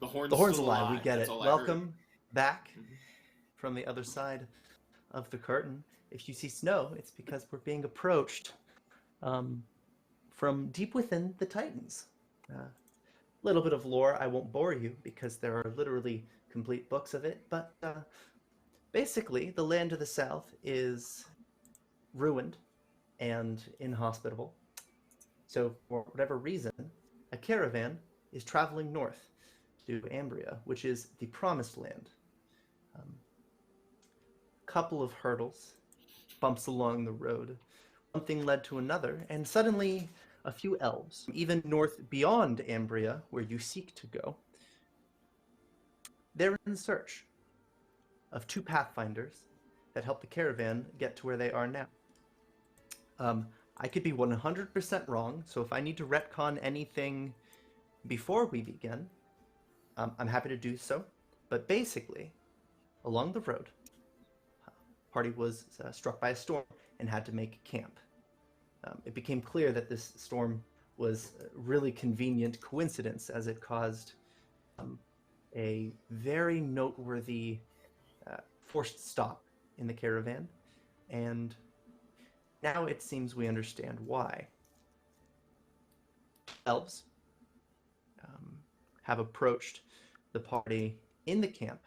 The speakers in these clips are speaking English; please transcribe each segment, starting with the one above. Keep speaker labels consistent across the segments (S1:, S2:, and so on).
S1: horn's
S2: The horn's
S1: still
S2: alive. We get
S1: That's
S2: it.
S1: all
S2: Welcome back
S1: I heard.
S2: from the other side of the curtain. If you see snow, it's because we're being approached from deep within the Titans. Little bit of lore. I won't bore you because there are literally complete books of it. But basically, the land to the south is ruined and inhospitable. So, for whatever reason, a caravan is traveling north to Ambria, which is the promised land. Couple of hurdles, bumps along the road. One thing led to another, and suddenly a few elves, even north beyond Ambria, where you seek to go, they're in search of two pathfinders that help the caravan get to where they are now. I could be 100% wrong, so if I need to retcon anything before we begin, I'm happy to do so. But basically, along the road, party was struck by a storm and had to make camp. It became clear that this storm was a really convenient coincidence as it caused a very noteworthy forced stop in the caravan, and now it seems we understand why. Elves have approached the party in the camp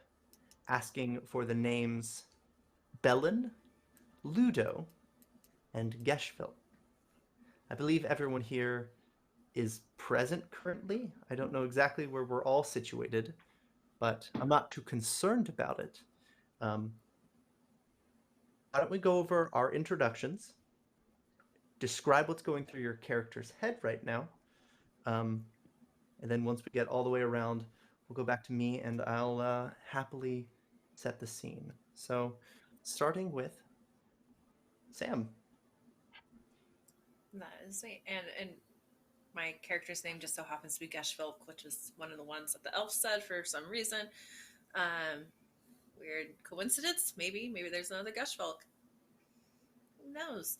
S2: asking for the names Bellin, Ludo, and Gesvilk. I believe everyone here is present currently. I don't know exactly where we're all situated, but I'm not too concerned about it. Why don't we go over our introductions, describe what's going through your character's head right now, and then once we get all the way around, we'll go back to me and I'll happily set the scene. So, starting with Sam.
S3: That is me. And my character's name just so happens to be Gesvilk, which is one of the ones that the elf said for some reason. Weird coincidence? Maybe there's another Gesvilk. Who knows?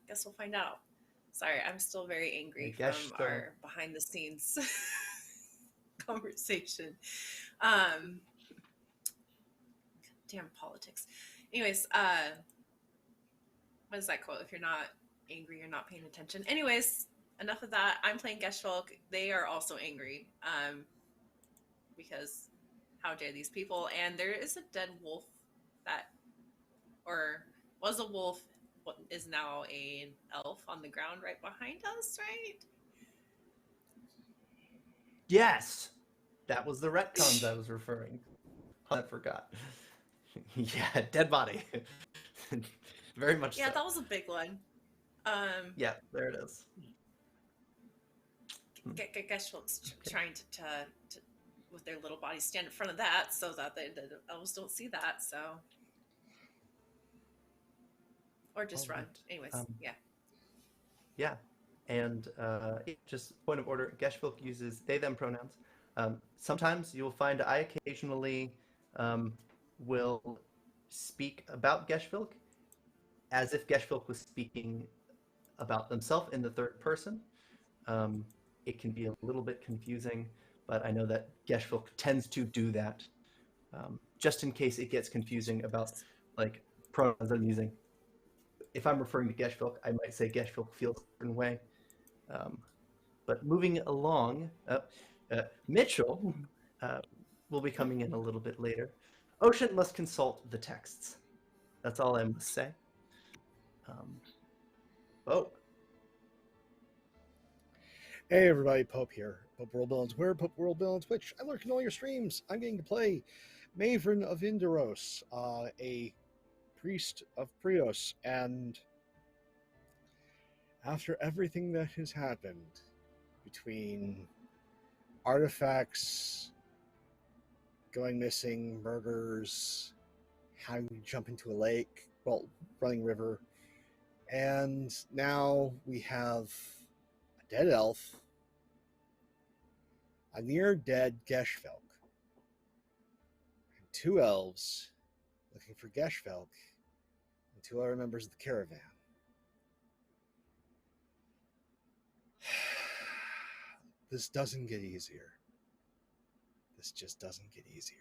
S3: Guess we'll find out. Sorry, I'm still very angry from our behind the scenes conversation. Damn politics. Anyways, what is that quote? If you're not angry, you're not paying attention. Anyways, enough of that. I'm playing Gesvilk. They are also angry because how dare these people? And there is a dead wolf that, or was a wolf, what is now an elf on the ground right behind us, right?
S2: Yes, that was the retcons I was referring. I forgot. Yeah, dead body. Very much
S3: Yeah,
S2: so.
S3: that was a big one.
S2: Yeah, there it is.
S3: Gesvilk's trying to with their little bodies stand in front of that so that the elves don't see that. So, or just run.
S2: Right.
S3: Anyways, yeah.
S2: Yeah, and just point of order. Gesvilk uses they/them pronouns. Sometimes you'll find I occasionally will speak about Gesvilk as if Gesvilk was speaking about themselves in the third person. It can be a little bit confusing, but I know that Gesvilk tends to do that, just in case it gets confusing about like pronouns I'm using. If I'm referring to Gesvilk, I might say Gesvilk feels a certain way. But moving along, Mitchell will be coming in a little bit later. Ocean must consult the texts. That's all I must say. Pope.
S4: Hey everybody, Pope here. Popeworldbuild on Twitter, Popeworldbuild on Twitch. I lurk in all your streams. I'm getting to play Maevryn of Yndaros, a priest of Prios, and after everything that has happened between artifacts going missing, murders, having to jump into a lake, well, running river, and now we have a dead elf, a near-dead Gesvilk, and two elves looking for Gesvilk, and two other members of the caravan. This doesn't get easier. this just doesn't get easier.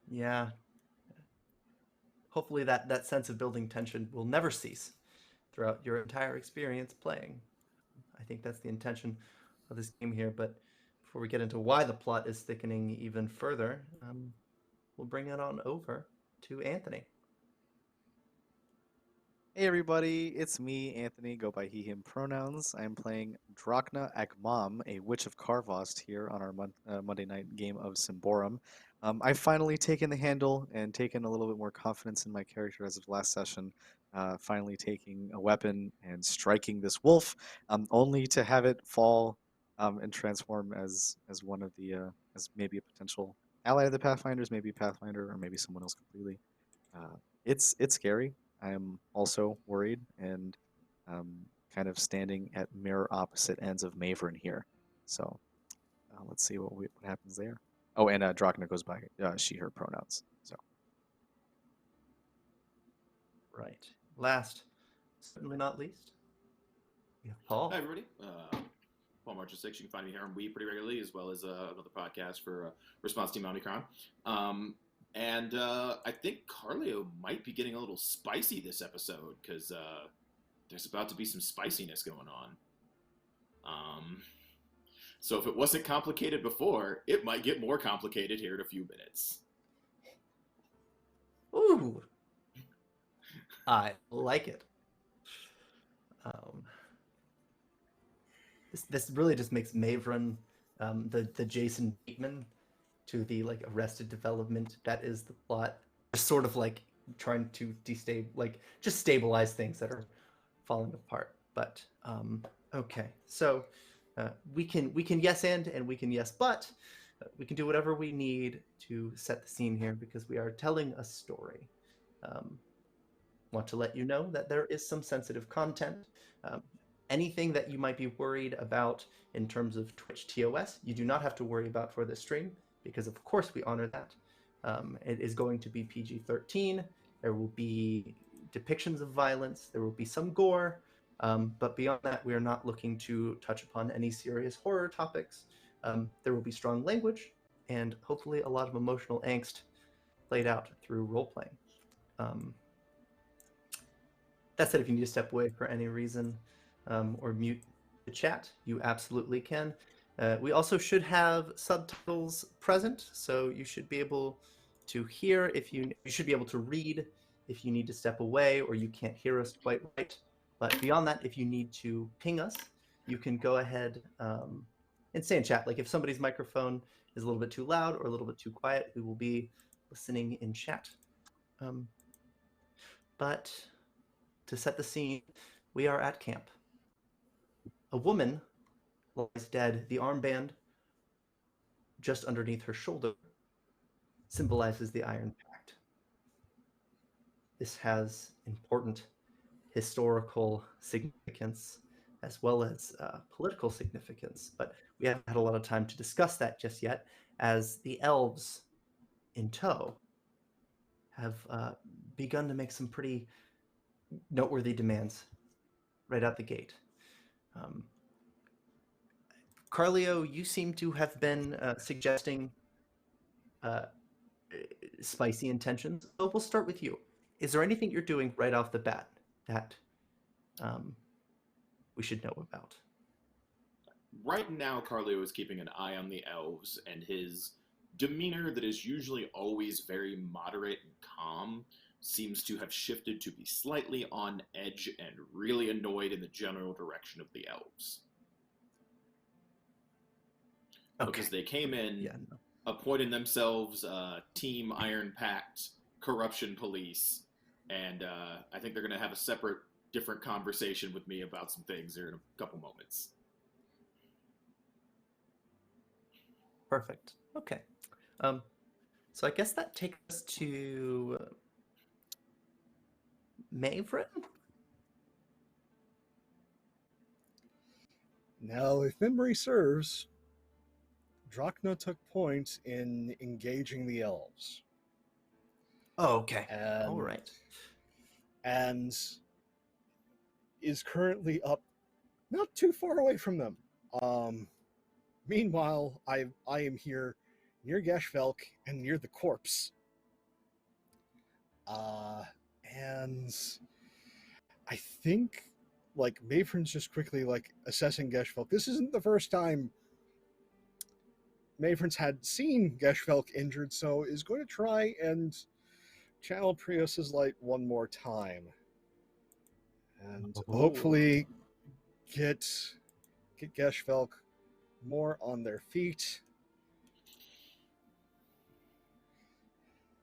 S2: Yeah. Hopefully that sense of building tension will never cease throughout your entire experience playing. I think that's the intention of this game here. But before we get into why the plot is thickening even further, we'll bring it on over to Anthony.
S1: Hey everybody, it's me, Anthony, go by he, him pronouns. I'm playing Drachna Agmam, a Witch of Karvost here on our Monday night game of Symbaroum. I've finally taken the handle and taken a little bit more confidence in my character as of last session, finally taking a weapon and striking this wolf, only to have it fall and transform as one of the, as maybe a potential ally of the Pathfinders, maybe Pathfinder, or maybe someone else completely. It's scary. I am also worried and kind of standing at mirror opposite ends of Maevryn here. So let's see what happens there. Oh, and Drachna goes by she, her pronouns. So
S2: Right. Last, certainly not least, we have Paul.
S5: Hi, everybody. Paul March 6. You can find me here on Wii pretty regularly, as well as another podcast for Response Team Omicron. And I think Karlio might be getting a little spicy this episode, because there's about to be some spiciness going on. So if it wasn't complicated before, it might get more complicated here in a few minutes.
S2: Ooh. I like it. This really just makes Maevryn the Jason Bateman to the like Arrested Development. That is the plot. Sort of like trying to just stabilize things that are falling apart. But okay, so we can yes and we can yes but. We can do whatever we need to set the scene here because we are telling a story. Want to let you know that there is some sensitive content. Anything that you might be worried about in terms of Twitch TOS, you do not have to worry about for this stream because of course we honor that. It is going to be PG-13. There will be depictions of violence. There will be some gore. But beyond that, we are not looking to touch upon any serious horror topics. There will be strong language and hopefully a lot of emotional angst played out through role-playing. That said, if you need to step away for any reason or mute the chat, you absolutely can. We also should have subtitles present, so you should be able to hear you should be able to read if you need to step away or you can't hear us quite right. But beyond that, if you need to ping us, you can go ahead and say in chat. Like if somebody's microphone is a little bit too loud or a little bit too quiet, we will be listening in chat. But to set the scene, we are at camp. A woman lies dead. The armband just underneath her shoulder symbolizes the Iron Pact. This has important historical significance as well as political significance, but we haven't had a lot of time to discuss that just yet, as the elves in tow have begun to make some pretty noteworthy demands right out the gate. Karlio, you seem to have been suggesting spicy intentions. So we'll start with you. Is there anything you're doing right off the bat that we should know about?
S5: Right now, Karlio is keeping an eye on the elves, and his demeanor that is usually always very moderate and calm seems to have shifted to be slightly on edge and really annoyed in the general direction of the elves.
S2: Okay.
S5: Because they came in, appointing themselves Team Iron Pact, Corruption Police, and I think they're going to have a separate, different conversation with me about some things here in a couple moments.
S2: Perfect. Okay. So I guess that takes us to Maevryn?
S4: Now, if memory serves, Drachna took point in engaging the elves.
S2: Oh, okay.
S4: And,
S2: all right.
S4: And is currently up not too far away from them. Meanwhile, I am here near Gesvilk and near the corpse. And I think like Maevryn's just quickly like assessing Gesvilk. This isn't the first time Maevryn's had seen Gesvilk injured, so is going to try and channel Prius's light one more time. And hopefully get Gesvilk more on their feet.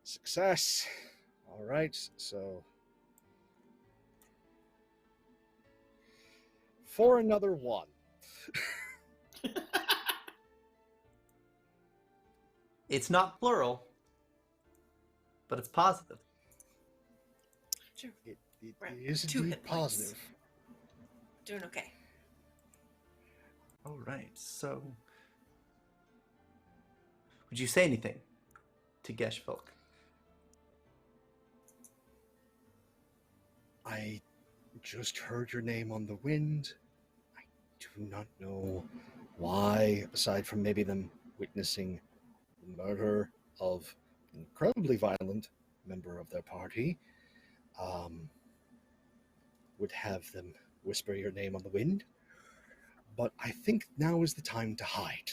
S4: Success. All right, so for another one.
S2: It's not plural, but it's positive.
S3: Sure.
S4: It
S3: We're at
S4: is
S3: 2
S4: indeed
S3: hit points.
S4: positive.
S3: Doing okay.
S2: All right. So, would you say anything to Gesvilk?
S4: I just heard your name on the wind. I do not know why, aside from maybe them witnessing the murder of an incredibly violent member of their party, would have them whisper your name on the wind. But I think now is the time to hide.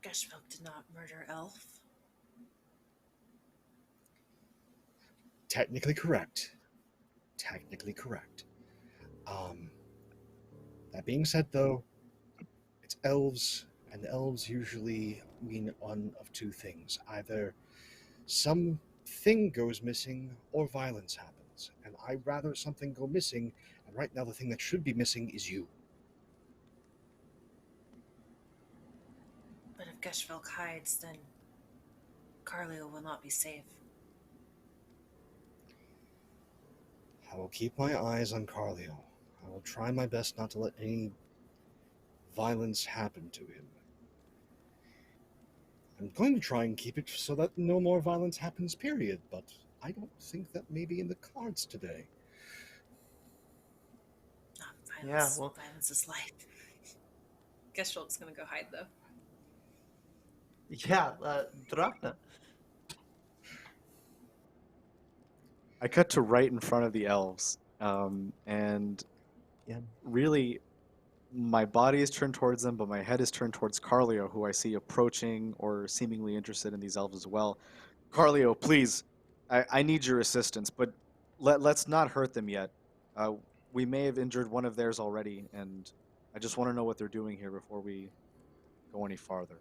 S3: Gesvilk did not murder Elf.
S4: Technically correct. Technically correct. That being said, though, it's elves, and elves usually mean one of two things. Either something goes missing or violence happens. And I'd rather something go missing, and right now the thing that should be missing is you.
S3: But if Gesvilk hides, then Karlio will not be safe.
S4: I will keep my eyes on Karlio. I will try my best not to let any violence happen to him. I'm going to try and keep it so that no more violence happens, period, but I don't think that may be in the cards today.
S3: Not violence.
S2: Yeah, well-
S3: Violence is life. Gesvilk's gonna go hide, though.
S2: Yeah, Drachna.
S1: I cut to right in front of the elves, and
S2: Yeah.
S1: really, my body is turned towards them, but my head is turned towards Karlio, who I see approaching or seemingly interested in these elves as well. Karlio, please, I need your assistance, but let's not hurt them yet. We may have injured one of theirs already, and I just want to know what they're doing here before we go any farther.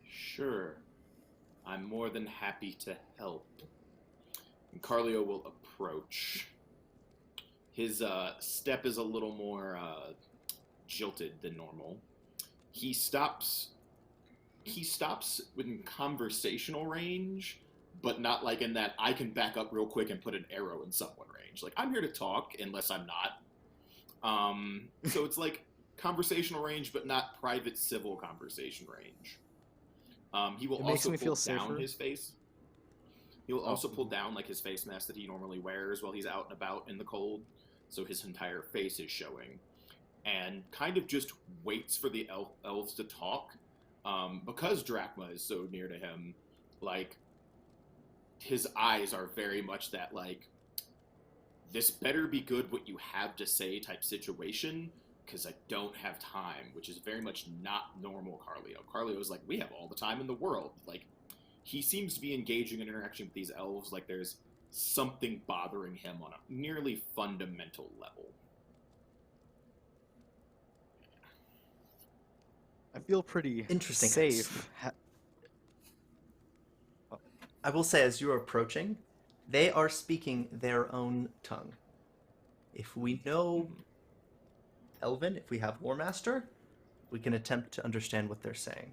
S5: Sure. I'm more than happy to help. And Karlio will approach. His step is a little more jilted than normal. He stops within conversational range, but not like in that I can back up real quick and put an arrow in someone range. Like, I'm here to talk unless I'm not. So it's like conversational range, but not private civil conversation range. He will
S1: It makes
S5: also
S1: me feel
S5: pull down
S1: safer.
S5: his face. He will also pull down like his face mask that he normally wears while he's out and about in the cold, so his entire face is showing, and kind of just waits for the elves to talk. Because Drachma is so near to him, like his eyes are very much that like, this better be good what you have to say type situation, because I don't have time, which is very much not normal Karlio. Karlio is like, we have all the time in the world. Like, he seems to be engaging in interaction with these elves like there's something bothering him on a nearly fundamental level.
S1: I feel pretty
S2: Interesting.
S1: safe.
S2: I will say, as you are approaching, they are speaking their own tongue. If we know Elven, if we have Warmaster, we can attempt to understand what they're saying.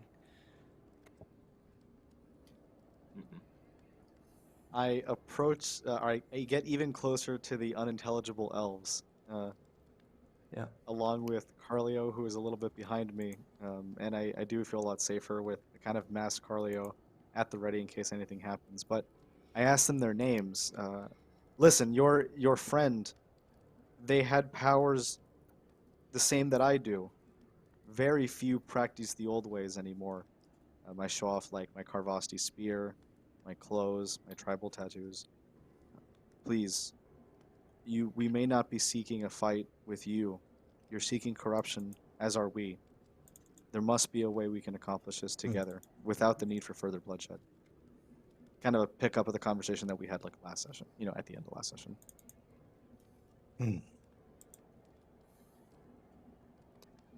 S1: I approach, I get even closer to the unintelligible elves.
S2: Yeah.
S1: Along with Karlio, who is a little bit behind me, and I do feel a lot safer with the kind of masked Karlio at the ready in case anything happens. But I asked them their names. Listen, your friend, they had powers the same that I do. Very few practice the old ways anymore. I show off like my Karvosti spear, my clothes, my tribal tattoos. Please, we may not be seeking a fight with you. You're seeking corruption, as are we. There must be a way we can accomplish this together without the need for further bloodshed. Kind of a pickup of the conversation that we had like last session, at the end of last session.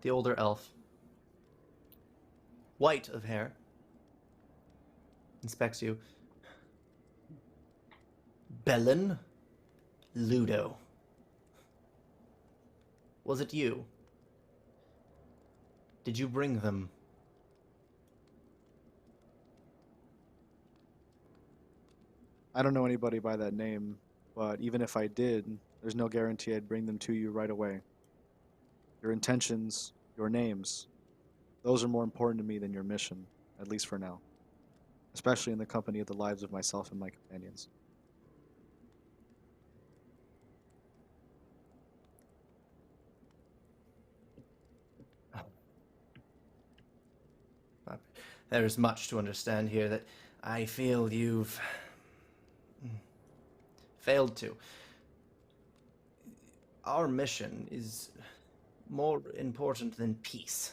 S2: The older elf, white of hair, inspects you. Bellin, Ludo. Was it you? Did you bring them?
S1: I don't know anybody by that name, but even if I did, there's no guarantee I'd bring them to you right away. Your intentions, your names, those are more important to me than your mission, at least for now. Especially in the company of the lives of myself and my companions.
S2: There is much to understand here that I feel you've failed to. Our mission is more important than peace.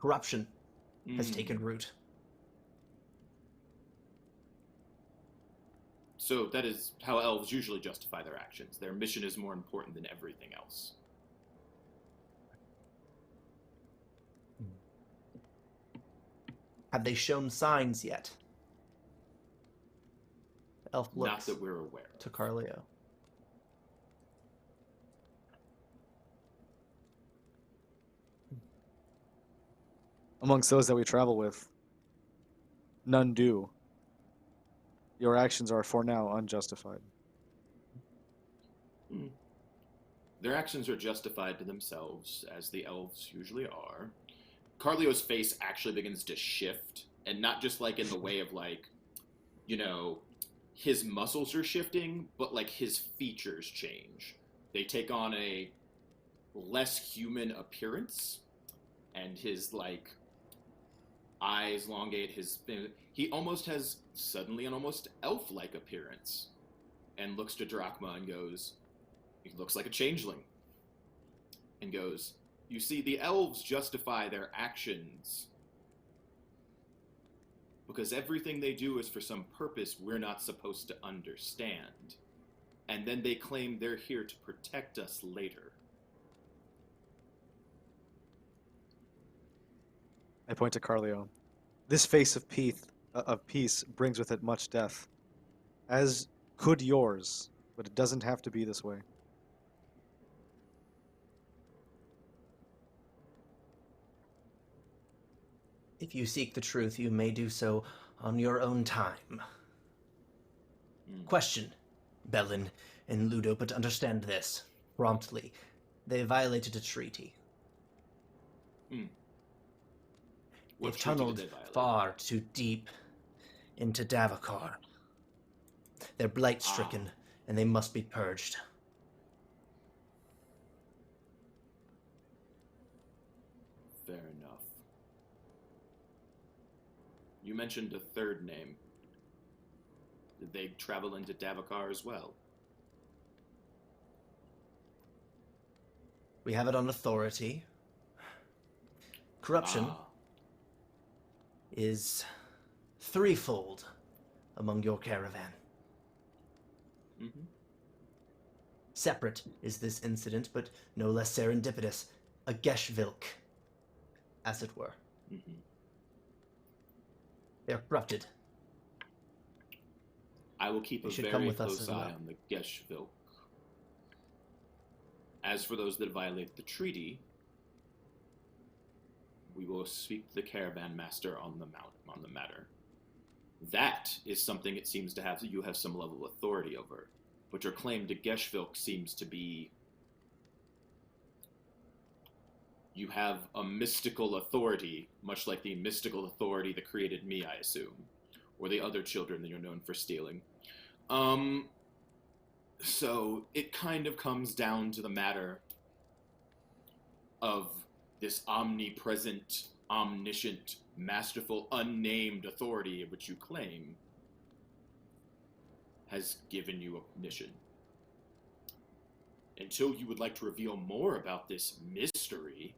S2: Corruption has taken root.
S5: So that is how elves usually justify their actions. Their mission is more important than everything else.
S2: Have they shown signs yet? The elf looks
S5: Not that we're aware of.
S2: to Karlio.
S1: Amongst those that we travel with, none do. Your actions are for now unjustified.
S5: Their actions are justified to themselves, as the elves usually are. Karlio's face actually begins to shift, and not just like in the way of like, his muscles are shifting, but like his features change. They take on a less human appearance, and his like eyes elongate. He almost has suddenly an almost elf-like appearance, and looks to Drachma and goes, he looks like a changeling, and goes, you see, the elves justify their actions because everything they do is for some purpose we're not supposed to understand. And then they claim they're here to protect us later.
S1: I point to Karlio. This face of peace brings with it much death, as could yours, but it doesn't have to be this way.
S2: If you seek the truth, you may do so on your own time. Question, Bellin and Ludo, but understand this promptly. They violated a treaty. They've tunneled far too deep into Davokar. They're blight-stricken, and they must be purged.
S5: Fair enough. You mentioned a third name. Did they travel into Davokar as well?
S2: We have it on authority. Corruption is threefold among your caravan. Separate is this incident, but no less serendipitous. A Gesvilk, as it were. They're corrupted.
S5: I will keep a very close eye on the Gesvilk. As for those that violate the treaty, we will speak to the caravan master on the matter. That is something it seems to have you have some level of authority over. But your claim to Gesvilk seems to be you have a mystical authority, much like the mystical authority that created me, I assume, or the other children that you're known for stealing. So it kind of comes down to the matter of this omnipresent, omniscient, masterful, unnamed authority which you claim has given you a mission. Until you would like to reveal more about this mystery,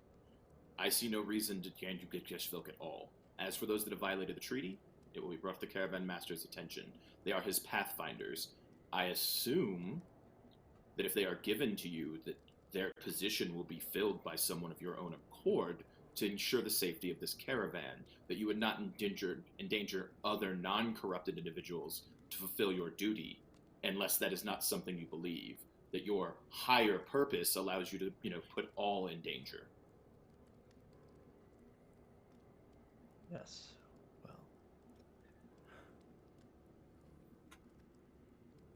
S5: I see no reason to hand you Gesvilk at all. As for those that have violated the treaty, it will be brought to the Caravan Master's attention. They are his pathfinders. I assume that if they are given to you, that their position will be filled by someone of your own accord to ensure the safety of this caravan, that you would not endanger other non-corrupted individuals to fulfill your duty, unless that is not something you believe, that your higher purpose allows you to, put all in danger.
S2: Yes. Well,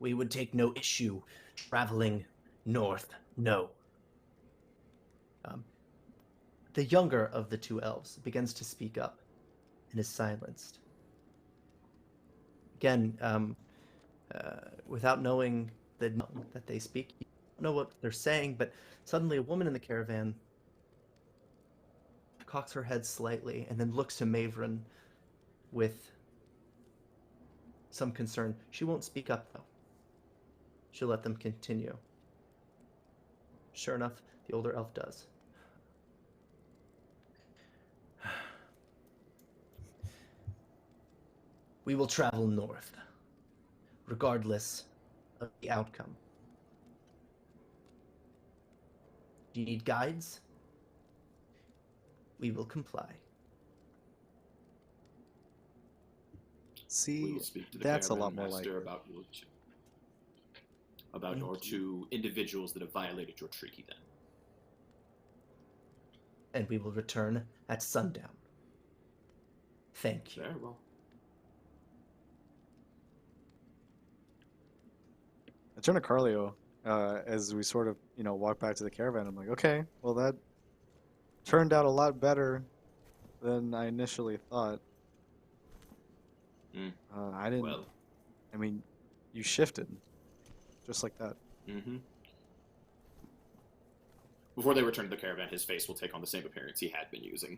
S2: we would take no issue traveling north. No. The younger of the two elves begins to speak up and is silenced. Again, without knowing that they speak, you don't know what they're saying, but suddenly a woman in the caravan cocks her head slightly and then looks to Maevryn with some concern. She won't speak up, though. She'll let them continue. Sure enough, the older elf does. We will travel north, regardless of the outcome. Do you need guides? We will comply.
S5: We
S1: See,
S5: will speak to the
S1: that's a
S5: Caravan
S1: lot more
S5: Master
S1: like
S5: about your two individuals that have violated your treaty then.
S2: And we will return at sundown. Thank you.
S5: Very well.
S1: I turn to Karlio as we sort of, walk back to the caravan. I'm like, okay, well, that turned out a lot better than I initially thought. I didn't.
S5: Well.
S1: I mean, you shifted just like that.
S5: Mm-hmm. Before they return to the caravan, his face will take on the same appearance he had been using.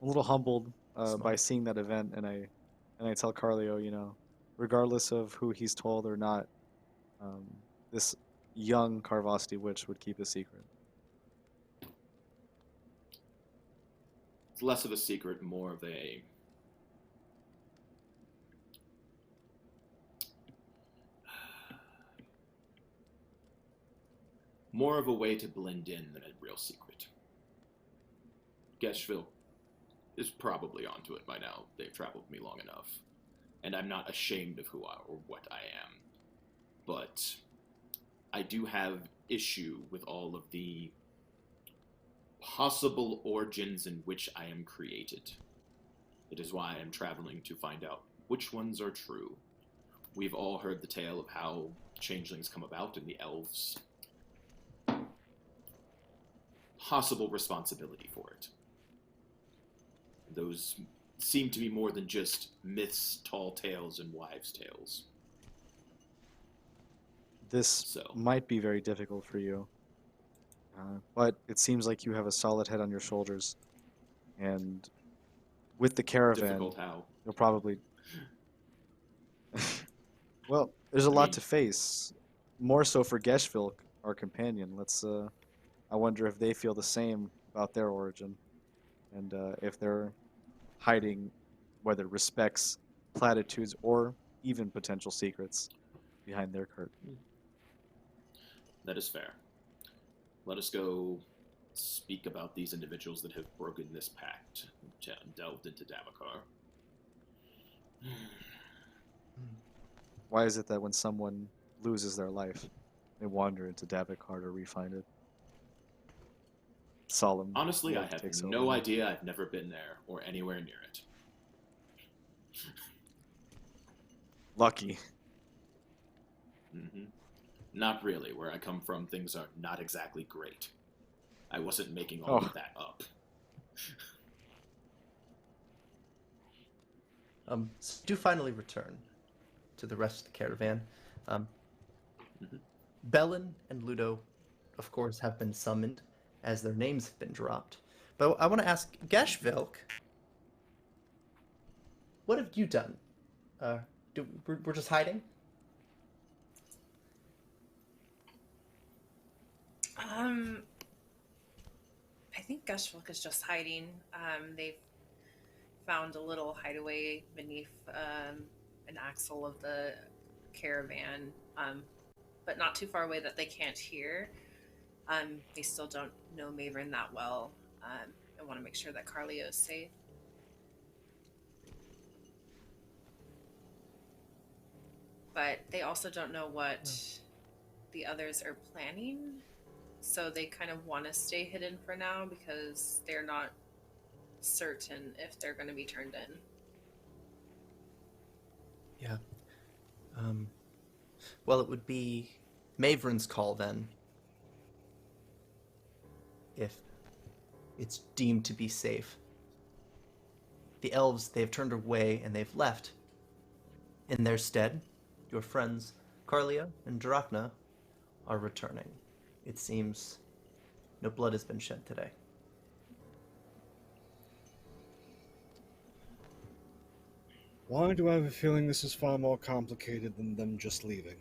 S1: I'm a little humbled by seeing that event, and I tell Karlio, regardless of who he's told or not, this young Karvosti witch would keep a secret.
S5: It's less of a secret, more of a way to blend in than a real secret. Gesvilk is probably onto it by now. They've traveled with me long enough. And I'm not ashamed of who or what I am. But I do have issue with all of the possible origins in which I am created. It is why I am traveling to find out which ones are true. We've all heard the tale of how changelings come about and the elves' possible responsibility for it. Those seem to be more than just myths, tall tales, and wives' tales.
S1: This might be very difficult for you, but it seems like you have a solid head on your shoulders, and with the caravan,
S5: Difficult how?
S1: you'll probably... Well, there's a lot to face, more so for Gesvilk, our companion. I wonder if they feel the same about their origin, and if they're hiding whether respects, platitudes, or even potential secrets behind their curtain.
S5: That is fair. Let us go speak about these individuals that have broken this pact and delved into Davokar.
S1: Why is it that when someone loses their life, they wander into Davokar to re-find it? Solemn.
S5: Honestly, I have no idea. I've never been there or anywhere near it.
S1: Lucky.
S5: Mm-hmm. Not really. Where I come from, things are not exactly great. I wasn't making all of that up.
S2: So do finally return to the rest of the caravan.
S5: Mhm.
S2: Bellin and Ludo, of course, have been summoned as their names have been dropped. But I want to ask Gesvilk, what have you done? We're just hiding?
S3: I think Gesvilk is just hiding. They've found a little hideaway beneath an axle of the caravan, but not too far away that they can't hear. They still don't know Maevryn that well, and want to make sure that Karlio is safe. But they also don't know what the others are planning, so they kind of want to stay hidden for now because they're not certain if they're going to be turned in.
S2: Yeah. Well, it would be Maevryn's call then, if it's deemed to be safe. The elves, they've turned away and they've left. In their stead, your friends Karlio and Drachna are returning. It seems no blood has been shed today.
S4: Why do I have a feeling this is far more complicated than them just leaving?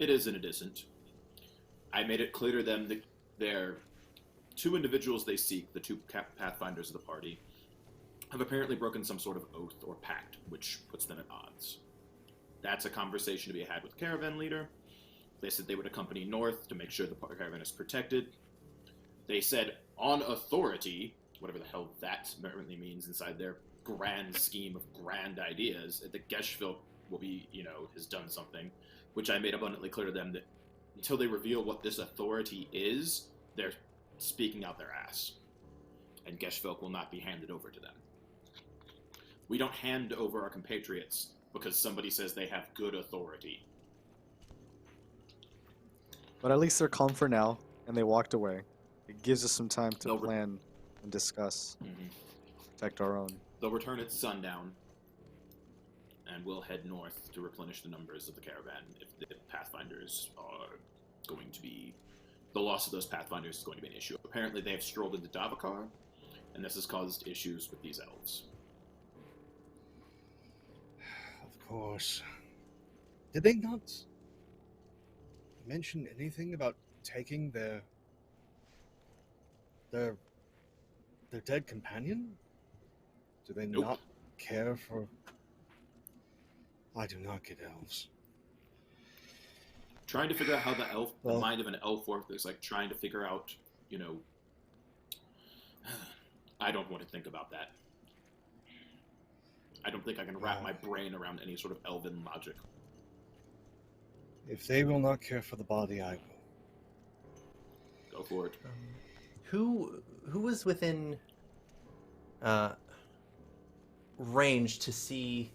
S5: It is and it isn't. I made it clear to them that they're two individuals they seek, the two pathfinders of the party, have apparently broken some sort of oath or pact, which puts them at odds. That's a conversation to be had with the caravan leader. They said they would accompany north to make sure the caravan is protected. They said, on authority, whatever the hell that apparently means inside their grand scheme of grand ideas, that Gesvilk will be, has done something, which I made abundantly clear to them that until they reveal what this authority is, they're speaking out their ass. And Gesvilk will not be handed over to them. We don't hand over our compatriots because somebody says they have good authority.
S1: But at least they're calm for now, and they walked away. It gives us some time to plan and discuss, protect our own.
S5: They'll return at sundown, and we'll head north to replenish the numbers of the caravan if the Pathfinders are going to be... The loss of those Pathfinders is going to be an issue. Apparently they have strolled into Davokar, and this has caused issues with these elves.
S4: Of course. Did they not mention anything about taking their dead companion? Do they
S5: Nope.
S4: not care for... I do not get elves.
S5: Trying to figure out how the
S4: Well-
S5: mind of an elf works is like trying to figure out, I don't want to think about that. I don't think I can wrap my brain around any sort of elven logic.
S4: If they will not care for the body, I will.
S5: Go for it.
S2: Who was within range to see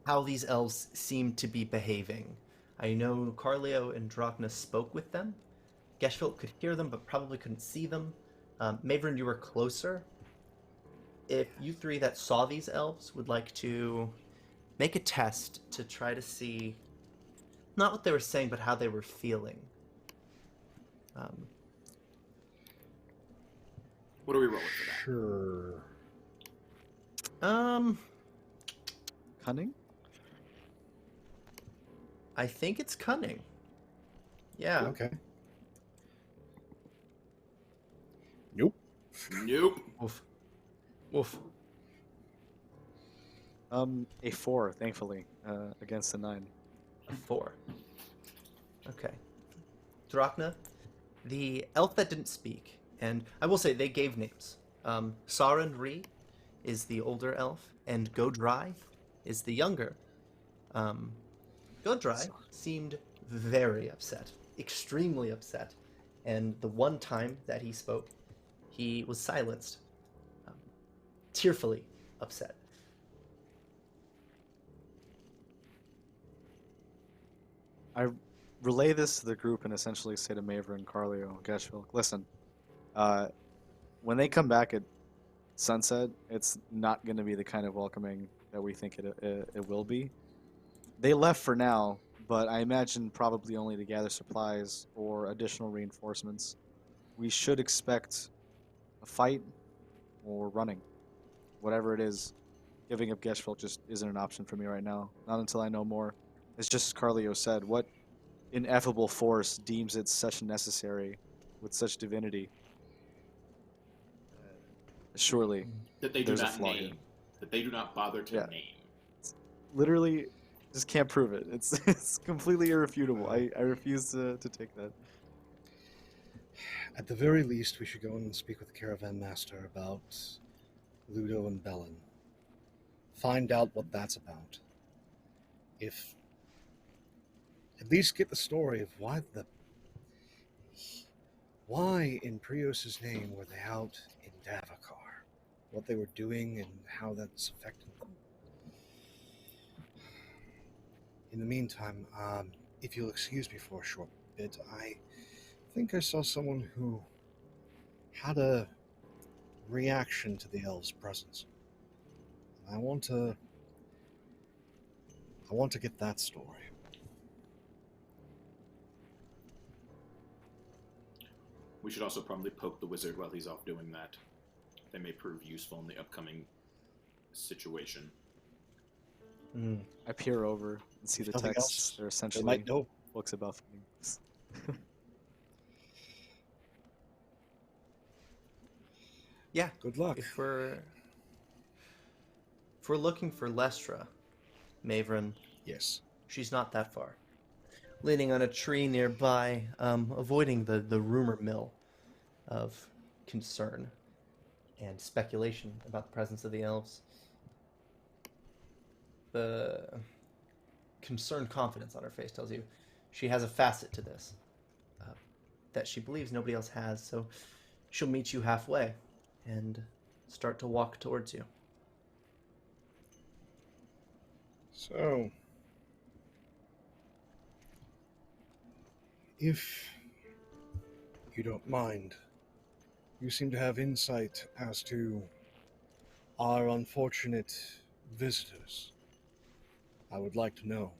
S2: how these elves seem to be behaving? I know Karlio and Drachna spoke with them. Gesvilk could hear them, but probably couldn't see them. Maevryn, you were closer. If you three that saw these elves would like to make a test to try to see not what they were saying, but how they were feeling.
S5: What do we roll with for that?
S4: Sure.
S1: Cunning?
S2: I think it's cunning. Yeah.
S4: Okay. Nope.
S5: Nope.
S2: Woof. Woof.
S1: A 4, thankfully, against a 9.
S2: A 4. Okay. Drachna, the elf that didn't speak, and I will say they gave names. Sarin Ree is the older elf, and Godry is the younger. Godry seemed very upset, extremely upset, and the one time that he spoke, he was silenced, tearfully upset.
S1: I relay this to the group and essentially say to Maevryn, Karlio, Gesvilk, listen, when they come back at sunset, it's not going to be the kind of welcoming that we think it will be. They left for now, but I imagine probably only to gather supplies or additional reinforcements. We should expect a fight or running, whatever it is. Giving up Gesvilk just isn't an option for me right now. Not until I know more. It's just as Karlio said, what ineffable force deems it such necessary with such divinity? Surely
S5: That they do
S1: there's a
S5: not
S1: flaw here.
S5: name. That they do not bother to
S1: Yeah.
S5: name.
S1: Literally, just can't prove it. It's completely irrefutable. I refuse to take that.
S4: At the very least, we should go in and speak with the caravan master about Ludo and Bellin. Find out what that's about. If at least get the story of why in Prios's name were they out in Davokar, what they were doing and how that's affected them. In the meantime, if you'll excuse me for a short bit, I think I saw someone who had a reaction to the elves' presence. I want to get that story.
S5: We should also probably poke the wizard while he's off doing that. They may prove useful in the upcoming situation.
S1: I peer over and see the
S4: Nothing
S1: texts.
S4: else
S1: They're
S4: they
S1: essentially
S4: might know.
S1: books about things.
S2: Yeah.
S4: Good luck.
S2: If we're looking for Lestra, Maevryn,
S4: Yes.
S2: she's not that far. Leaning on a tree nearby, avoiding the rumor mill of concern and speculation about the presence of the elves. The concerned confidence on her face tells you she has a facet to this that she believes nobody else has, so she'll meet you halfway and start to walk towards you.
S4: So, if you don't mind, you seem to have insight as to our unfortunate visitors. I would like to know.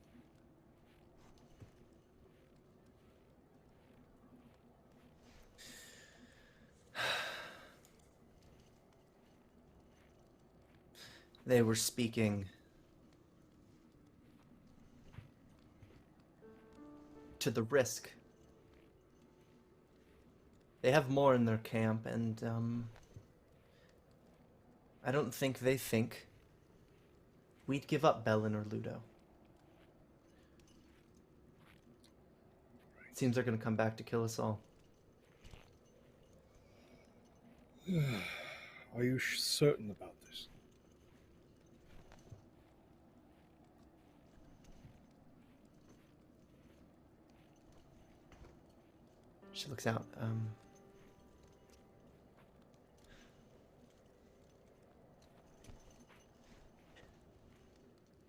S2: They were speaking to the risk. They have more in their camp, and I don't think they think we'd give up Bellin or Ludo. It seems they're going to come back to kill us all.
S4: Are you certain about this?
S2: She looks out.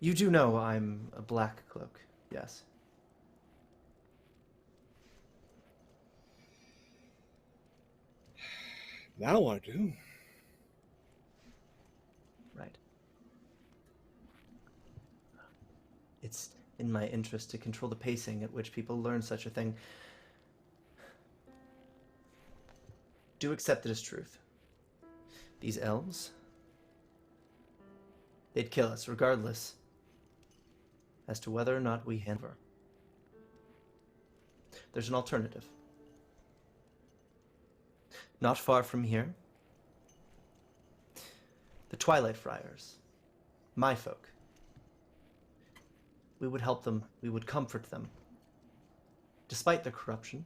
S2: You do know I'm a black cloak, yes?
S4: Now I do.
S2: Right. It's in my interest to control the pacing at which people learn such a thing. Do accept it as truth. These elves, they'd kill us regardless as to whether or not we hand over. There's an alternative. Not far from here, the Twilight Friars, my folk. We would help them, we would comfort them, despite their corruption.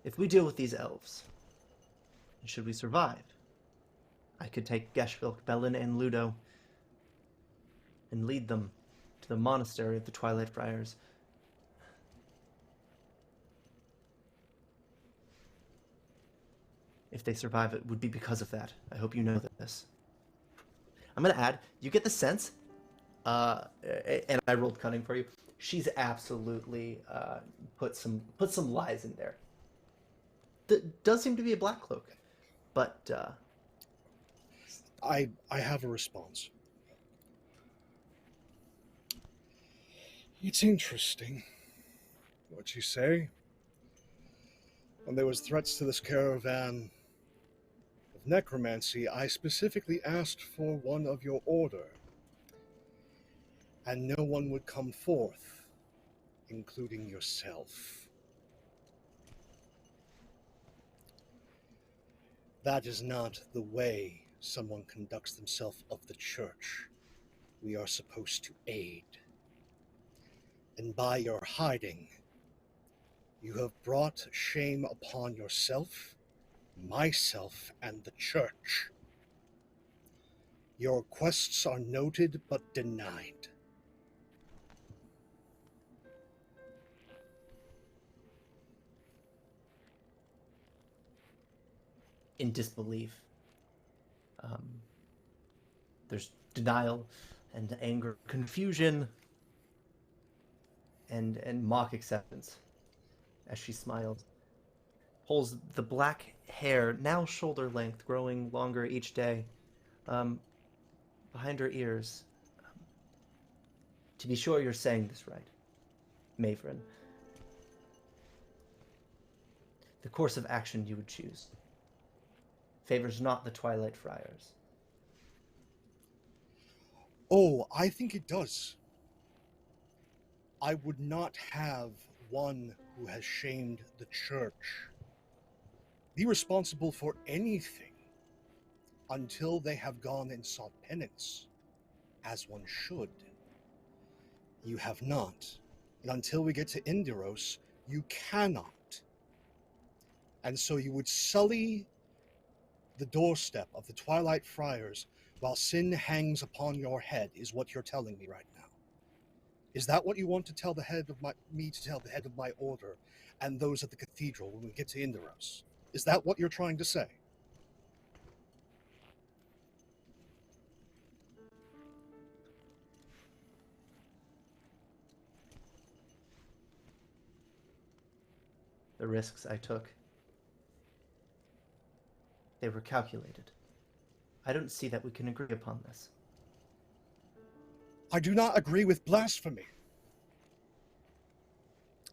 S2: If we deal with these elves, and should we survive, I could take Gesvilk, Bellin, and Ludo and lead them to the monastery of the Twilight Friars. If they survive, it would be because of that. I hope you know this. I'm going to add, you get the sense, and I rolled cunning for you, she's absolutely put some lies in there. That does seem to be a black cloak, but
S4: I have a response. It's interesting what you say. When there was threats to this caravan of necromancy, I specifically asked for one of your order, and no one would come forth, including yourself. That is not the way someone conducts themselves of the church. We are supposed to aid. And by your hiding, you have brought shame upon yourself, myself, and the church. Your quests are noted but denied.
S2: In disbelief. There's denial and anger, confusion, and mock acceptance as she smiled. Pulls the black hair, now shoulder length, growing longer each day, behind her ears. To be sure you're saying this right, Maevryn. The course of action you would choose favors not the Twilight Friars.
S4: Oh, I think it does. I would not have one who has shamed the church be responsible for anything until they have gone and sought penance, as one should. You have not. And until we get to Yndaros, you cannot. And so you would sully the doorstep of the Twilight Friars while sin hangs upon your head, is what you're telling me right now. Is that what you want to tell the head of me to tell the head of my order and those at the cathedral when we get to Yndaros? Is that what you're trying to say?
S2: The risks I took, they were calculated. I don't see that we can agree upon this.
S4: I do not agree with blasphemy.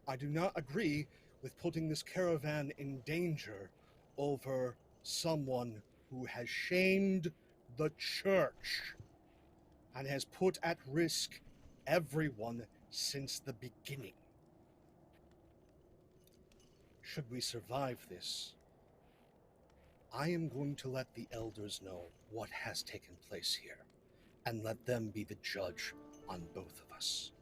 S4: I do not agree with putting this caravan in danger over someone who has shamed the church and has put at risk everyone since the beginning. Should we survive this, I am going to let the elders know what has taken place here, and let them be the judge on both of us.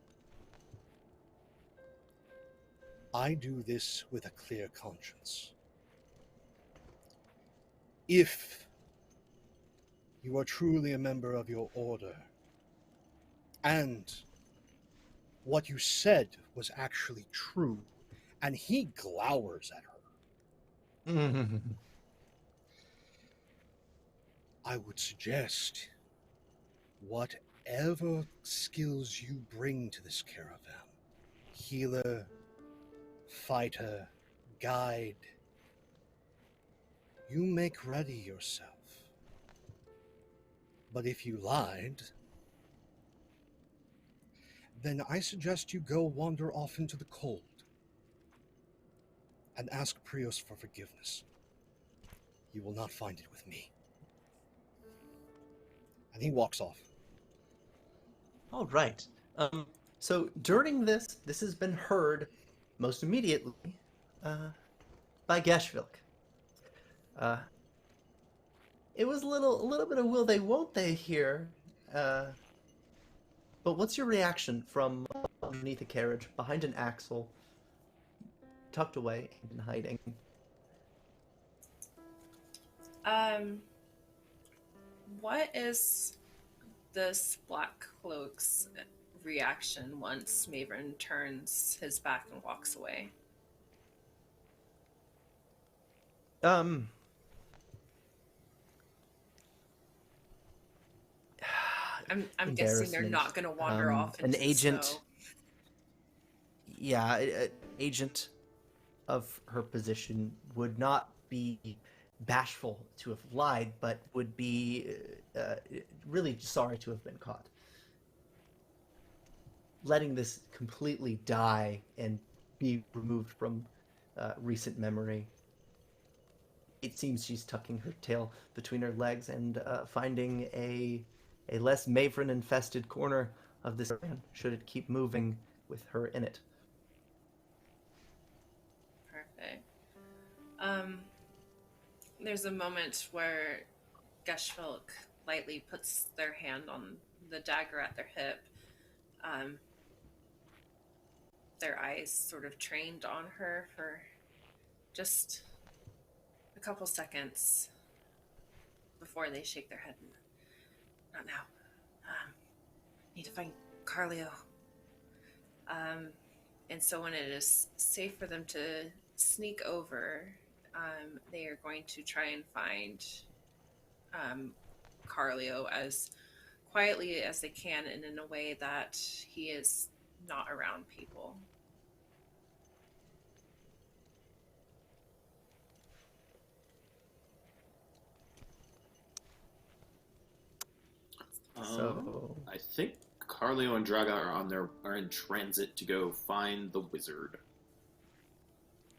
S4: I do this with a clear conscience. If you are truly a member of your order, and what you said was actually true, and he glowers at her, I would suggest whatever skills you bring to this caravan, healer, fighter, guide, you make ready yourself. But if you lied, then I suggest you go wander off into the cold and ask Prios for forgiveness. You will not find it with me. And he walks off.
S2: All right. So during this has been heard most immediately by Gesvilk. It was a little bit of will they, won't they here. But what's your reaction from underneath a carriage, behind an axle, tucked away and hiding?
S3: What is this Black Cloak's reaction once Maevryn turns his back and walks away?
S2: I'm
S3: guessing they're not going to wander off into
S2: an
S3: the
S2: agent.
S3: snow.
S2: Yeah, an agent of her position would not be bashful to have lied, but would be really sorry to have been caught. Letting this completely die and be removed from recent memory. It seems she's tucking her tail between her legs and finding a less Maevryn-infested corner of this land, should it keep moving with her in it.
S3: Perfect. There's a moment where Gesvilk lightly puts their hand on the dagger at their hip. Their eyes sort of trained on her for just a couple seconds before they shake their head. Not now. Need to find Karlio. And so when it is safe for them to sneak over, they are going to try and find Karlio as quietly as they can and in a way that he is not around people.
S2: So
S5: I think Karlio and Draga are in transit to go find the wizard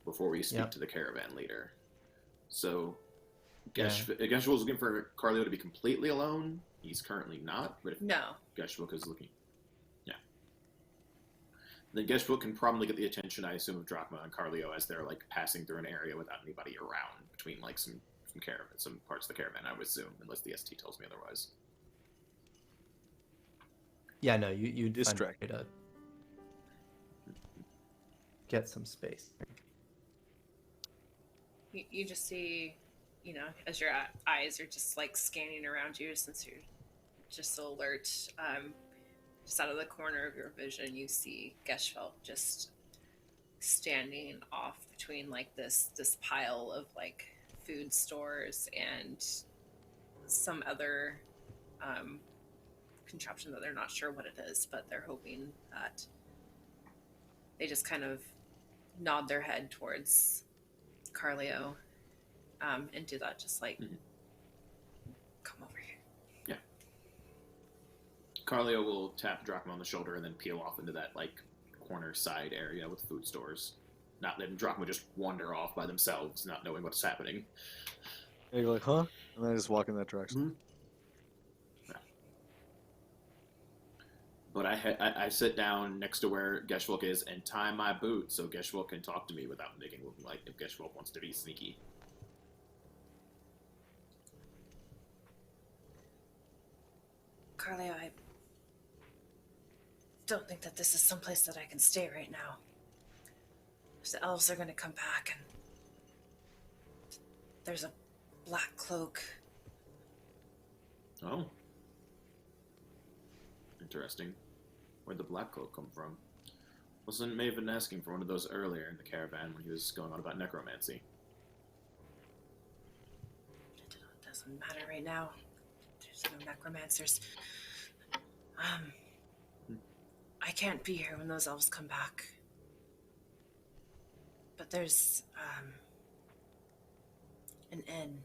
S5: before we speak to the caravan leader. So Gesvilk is looking for Karlio to be completely alone. He's currently not, but if Gesvilk is looking, then Gesvilk can probably get the attention, I assume, of Drachna and Karlio as they're like passing through an area without anybody around between like some caravan, some parts of the caravan, I would assume, unless the ST tells me otherwise.
S2: Yeah, no, you
S1: distract
S2: to get some space.
S3: You just see, as your eyes are just like scanning around you since you're just so alert. Just out of the corner of your vision, you see Gesvilk just standing off between like this pile of like food stores and some other contraption that they're not sure what it is, but they're hoping that they just kind of nod their head towards Karlio and do that, just like come over here.
S5: Yeah. Karlio will tap Drachna on the shoulder and then peel off into that like corner side area with food stores. Not letting Drachna just wander off by themselves, not knowing what's happening.
S1: And you're like, huh? And then I just walk in that direction.
S5: Mm-hmm. But I sit down next to where Gesvilk is and tie my boot so Gesvilk can talk to me without making it look like if Gesvilk wants to be sneaky.
S3: Karlio, I don't think that this is someplace that I can stay right now. If the elves are going to come back and there's a black cloak.
S5: Oh. Interesting. Where'd the black cloak come from? Wasn't Maevryn asking for one of those earlier in the caravan when he was going on about necromancy?
S3: It doesn't matter right now. There's no necromancers. I can't be here when those elves come back. But there's an inn.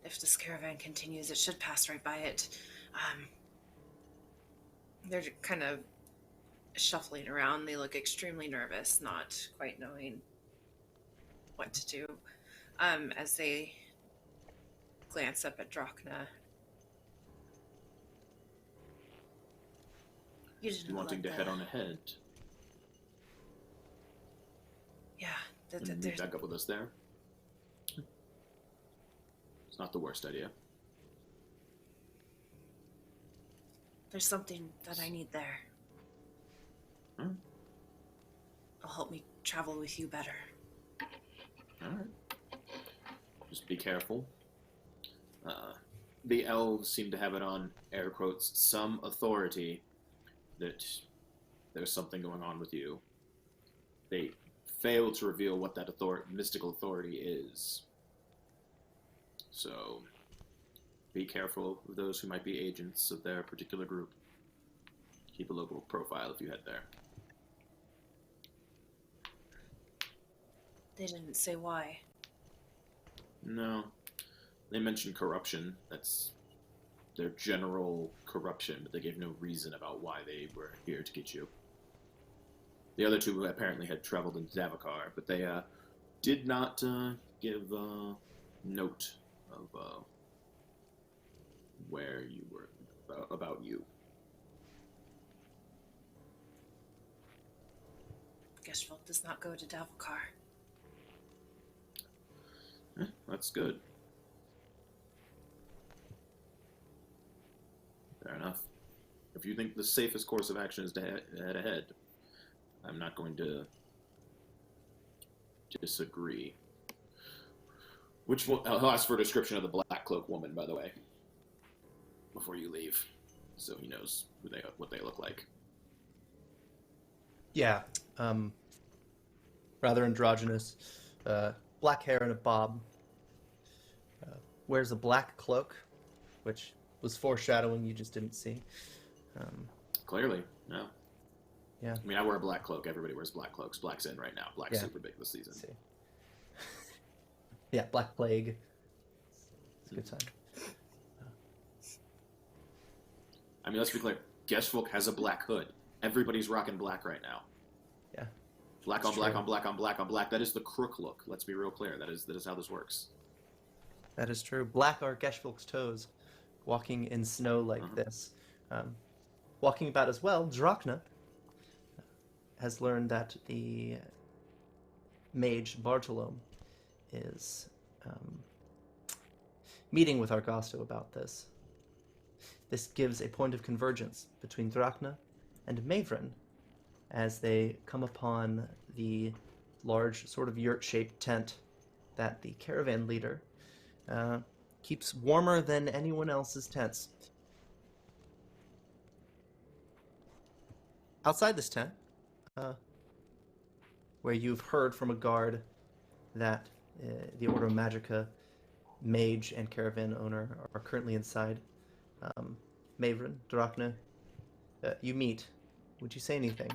S3: If this caravan continues, it should pass right by it. They're kind of shuffling around. They look extremely nervous, not quite knowing what to do. As they glance up at Drachna. You
S5: wanting to head on ahead.
S3: Yeah.
S5: And meet back up with us there. It's not the worst idea.
S3: There's something that I need there. It'll help me travel with you better.
S5: Alright. Just be careful. The elves seem to have it on, air quotes, some authority that there's something going on with you. They fail to reveal what that mystical authority is. So, be careful of those who might be agents of their particular group. Keep a local profile if you head there.
S3: They didn't say why.
S5: No. They mentioned corruption. That's their general corruption, but they gave no reason about why they were here to get you. The other two apparently had traveled into Davokar, but they did not give note of where you were, about you.
S3: Gesvilk does not go to Davokar.
S5: That's good. Fair enough. If you think the safest course of action is to head ahead, I'm not going to disagree. I'll ask for a description of the Black Cloak woman, by the way, before you leave, so he knows what they look like.
S2: Yeah, rather androgynous, black hair and a bob. Wears a black cloak, which was foreshadowing you just didn't see.
S5: Clearly, no.
S2: Yeah.
S5: I mean, I wear a black cloak. Everybody wears black cloaks. Black's in right now. Black's super big this season.
S2: See. Yeah, Black Plague. It's a good time.
S5: I mean, let's be clear. Gesvilk has a black hood. Everybody's rocking black right now.
S2: Yeah.
S5: Black on black on black on black on black. That is the crook look. Let's be real clear. That is how this works.
S2: That is true. Black are Gesvilk's toes, walking in snow like this. Walking about as well, Drachna has learned that the mage Bartolome is meeting with Argasto about this. This gives a point of convergence between Drachna and Maevryn as they come upon the large sort of yurt-shaped tent that the caravan leader keeps warmer than anyone else's tents. Outside this tent, where you've heard from a guard that the Order of Magica mage and caravan owner are currently inside, Maevryn, Drachna, you meet. Would you say anything?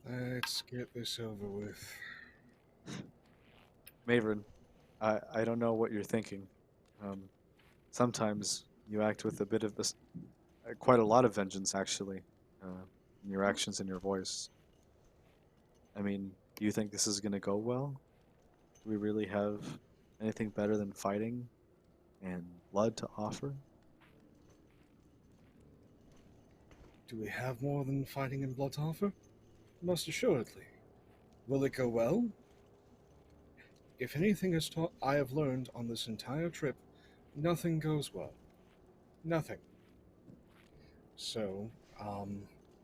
S4: Let's get this over with.
S1: Maevryn, I don't know what you're thinking. Sometimes you act with a bit of this, quite a lot of vengeance, actually, in your actions and your voice. I mean, do you think this is going to go well? Do we really have anything better than fighting and blood to offer?
S4: Do we have more than fighting and blood to offer? Most assuredly. Will it go well? If anything is taught I have learned on this entire trip, nothing goes well. Nothing. So,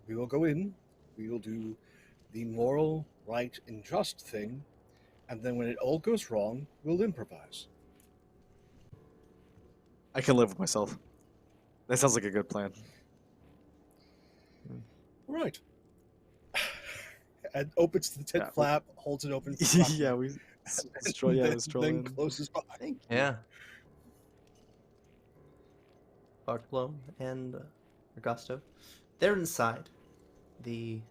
S4: we will go in, we will do the moral, right, and just thing, and then when it all goes wrong, we'll improvise.
S1: I can live with myself. That sounds like a good plan.
S4: Right. And opens the tent flap, holds it open.
S1: Yeah, we stroll
S4: then
S1: in.
S4: Closes behind.
S2: Yeah. Bartolome and Argasto. They're inside. The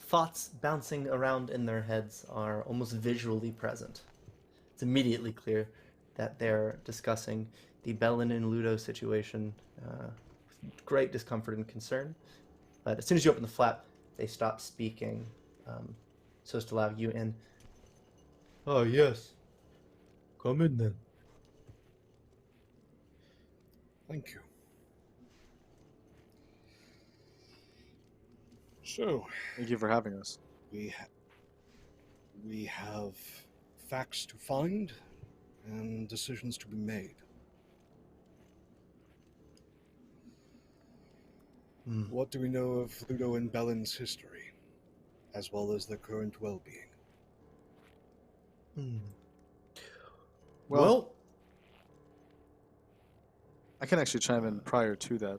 S2: thoughts bouncing around in their heads are almost visually present. It's immediately clear that they're discussing the Bellin and Ludo situation with great discomfort and concern. But as soon as you open the flap, they stop speaking so as to allow you in. Oh, yes. Come in then.
S4: Thank you. So,
S1: Thank you for having us.
S4: we have facts to find and decisions to be made. What do we know of Ludo and Bellin's history, as well as their current well-being?
S1: Well, I can actually chime in prior to that.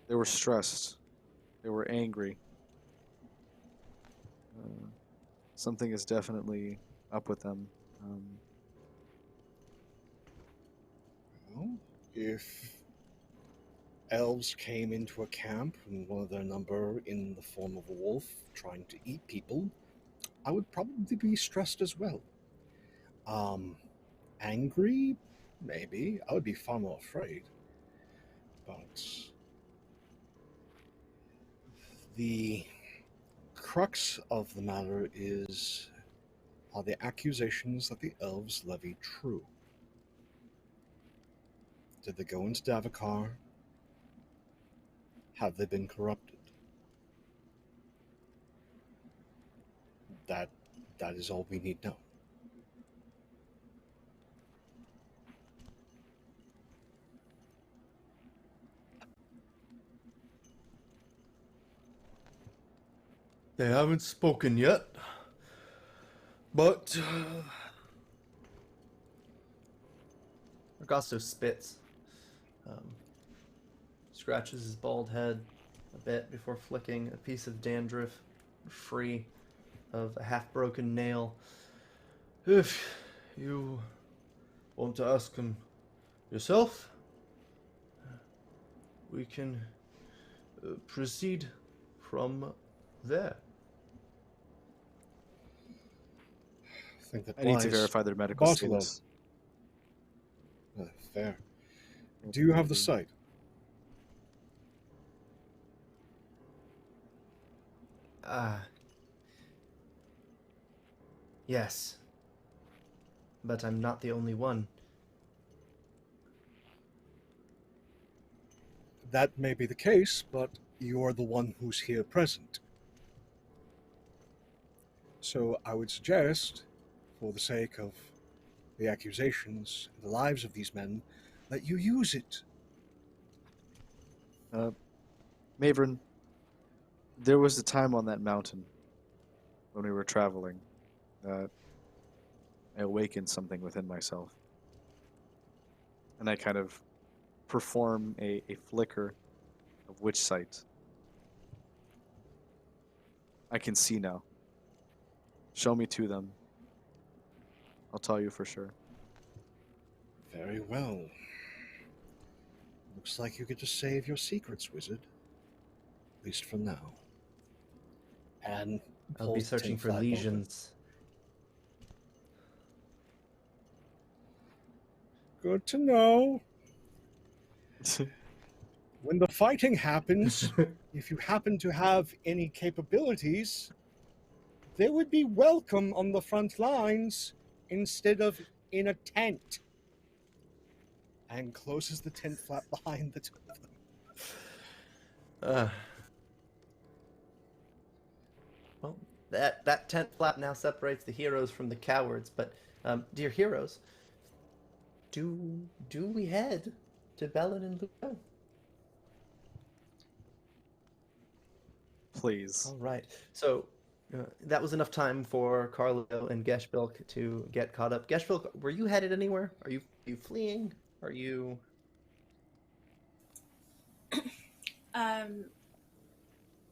S1: They were stressed. They were angry. Something is definitely up with them.
S4: Well, if elves came into a camp, and one of their number in the form of a wolf trying to eat people, I would probably be stressed as well. Angry? Maybe. I would be far more afraid. But the crux of the matter are the accusations that the elves levy true? Did they go into Davokar? Have they been corrupted? That is all we need to know.
S2: They haven't spoken yet, but Augusto spits, scratches his bald head a bit before flicking a piece of dandruff free of a half-broken nail. If you want to ask him yourself, we can proceed from there.
S4: I think that
S1: I need to
S4: lies-
S1: verify their medical
S4: Bartolo.
S1: status.
S4: Fair. Do you have the site?
S2: Yes. But I'm not the only one.
S4: That may be the case, but you're the one who's here present. So I would suggest, for the sake of the accusations and the lives of these men, that you use it.
S1: Maevryn, there was a time on that mountain when we were traveling that I awakened something within myself. And I kind of perform a flicker of which sight. I can see now. Show me to them. I'll tell you for sure.
S4: Very well. Looks like you get to save your secrets, wizard. At least for now. And
S2: I'll be
S4: pulls the
S2: searching
S4: tin
S2: for
S4: flap open.
S2: lesions.
S4: Good to know. When the fighting happens, if you happen to have any capabilities, they would be welcome on the front lines instead of in a tent. And closes the tent flap behind the two of them.
S2: Well, that tent flap now separates the heroes from the cowards. But, dear heroes, do we head to Bellin and Luca?
S1: Please.
S2: All right. So that was enough time for Karlio and Gesvilk to get caught up. Gesvilk, were you headed anywhere? Are you fleeing? Are you?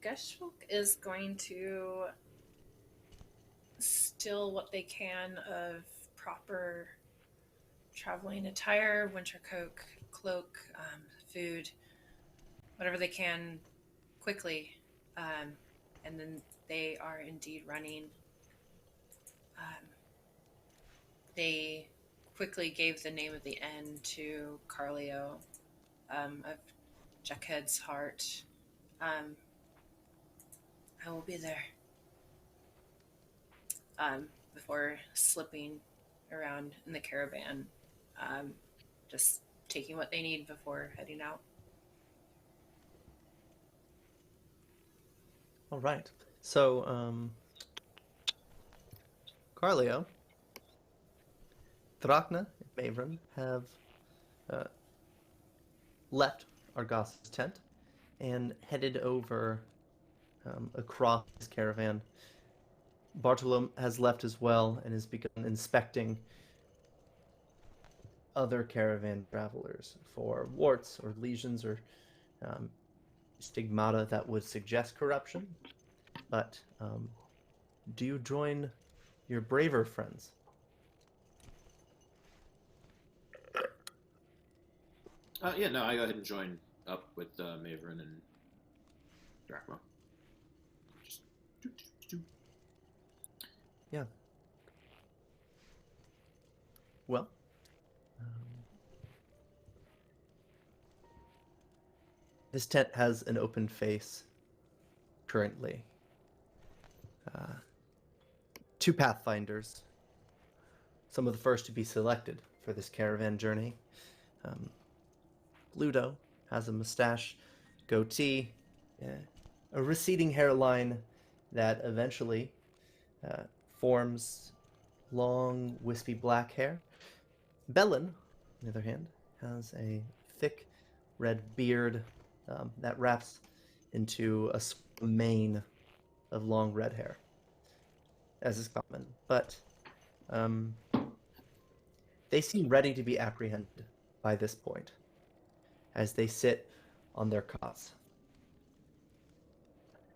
S3: Gesvilk is going to steal what they can of proper traveling attire, winter cloak, food, whatever they can quickly. And then they are indeed running. They quickly gave the name of the inn to Karlio of Jackhead's Heart. I will be there. Before slipping around in the caravan, just taking what they need before heading out.
S2: All right. So, Karlio, Drachna, and Maevryn have left Argos's tent and headed over across his caravan. Bartolom has left as well and has begun inspecting other caravan travelers for warts or lesions or stigmata that would suggest corruption. But do you join your braver friends?
S5: Yeah, no, I go ahead and join up with Maevryn and Drachna. Just
S2: Yeah. Well, this tent has an open face currently. 2 pathfinders, some of the first to be selected for this caravan journey. Ludo has a mustache, goatee, a receding hairline that eventually forms long, wispy black hair. Bellin, on the other hand, has a thick red beard that wraps into a mane of long red hair, as is common. But they seem ready to be apprehended by this point, as they sit on their cots.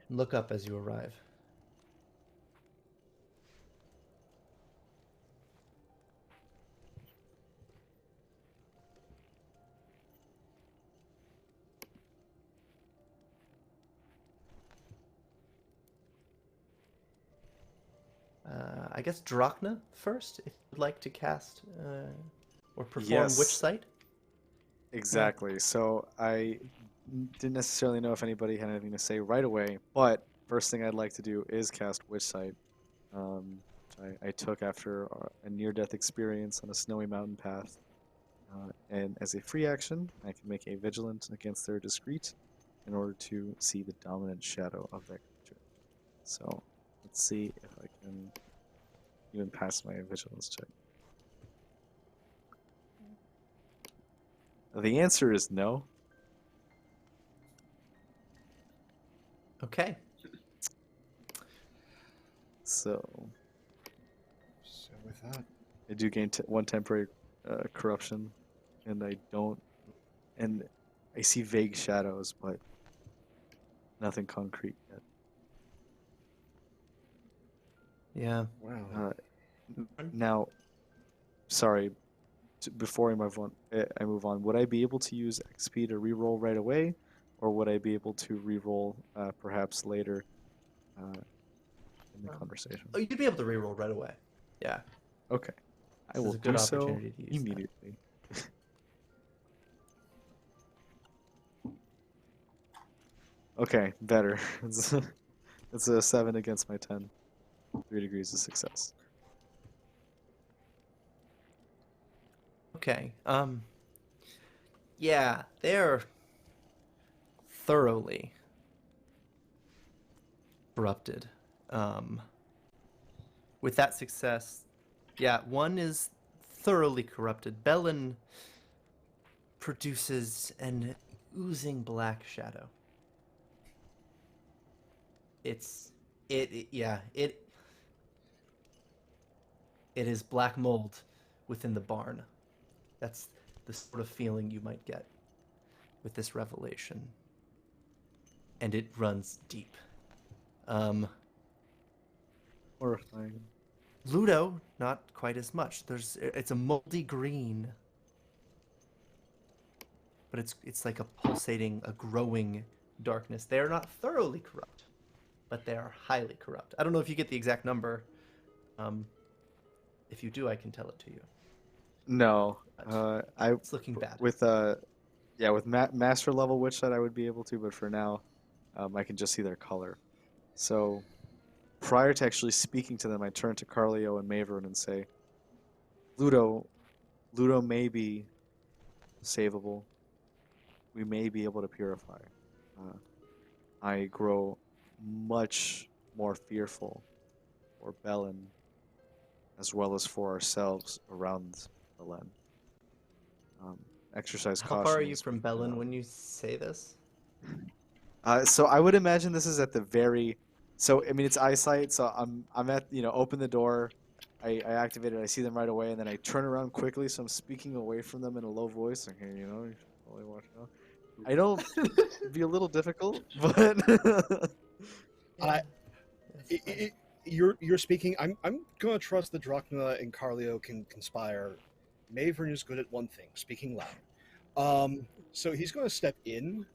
S2: Look up as you arrive. I guess Drachna first, if you'd like to cast or perform
S1: Yes.
S2: Witch Sight.
S1: Exactly. So I didn't necessarily know if anybody had anything to say right away, but first thing I'd like to do is cast Witch Sight. Which I took after a near-death experience on a snowy mountain path. And as a free action, I can make a vigilant against their discreet in order to see the dominant shadow of that creature. So let's see if I can even pass my vigilance check. The answer is no.
S2: Okay.
S1: So
S4: So with that,
S1: I do gain 1 temporary corruption, and and I see vague shadows, but nothing concrete yet.
S2: Yeah.
S4: wow.
S1: Now, sorry, before I move on, would I be able to use XP to reroll right away, or would I be able to reroll perhaps later in the conversation?
S2: Oh, you'd be able to reroll right away. Yeah.
S1: Okay, I
S2: This
S1: will
S2: is a good
S1: do so
S2: opportunity to use that.
S1: immediately. Okay, better. It's a 7 against my 10. 3 degrees of success.
S2: Okay. Yeah, they're thoroughly corrupted. With that success, yeah, one is thoroughly corrupted. Bellin produces an oozing black shadow. It is black mold within the barn. That's the sort of feeling you might get with this revelation. And it runs deep.
S1: Horrifying.
S2: Ludo, not quite as much. It's a moldy green. But it's like a pulsating, a growing darkness. They are not thoroughly corrupt, but they are highly corrupt. I don't know if you get the exact number. If you do, I can tell it to you.
S1: No,
S2: It's looking bad.
S1: with master level witch sight I would be able to, but for now, I can just see their color. So, prior to actually speaking to them, I turn to Karlio and Maevryn and say, Ludo may be savable. We may be able to purify. I grow much more fearful for Bellin, as well as for ourselves around the Len. Exercise caution.
S2: How far are you from Bellin when you say this?
S1: So I would imagine this is at the very. So I mean, it's eyesight. So I'm at open the door. I activate it. I see them right away, and then I turn around quickly. So I'm speaking away from them in a low voice. Like, hey, you should probably watch out. I don't. It'd be a little difficult, but.
S4: You're speaking. I'm gonna trust that Drachna and Karlio can conspire. Maevryn is good at one thing: speaking loud. So he's going to step in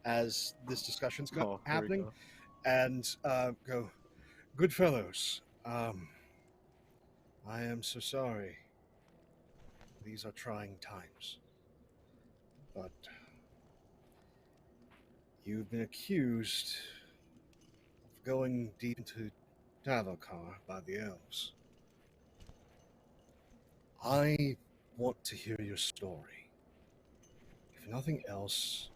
S4: as this discussion's
S1: Oh, here we
S4: happening
S1: go.
S4: and go, "Good fellows, I am so sorry. These are trying times. But you've been accused of going deep into Davokar by the elves. I want to hear your story. If nothing else,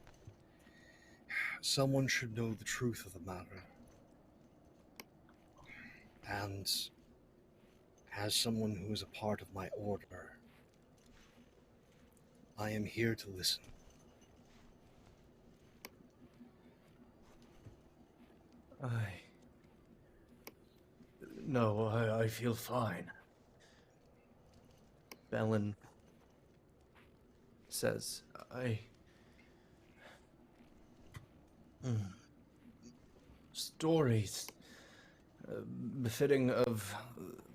S4: someone should know the truth of the matter. And as someone who is a part of my order, I am here to listen."
S2: I feel fine. Bellin says, Stories befitting of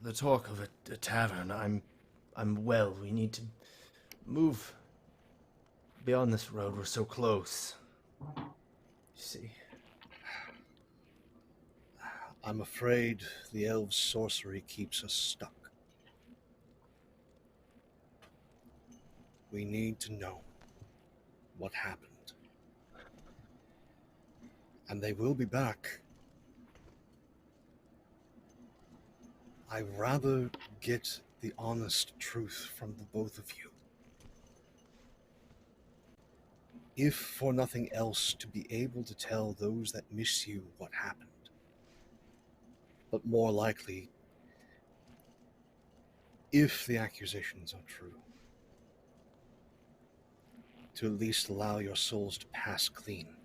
S2: the talk of a tavern. I'm well. We need to move beyond this road. We're so close. You see.
S4: I'm afraid the elves' sorcery keeps us stuck. We need to know what happened. And they will be back. I'd rather get the honest truth from the both of you. If for nothing else, to be able to tell those that miss you what happened. But more likely, if the accusations are true, to at least allow your souls to pass clean,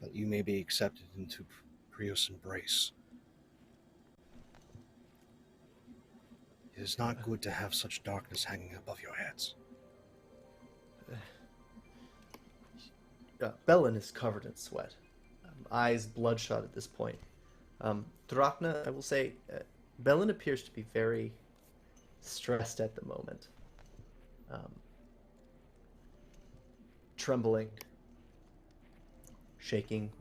S4: that you may be accepted into Prios' embrace. It is not good to have such darkness hanging above your heads.
S2: Bellin is covered in sweat, eyes bloodshot at this point. Drachna, I will say, Bellin appears to be very stressed at the moment. Trembling, shaking,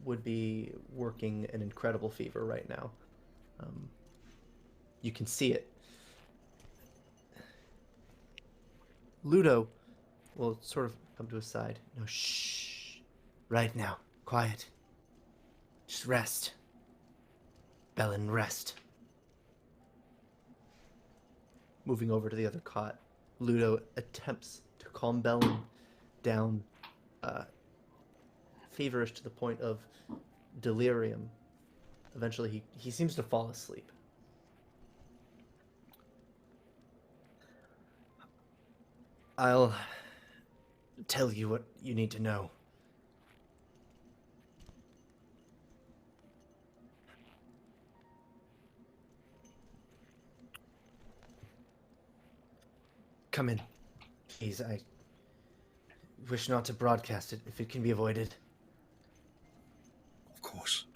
S2: would be working an incredible fever right now. You can see it. Ludo will sort of come to his side. No, shh. Right now. Quiet. Just rest. Bellin, rest. Moving over to the other cot, Ludo attempts to calm Bellin down, feverish to the point of delirium. Eventually, he seems to fall asleep. I'll tell you what you need to know. Come in, please. I wish not to broadcast it if it can be avoided.
S4: Of course.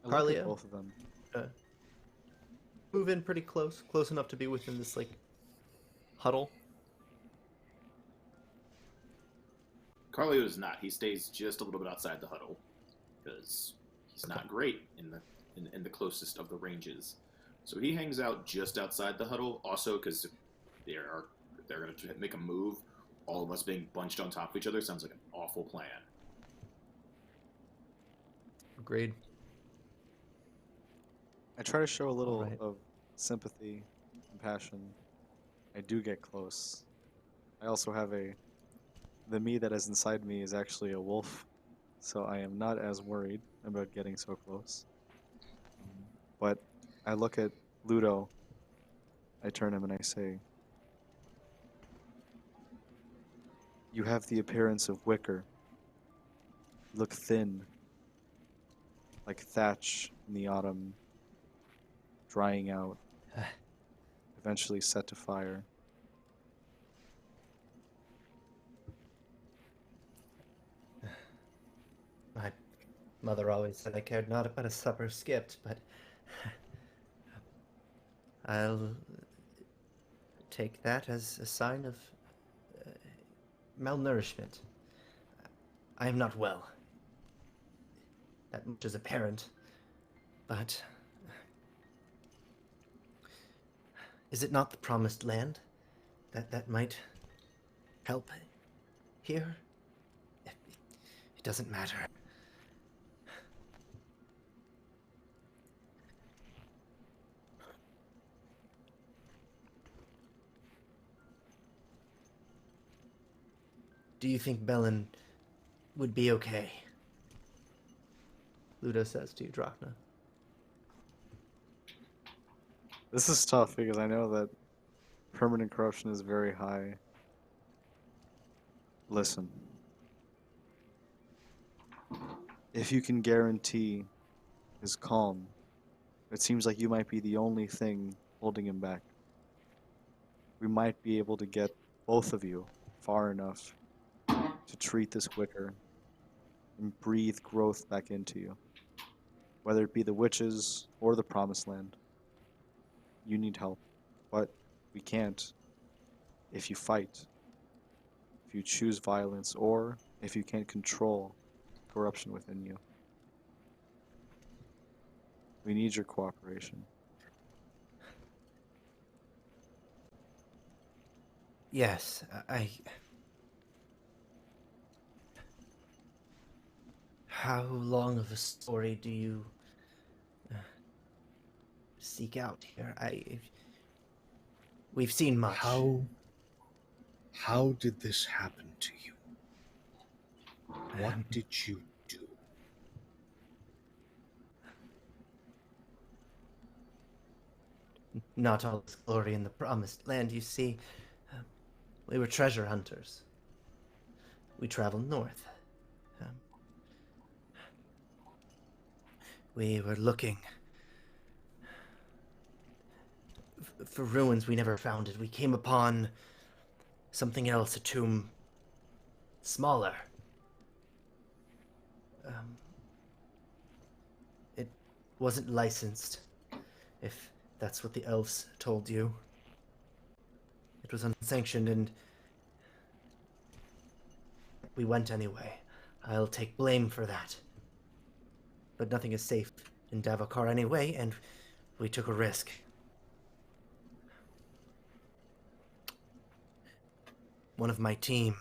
S1: I look at
S2: Karlio?
S1: both of them.
S2: Move in pretty close enough to be within this huddle.
S5: Karlio is not. He stays just a little bit outside the huddle because he's not great in the closest of the ranges. So he hangs out just outside the huddle. Also, because they're going to make a move, all of us being bunched on top of each other sounds like an awful plan.
S2: Agreed.
S1: I try to show a little
S2: Alright.
S1: of sympathy, compassion. I do get close. I also have the me that is inside me is actually a wolf, so I am not as worried about getting so close. But I look at Ludo, I turn him and I say, "You have the appearance of wicker. You look thin, like thatch in the autumn, drying out, eventually set to fire.
S2: My mother always said I cared not about a supper skipped, but I'll take that as a sign of malnourishment. I am not well. That much is apparent. But is it not the promised land that might help here? It doesn't matter. Do you think Bellin would be okay? Ludo says to you, Drachna.
S1: This is tough because I know that permanent corruption is very high. Listen. If you can guarantee his calm, it seems like you might be the only thing holding him back. We might be able to get both of you far enough to treat this wicker and breathe growth back into you. Whether it be the witches or the promised land. You need help. But we can't if you fight, if you choose violence, or if you can't control corruption within you. We need your cooperation.
S2: Yes, How long of a story do you seek out here? We've seen much.
S4: How did this happen to you? What did you do?
S2: Not all is glory in the promised land, you see. We were treasure hunters. We traveled north. We were looking for ruins we never founded. We came upon something else, a tomb smaller. It wasn't licensed, if that's what the elves told you. It was unsanctioned, and we went anyway. I'll take blame for that. But nothing is safe in Davokar anyway, and we took a risk. One of my team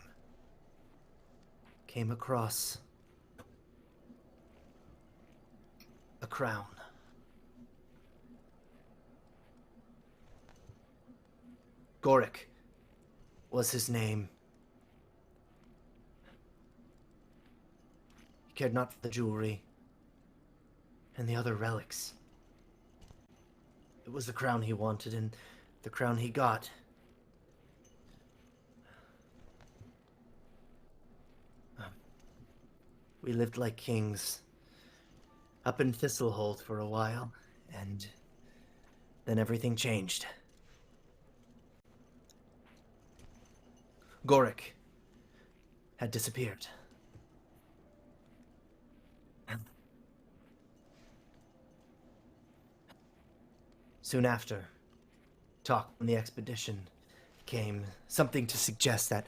S2: came across a crown. Gorik was his name. He cared not for the jewelry and the other relics. It was the crown he wanted, and the crown he got. We lived like kings up in Thistlehold for a while, and then everything changed. Gorik had disappeared. Soon after, talk from the expedition came, something to suggest that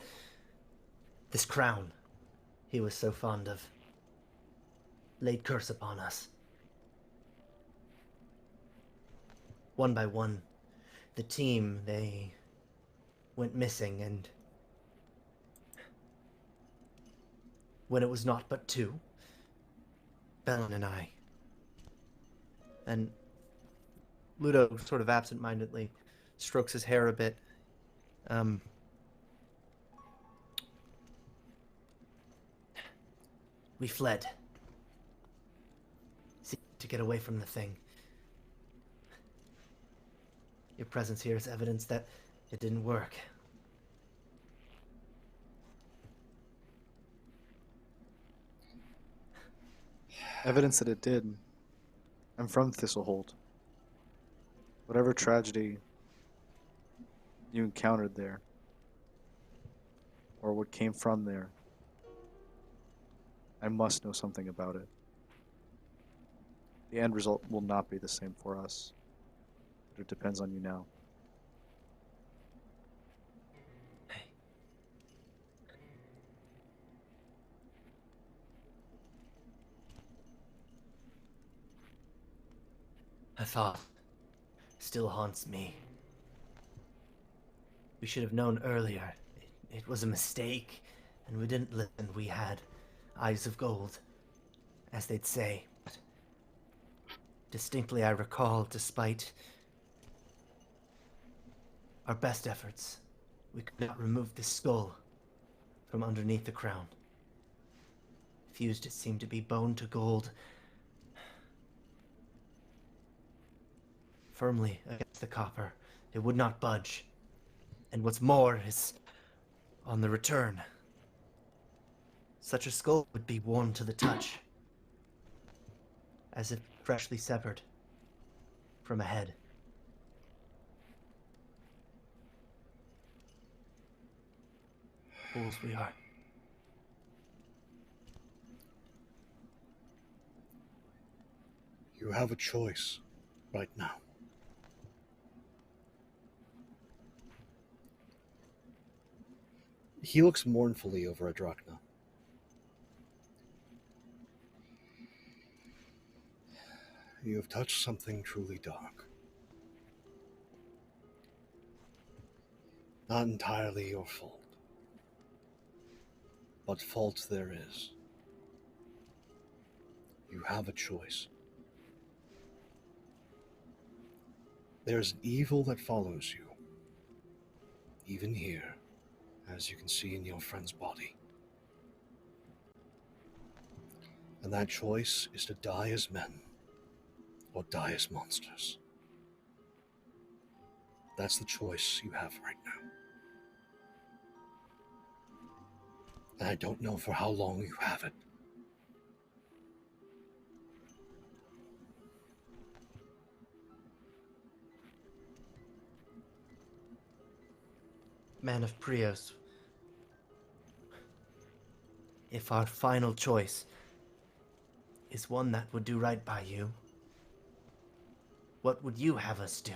S2: this crown he was so fond of laid curse upon us. One by one, the team, they went missing, and when it was naught but two, Bellin and I. And Ludo sort of absent-mindedly strokes his hair a bit. We fled. To get away from the thing. Your presence here is evidence that it didn't work.
S1: Evidence that it did. I'm from Thistlehold. Whatever tragedy you encountered there, or what came from there, I must know something about it. The end result will not be the same for us, but it depends on you now.
S2: A thought still haunts me. We should have known earlier. It was a mistake, and we didn't listen. We had eyes of gold, as they'd say. But distinctly I recall, despite our best efforts, we could not remove the skull from underneath the crown. Fused, it seemed to be bone to gold, firmly against the copper. It would not budge. And what's more is, on the return, such a skull would be warm to the touch, as if freshly severed from a head. Fools we are.
S4: You have a choice right now. He looks mournfully over at Drachna. You have touched something truly dark. Not entirely your fault, but fault there is. You have a choice. There's an evil that follows you, even here, as you can see in your friend's body. And that choice is to die as men, or die as monsters. That's the choice you have right now. And I don't know for how long you have it.
S2: Man of Prios, if our final choice is one that would do right by you, what would you have us do?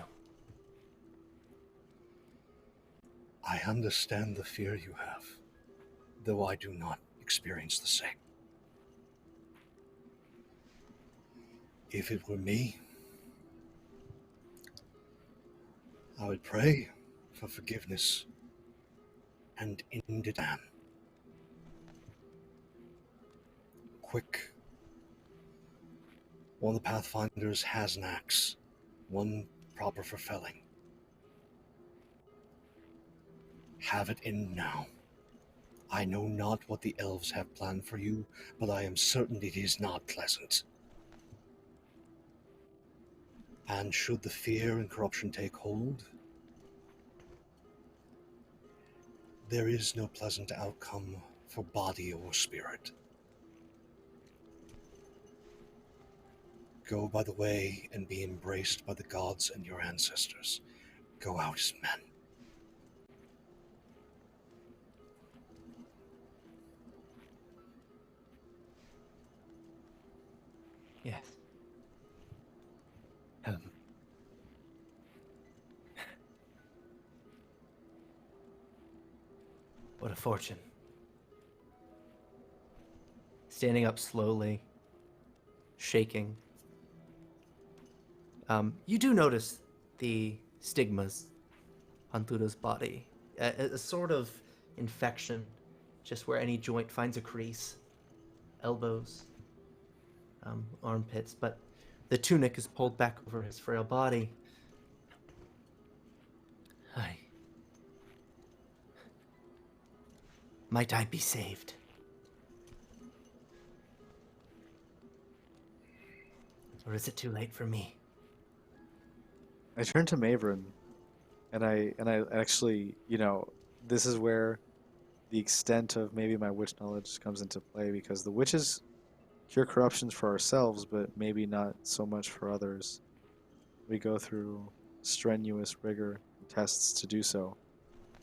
S4: I understand the fear you have, though I do not experience the same. If it were me, I would pray for forgiveness and end it. Quick. One of the Pathfinders has an axe, one proper for felling. Have it in now. I know not what the elves have planned for you, but I am certain it is not pleasant. And should the fear and corruption take hold, there is no pleasant outcome for body or spirit. Go by the way and be embraced by the gods and your ancestors. Go out as men.
S2: Yes. What a fortune. Standing up slowly, shaking. You do notice the stigmas on Thudo's body. A sort of infection, just where any joint finds a crease. Elbows, armpits, but the tunic is pulled back over his frail body. Might I be saved? Or is it too late for me?
S1: I turn to Maevryn, and I actually, this is where the extent of maybe my witch knowledge comes into play, because the witches cure corruptions for ourselves, but maybe not so much for others. We go through strenuous rigor and tests to do so,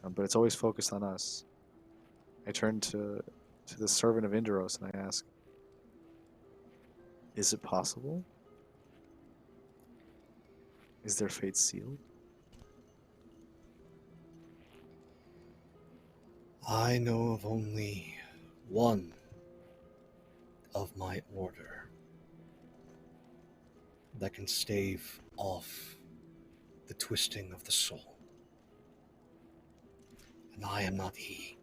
S1: but it's always focused on us. I turn to the servant of Yndaros and I ask, is it possible? Is their fate sealed?
S4: I know of only one of my order that can stave off the twisting of the soul. And I am not he.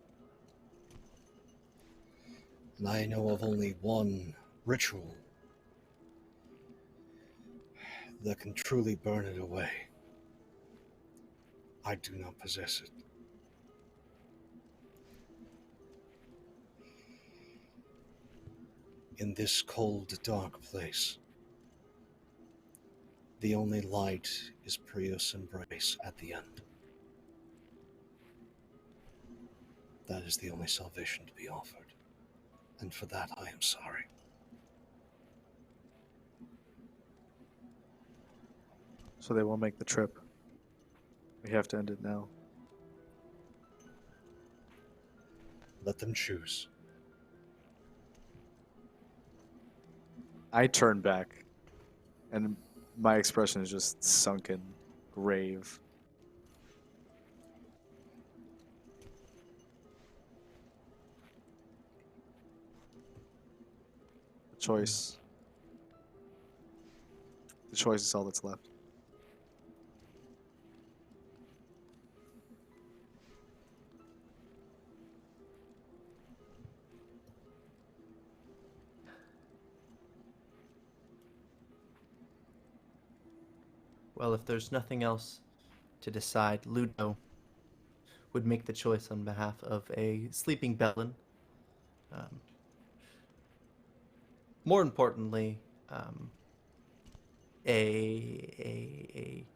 S4: And I know of only one ritual that can truly burn it away. I do not possess it. In this cold, dark place, the only light is Prius' embrace at the end. That is the only salvation to be offered, and for that I am sorry.
S1: So they won't make the trip. We have to end it now.
S4: Let them choose.
S1: I turn back, and my expression is just sunken, grave. The choice. The choice is all that's left.
S2: Well, if there's nothing else to decide, Ludo would make the choice on behalf of a sleeping Bellin. More importantly, a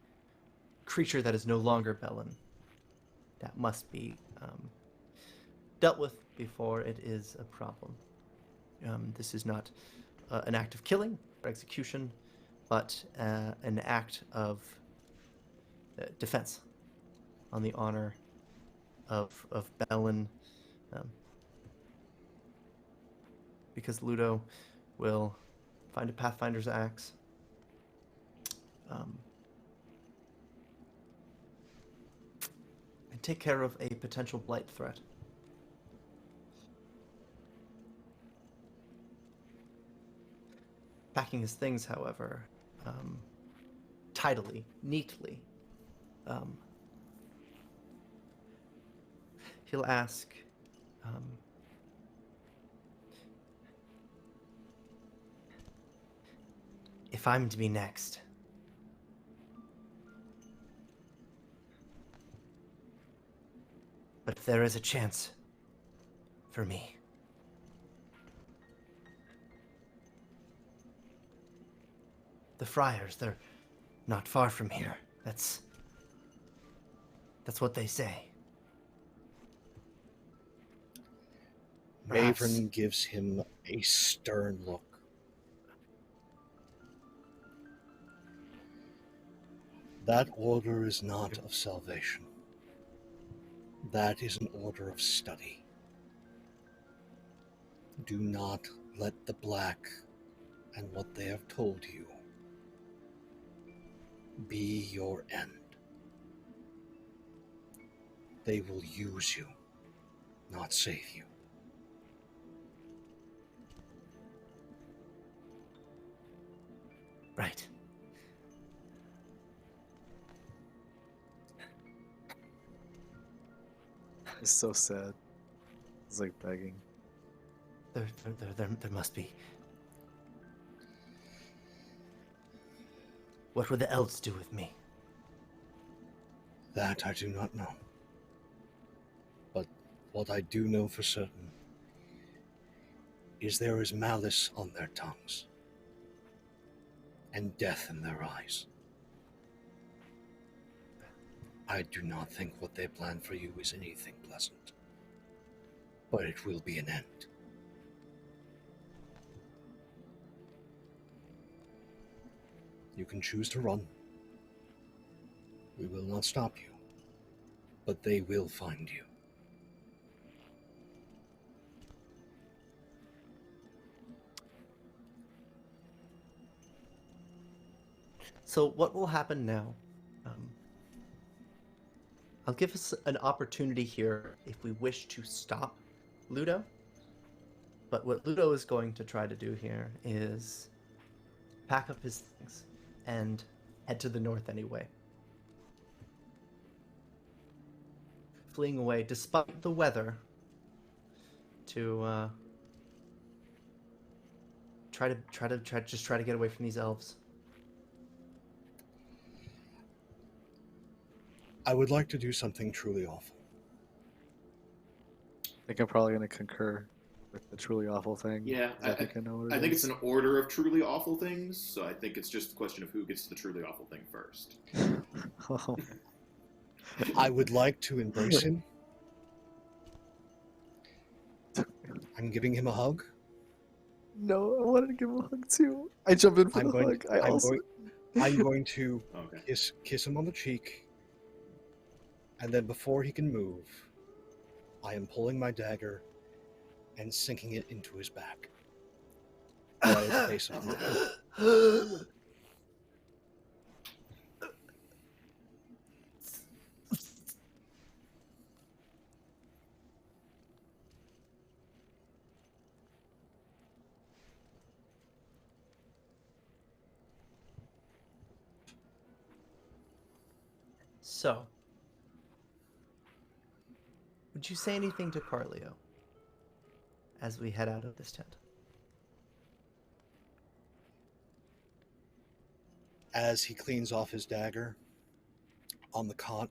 S2: creature that is no longer Bellin, that must be dealt with before it is a problem. This is not an act of killing or execution, but an act of defense on the honor of Bellin, because Ludo will find a Pathfinder's axe, and take care of a potential blight threat. Packing his things, however, tidily, neatly, he'll ask, if I'm to be next, but if there is a chance for me, the friars, they're not far from here. That's what they say. Perhaps.
S4: Maevryn gives him a stern look. That order is not of salvation. That is an order of study. Do not let the black and what they have told you be your end. They will use you, not save you.
S2: Right.
S1: It's so sad. It's like begging.
S2: There must be. What would the elves do with me?
S4: That I do not know. But what I do know for certain is there is malice on their tongues and death in their eyes. I do not think what they plan for you is anything pleasant, but it will be an end. You can choose to run. We will not stop you, but they will find you.
S2: So what will happen now? I'll give us an opportunity here if we wish to stop Ludo. But what Ludo is going to try to do here is pack up his things and head to the north anyway. Fleeing away despite the weather to try to get away from these elves.
S4: I would like to do something truly awful.
S1: I think I'm probably going to concur with the truly awful thing.
S5: Yeah,
S1: 'cause I think I know what
S5: I
S1: it
S5: think
S1: is.
S5: it's an order of truly awful things, so I think it's just a question of who gets to the truly awful thing first.
S1: Oh,
S4: I would like to embrace him. I'm giving him a hug.
S1: no, I wanted to give him a hug too. I jump in for
S4: I'm
S1: the
S4: going.
S1: hug.
S4: I'm going to
S5: Okay.
S4: kiss him on the cheek, and then before he can move, I am pulling my dagger and sinking it into his back. Right at the base of the neck.
S2: So, would you say anything to Karlio as we head out of this tent?
S4: As he cleans off his dagger on the cot,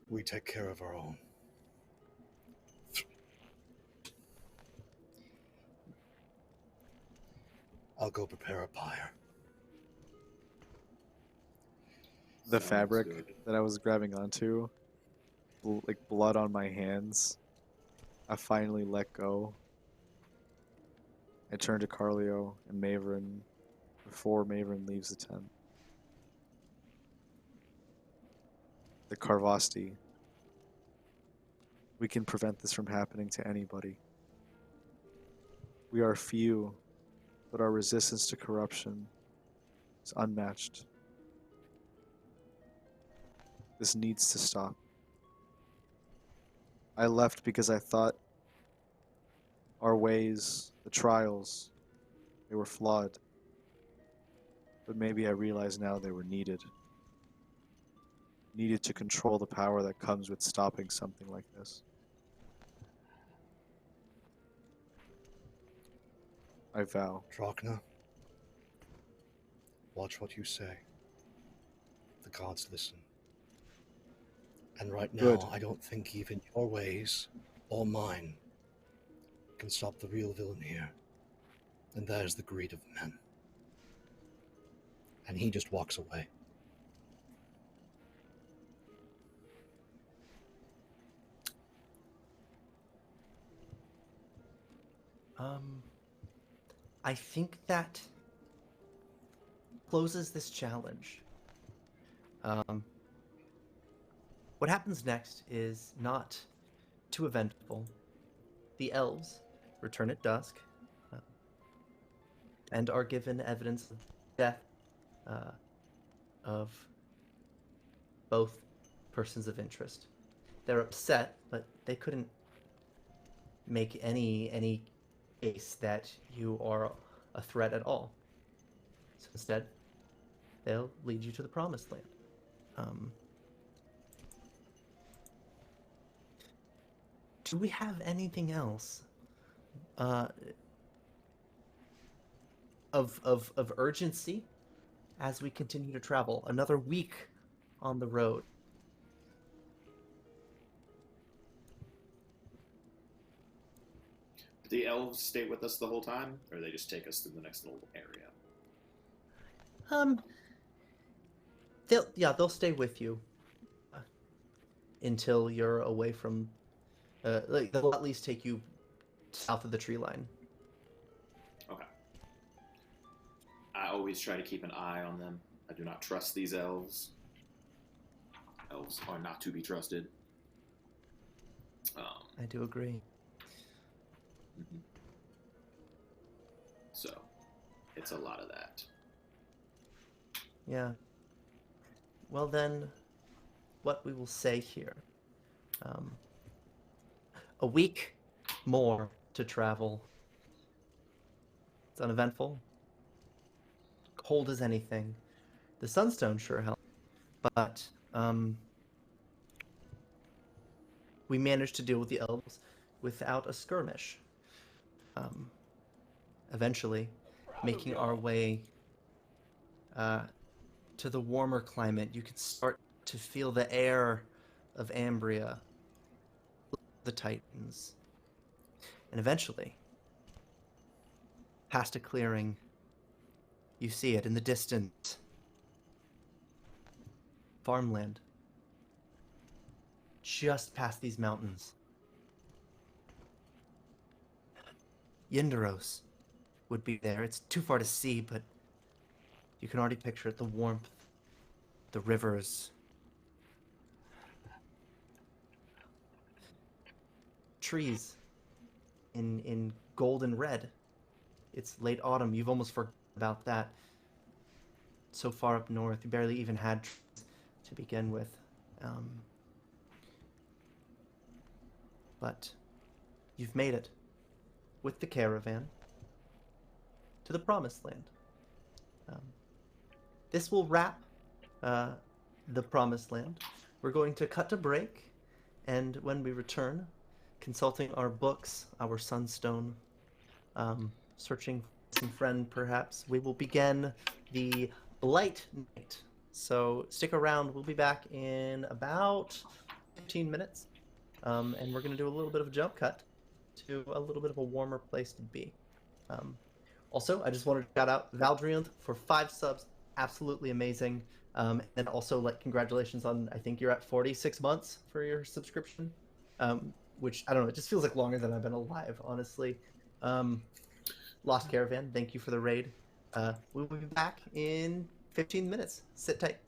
S4: we take care of our own. I'll go prepare a pyre.
S1: The
S5: Sounds
S1: fabric
S5: good.
S1: that I was grabbing onto, like blood on my hands, I finally let go. I turn to Karlio and Maevryn before Maevryn leaves the tent. The Karvosti. We can prevent this from happening to anybody. We are few, but our resistance to corruption is unmatched. This needs to stop. I left because I thought our ways, the trials, they were flawed. But maybe I realize now they were needed. Needed to control the power that comes with stopping something like this. I vow.
S4: Drachna, watch what you say. The gods listen. And right now,
S1: Good.
S4: I don't think even your ways or mine can stop the real villain here. And that is the greed of men. And he just walks away.
S2: I think that closes this challenge. What happens next is not too eventful. The elves return at dusk and are given evidence of death of both persons of interest. They're upset, but they couldn't make any case that you are a threat at all. So instead, they'll lead you to the promised land. Do we have anything else of urgency as we continue to travel? Another week on the road.
S5: Do the elves stay with us the whole time, or they just take us to the next little area?
S2: They'll stay with you until you're away from. They'll at least take you south of the tree line.
S5: Okay. I always try to keep an eye on them. I do not trust these elves. Elves are not to be trusted.
S2: I do agree.
S5: Mhm. So, it's a lot of that.
S2: Yeah. Well then, what we will say here. A week more to travel. It's uneventful. cold as anything. The sunstone sure helped, but we managed to deal with the elves without a skirmish. Eventually, making our way to the warmer climate, you could start to feel the air of Ambria, the Titans. And eventually, past a clearing, you see it in the distance. Farmland. Just past these mountains. Yndaros would be there. It's too far to see, but you can already picture it. The warmth, the rivers. Trees in golden red. It's late autumn. You've almost forgotten about that. So far up north, you barely even had trees to begin with. But you've made it with the caravan to the Promised Land. This will wrap the Promised Land. We're going to cut to break, and when we return, consulting our books, our Sunstone, searching for some friend perhaps, we will begin the Blight Night. So stick around. We'll be back in about 15 minutes, and we're going to do a little bit of a jump cut to a little bit of a warmer place to be. Also, I just wanted to shout out Valdriant for 5 subs. Absolutely amazing. And also, congratulations on, I think you're at 46 months for your subscription, which, I don't know, it just feels like longer than I've been alive, honestly. Lost Caravan, thank you for the raid. We'll be back in 15 minutes. Sit tight.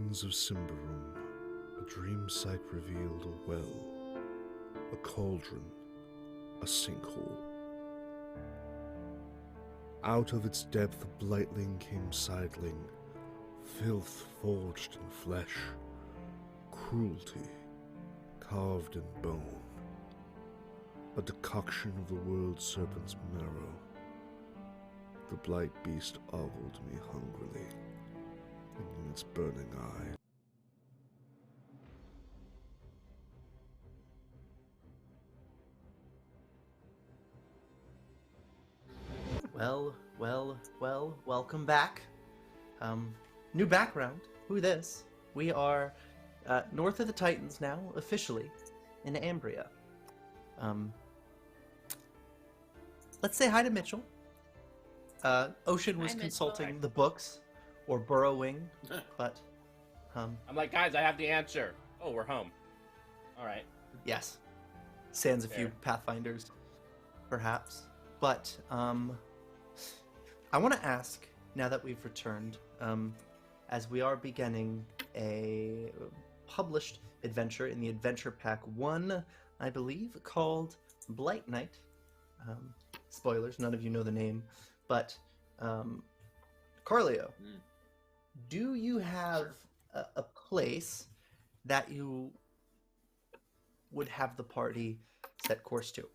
S6: Titans of Symbaroum, a dream site revealed a well, a cauldron, a sinkhole. Out of its depth a blightling came sidling, filth forged in flesh, cruelty carved in bone, a decoction of the world serpent's marrow. The blight beast ogled me hungrily in its burning eye.
S2: Well, welcome back. New background. Who this? We are north of the Titans now, officially, in Ambria. Let's say hi to Mitchell. Ocean was
S3: Hi, Mitchell.
S2: consulting the books, or burrowing, but
S7: I'm like, guys, I have the answer. Oh, we're home. All right.
S2: yes, sans a few
S7: Fair.
S2: Pathfinders, perhaps. But I want to ask, now that we've returned, as we are beginning a published adventure in the Adventure Pack 1, I believe, called Blight Night. Spoilers, none of you know the name, but Karlio, do you have a place that you would have the party set course to?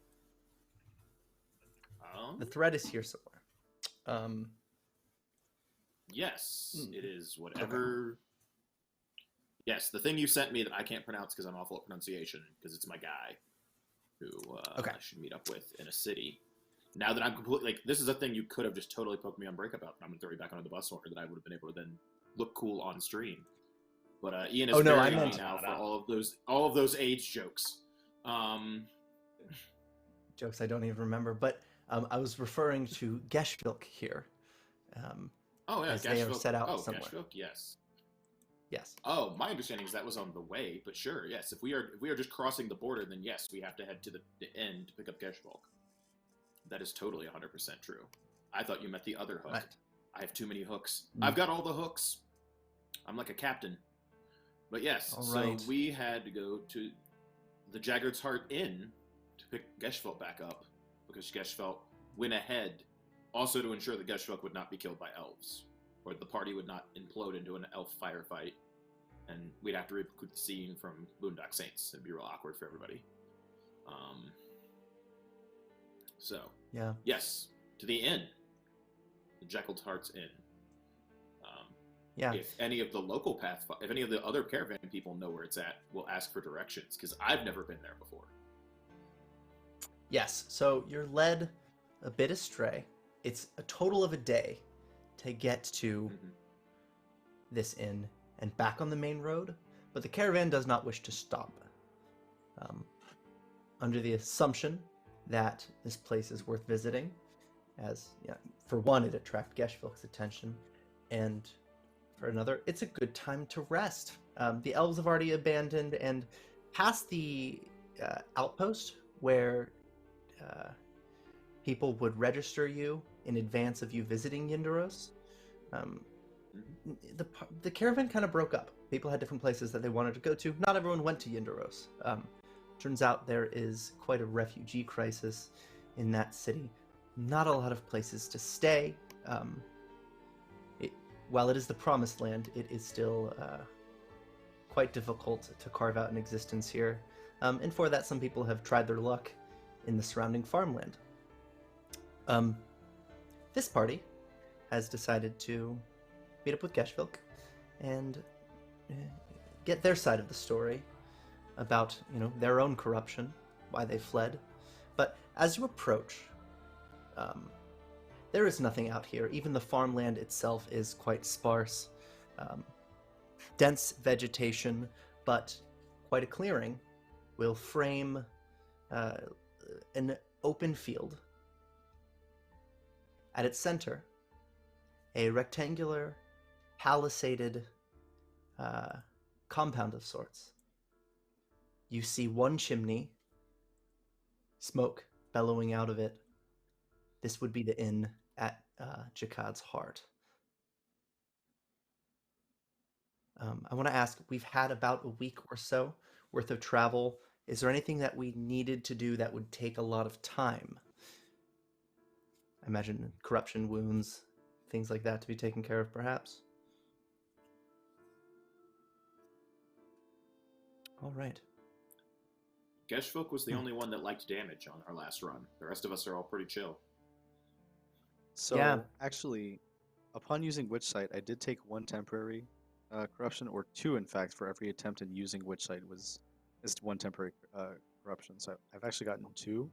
S2: The thread is here somewhere.
S5: Yes, it is whatever. Yes, the thing you sent me that I can't pronounce because I'm awful at pronunciation, because it's my guy who I should meet up with in a city. Now that I'm completely, this is a thing you could have just totally poked me on breakup about, and I'm going to throw you back onto the bus order that I would have been able to then look cool on stream. But Ian is very on me now for all of those age jokes.
S2: Jokes I don't even remember, but I was referring to Gesvilk here. As they are set out somewhere.
S5: Gesvilk, yes.
S2: Yes.
S5: Oh, my understanding is that was on the way, but sure, yes. If we are just crossing the border, then yes, we have to head to the end to pick up Gesvilk. That is totally 100% true. I thought you meant the other hook.
S2: Right.
S5: I have too many hooks. I've got all the hooks. I'm like a captain. But yes,
S2: right.
S5: So we had to go to the Jaggert's Heart Inn to pick Gesvilk back up, because Gesvilk went ahead also to ensure that Gesvilk would not be killed by elves, or the party would not implode into an elf firefight, and we'd have to recruit the scene from Boondock Saints. It'd be real awkward for everybody. So,
S2: yeah.
S5: Yes, to the inn. The Jackal's Heart's Inn.
S2: Yeah.
S5: If any of the local if any of the other caravan people know where it's at, we'll ask for directions, because I've never been there before.
S2: Yes, so you're led a bit astray. It's a total of a day to get to this inn and back on the main road, but the caravan does not wish to stop. Under the assumption that this place is worth visiting, as for one, it attracts Gesvilk's attention, and for another, it's a good time to rest. The elves have already abandoned, and past the outpost where people would register you in advance of you visiting Yndaros, the caravan kind of broke up. People had different places that they wanted to go to. Not everyone went to Yndaros. Turns out there is quite a refugee crisis in that city. Not a lot of places to stay. While it is the promised land, it is still quite difficult to carve out an existence here. And for that, some people have tried their luck in the surrounding farmland. This party has decided to meet up with Gesvilk and get their side of the story about, their own corruption, why they fled. But as you approach, there is nothing out here. Even the farmland itself is quite sparse. Dense vegetation, but quite a clearing will frame an open field. At its center, a rectangular, palisaded compound of sorts. You see one chimney, smoke bellowing out of it. This would be the inn at Jakad's Heart. I want to ask, we've had about a week or so worth of travel. Is there anything that we needed to do that would take a lot of time? I imagine corruption, wounds, things like that to be taken care of, perhaps? All right.
S5: Gesvilk was the only one that liked damage on our last run. The rest of us are all pretty chill.
S1: So
S2: Yeah.
S1: actually, upon using Witch Sight, I did take 1 temporary corruption, or 2 in fact, for every attempt in using Witch Sight is 1 temporary corruption. So I've actually gotten 2.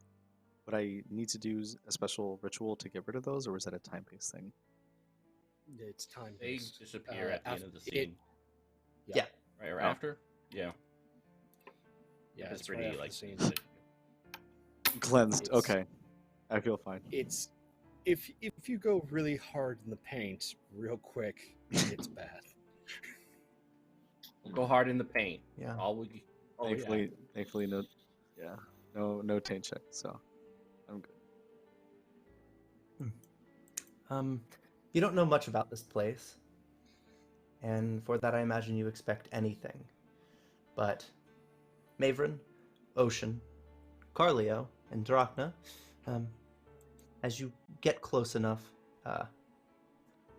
S1: But I need to do a special ritual to get rid of those, or is that a time-based thing?
S4: It's time
S7: They
S4: based.
S7: disappear at the end of the
S4: it-
S7: scene.
S2: Yeah.
S7: Right, or
S1: Oh.
S7: after? Yeah.
S4: Yeah,
S7: It's
S4: it's right
S7: pretty,
S4: after
S7: like,
S4: the scene.
S1: Cleansed.
S4: It's-
S1: Okay, I feel fine.
S4: It's if you go really hard in the paint real quick, it's bad.
S7: We'll go hard in the paint.
S2: Yeah.
S7: All we. Oh,
S1: Thankfully, no. Yeah, no taint check, so I'm good.
S2: You don't know much about this place, and for that I imagine you expect anything. But Maevryn, Oisin, Karlio, and Drachna, as you get close enough,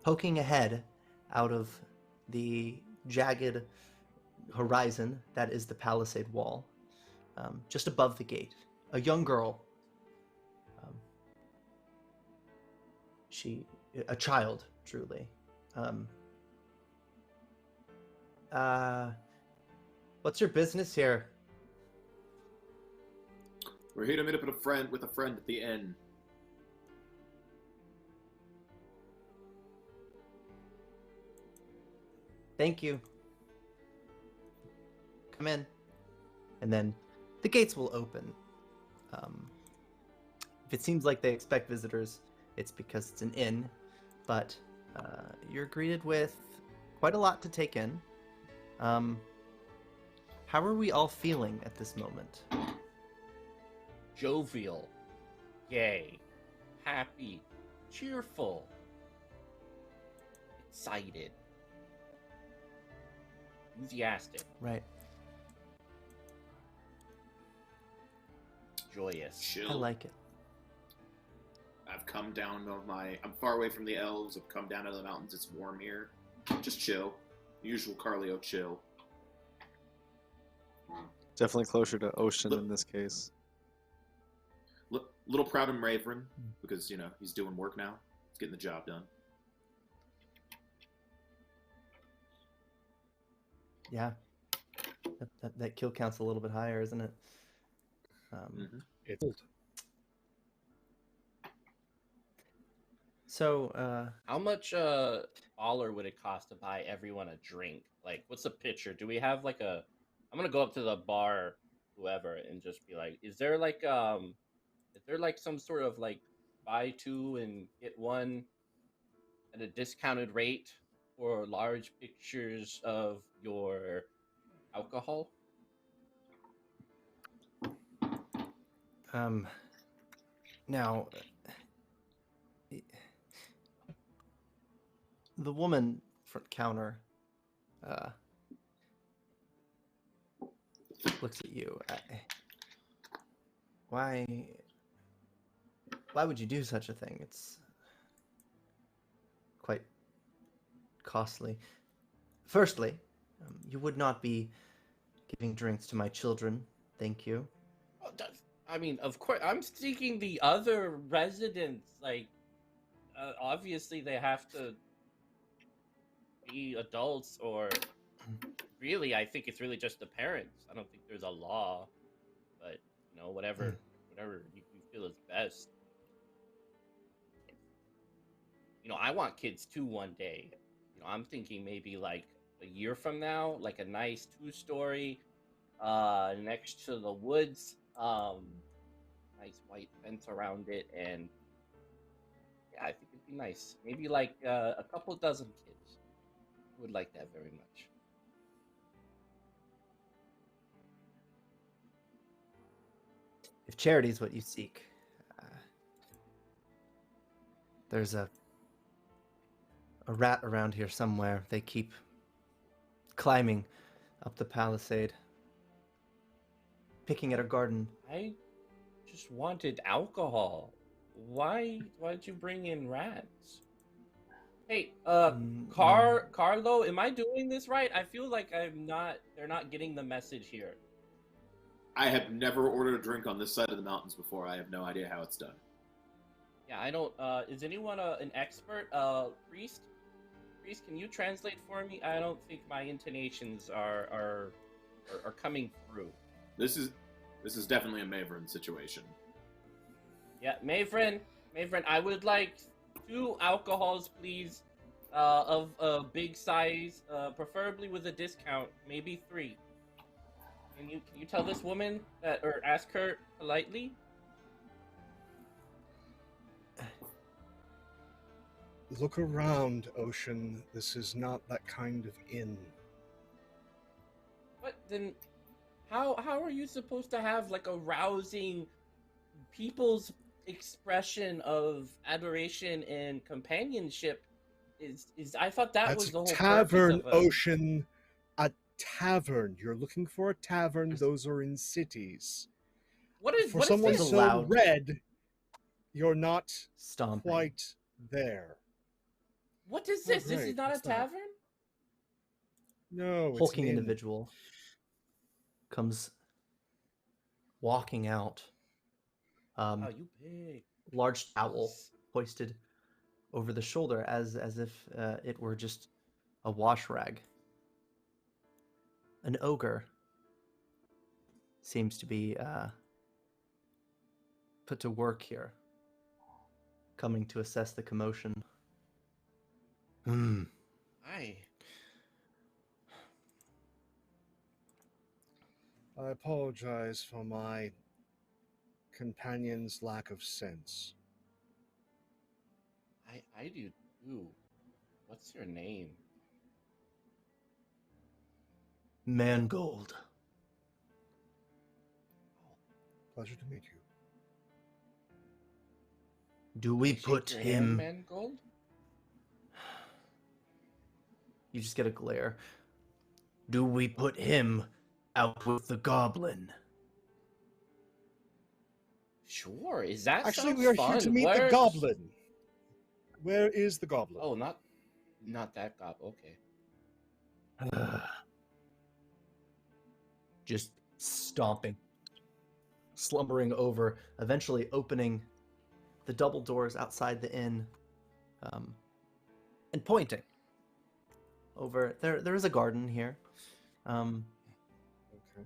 S2: poking ahead out of the jagged horizon that is the palisade wall, just above the gate, a young girl, a child, truly. What's your business here?
S5: We're here to meet up with a friend at the inn.
S2: Thank you. Come in. And then the gates will open. If it seems like they expect visitors, it's because it's an inn. But you're greeted with quite a lot to take in. How are we all feeling at this moment?
S7: Jovial, gay, happy, cheerful, excited, enthusiastic,
S2: Right.
S7: joyous.
S5: Chill.
S2: I like it.
S5: I've come down on I'm far away from the elves. I've come down out of the mountains. It's warm here. Just chill. Usual Karlio chill.
S1: Definitely closer to Ocean
S5: Look-
S1: in this case.
S5: Little proud of Maevryn because he's doing work now. He's getting the job done.
S2: Yeah. That kill count's a little bit higher, isn't it?
S4: It's old.
S2: So,
S7: How much baller would it cost to buy everyone a drink? Like, what's the picture? Do we have like a? I'm gonna go up to the bar, whoever, and just be like, is there like some sort of like buy 2 and get 1 at a discounted rate for large pictures of your alcohol?
S2: now, the woman front counter looks at you. Why would you do such a thing? It's quite costly. Firstly, you would not be giving drinks to my children. Thank you.
S7: Well, I mean, of course, I'm seeking the other residents. Like, obviously, they have to be adults, or really, I think it's really just the parents. I don't think there's a law, but whatever you feel is best. I want kids too one day. I'm thinking maybe like a year from now, like a nice 2-story, next to the woods, nice white fence around it, and yeah, I think it'd be nice. Maybe like a couple dozen kids. I would like that very much.
S2: If charity is what you seek, there's a rat around here somewhere. They keep climbing up the palisade, picking at her garden.
S7: I just wanted alcohol. Why'd you bring in rats? Hey, Karlo, am I doing this right? I feel like they're not getting the message here.
S5: I have never ordered a drink on this side of the mountains before. I have no idea how it's done.
S7: Yeah, I don't, is anyone an expert? Priest? Priest, can you translate for me? I don't think my intonations are coming through.
S5: This is definitely a Maevryn situation.
S7: Yeah, Maevryn, I would like 2 alcohols, please, of a big size, preferably with a discount, maybe 3. Can you tell this woman that, or ask her politely?
S4: Look around, Ocean. This is not that kind of inn.
S7: What then? How are you supposed to have like a rousing people's expression of adoration and companionship? Is I thought that
S4: That's
S7: was the
S4: a
S7: whole
S4: tavern,
S7: purpose of
S4: Ocean. A tavern. You're looking for a tavern. Those are in cities.
S7: What is
S4: someone
S7: this?
S4: so
S2: Loud
S4: red, you're not
S2: stomping.
S4: quite there.
S7: What is
S4: Oh,
S7: this? This is
S4: great.
S7: not
S4: What's
S7: a
S4: that?
S7: tavern?
S4: No, it's
S2: Hulking
S4: an inn.
S2: individual comes walking out.
S7: Oh, you big.
S2: Large towel hoisted over the shoulder as if it were just a wash rag. An ogre seems to be put to work here, coming to assess the commotion.
S7: Hi.
S4: I apologize for my companion's lack of sense.
S7: I do too. What's your name?
S2: Mangold.
S4: Pleasure to meet you.
S2: Do we
S7: Shake
S2: put
S7: your
S2: him...
S7: hand, Mangold?
S2: You just get a glare. Do we put him out with the goblin?
S7: Sure. Is that
S4: Actually,
S7: sounds
S4: we are
S7: fun.
S4: here to meet the goblin. Where is the goblin?
S7: Oh, not that goblin. Okay.
S2: Just stomping, slumbering over, eventually opening the double doors outside the inn, and pointing over. There is a garden here.
S4: Okay.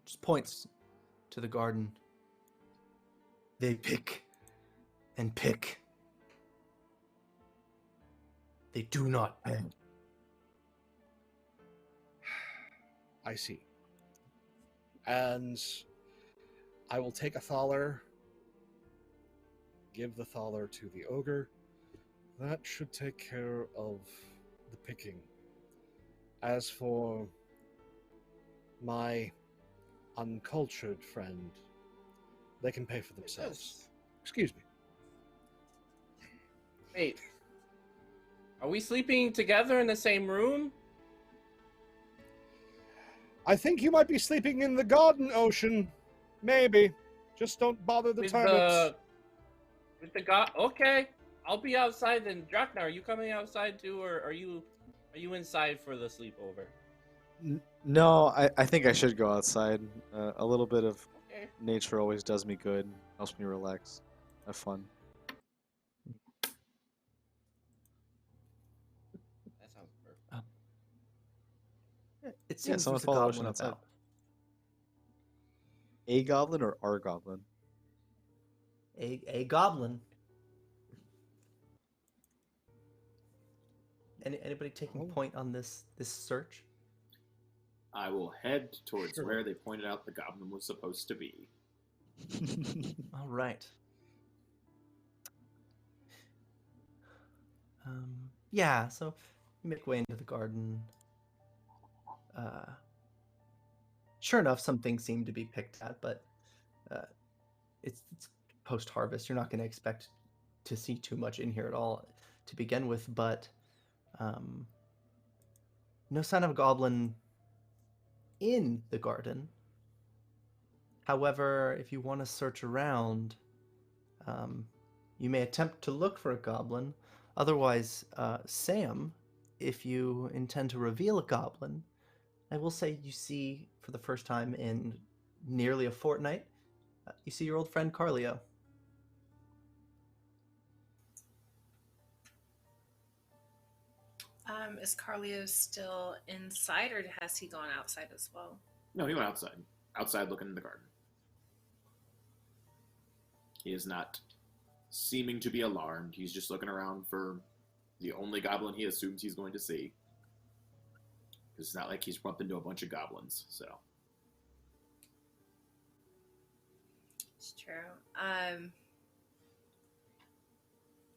S2: Just points to the garden. They pick and pick. They do not pay.
S4: I see. And I will take a thaler, give the thaler to the ogre. That should take care of the picking. As for my uncultured friend, they can pay for themselves. Excuse me.
S7: Wait. Are we sleeping together in the same room?
S4: I think you might be sleeping in the garden, Ocean. Maybe. Just don't bother the toilets.
S7: With the god. Okay, I'll be outside then. Drachna, are you coming outside too, or are you inside for the sleepover?
S1: No, I think I should go outside. A little bit of
S7: Okay.
S1: nature always does me good. Helps me relax. Have fun.
S7: That sounds perfect.
S2: It seems
S1: someone
S2: there's a
S1: follow
S2: goblin
S1: Ocean outside.
S2: about.
S1: A goblin or our goblin?
S2: A goblin. Anybody taking point on this search?
S5: I will head towards
S4: Sure.
S5: where they pointed out the goblin was supposed to be.
S2: All right. Yeah, so you make way into the garden. Sure enough, some things seem to be picked at, but it's post-harvest. You're not going to expect to see too much in here at all to begin with, but No sign of a goblin in the garden. However, if you want to search around, you may attempt to look for a goblin. Otherwise, Sam, if you intend to reveal a goblin, I will say you see for the first time in nearly a fortnight, you see your old friend Karlio.
S3: Is Karlio still inside, or has he gone outside as well?
S5: No, he went outside. Outside looking in the garden. He is not seeming to be alarmed. He's just looking around for the only goblin he assumes he's going to see. It's not like he's bumped into a bunch of goblins, so.
S3: It's true.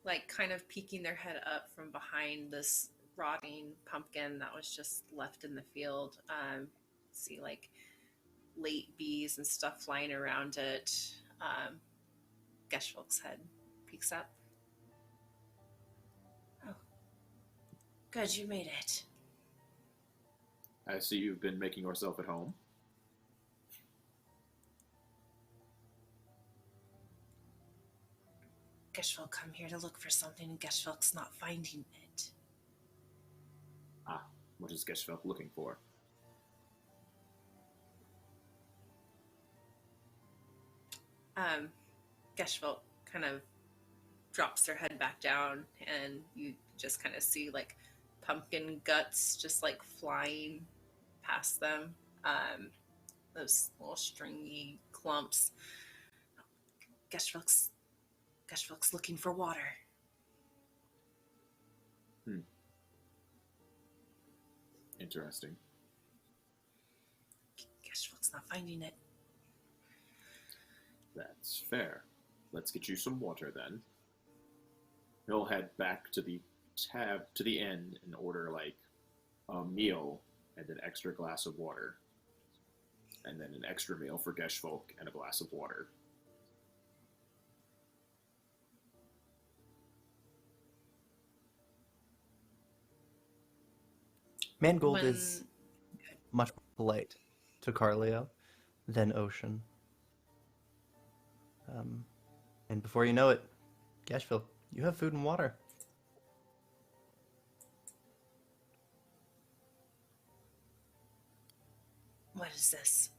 S3: Like kind of peeking their head up from behind this rotting pumpkin that was just left in the field. See like late bees and stuff flying around it. Gesvilk's head peeks up. Oh, good, you made it.
S5: I see you've been making yourself at home.
S3: Gesvilk come here to look for something, and Gesvilk's not finding it.
S5: Ah, what is Gesvilk looking for?
S3: Gesvilk kind of drops their head back down, and you just kind of see like pumpkin guts just like flying past them. Those little stringy clumps. Gesvilk's looking for water.
S5: Interesting.
S3: Gesvilk's not finding it.
S5: That's fair. Let's get you some water then. He'll head back to the inn and order like a meal and an extra glass of water. And then an extra meal for Gesvilk and a glass of water.
S2: Mangold is much more polite to Karlio than Ocean. And before you know it, Gesvilk, you have food and water.
S3: What is this?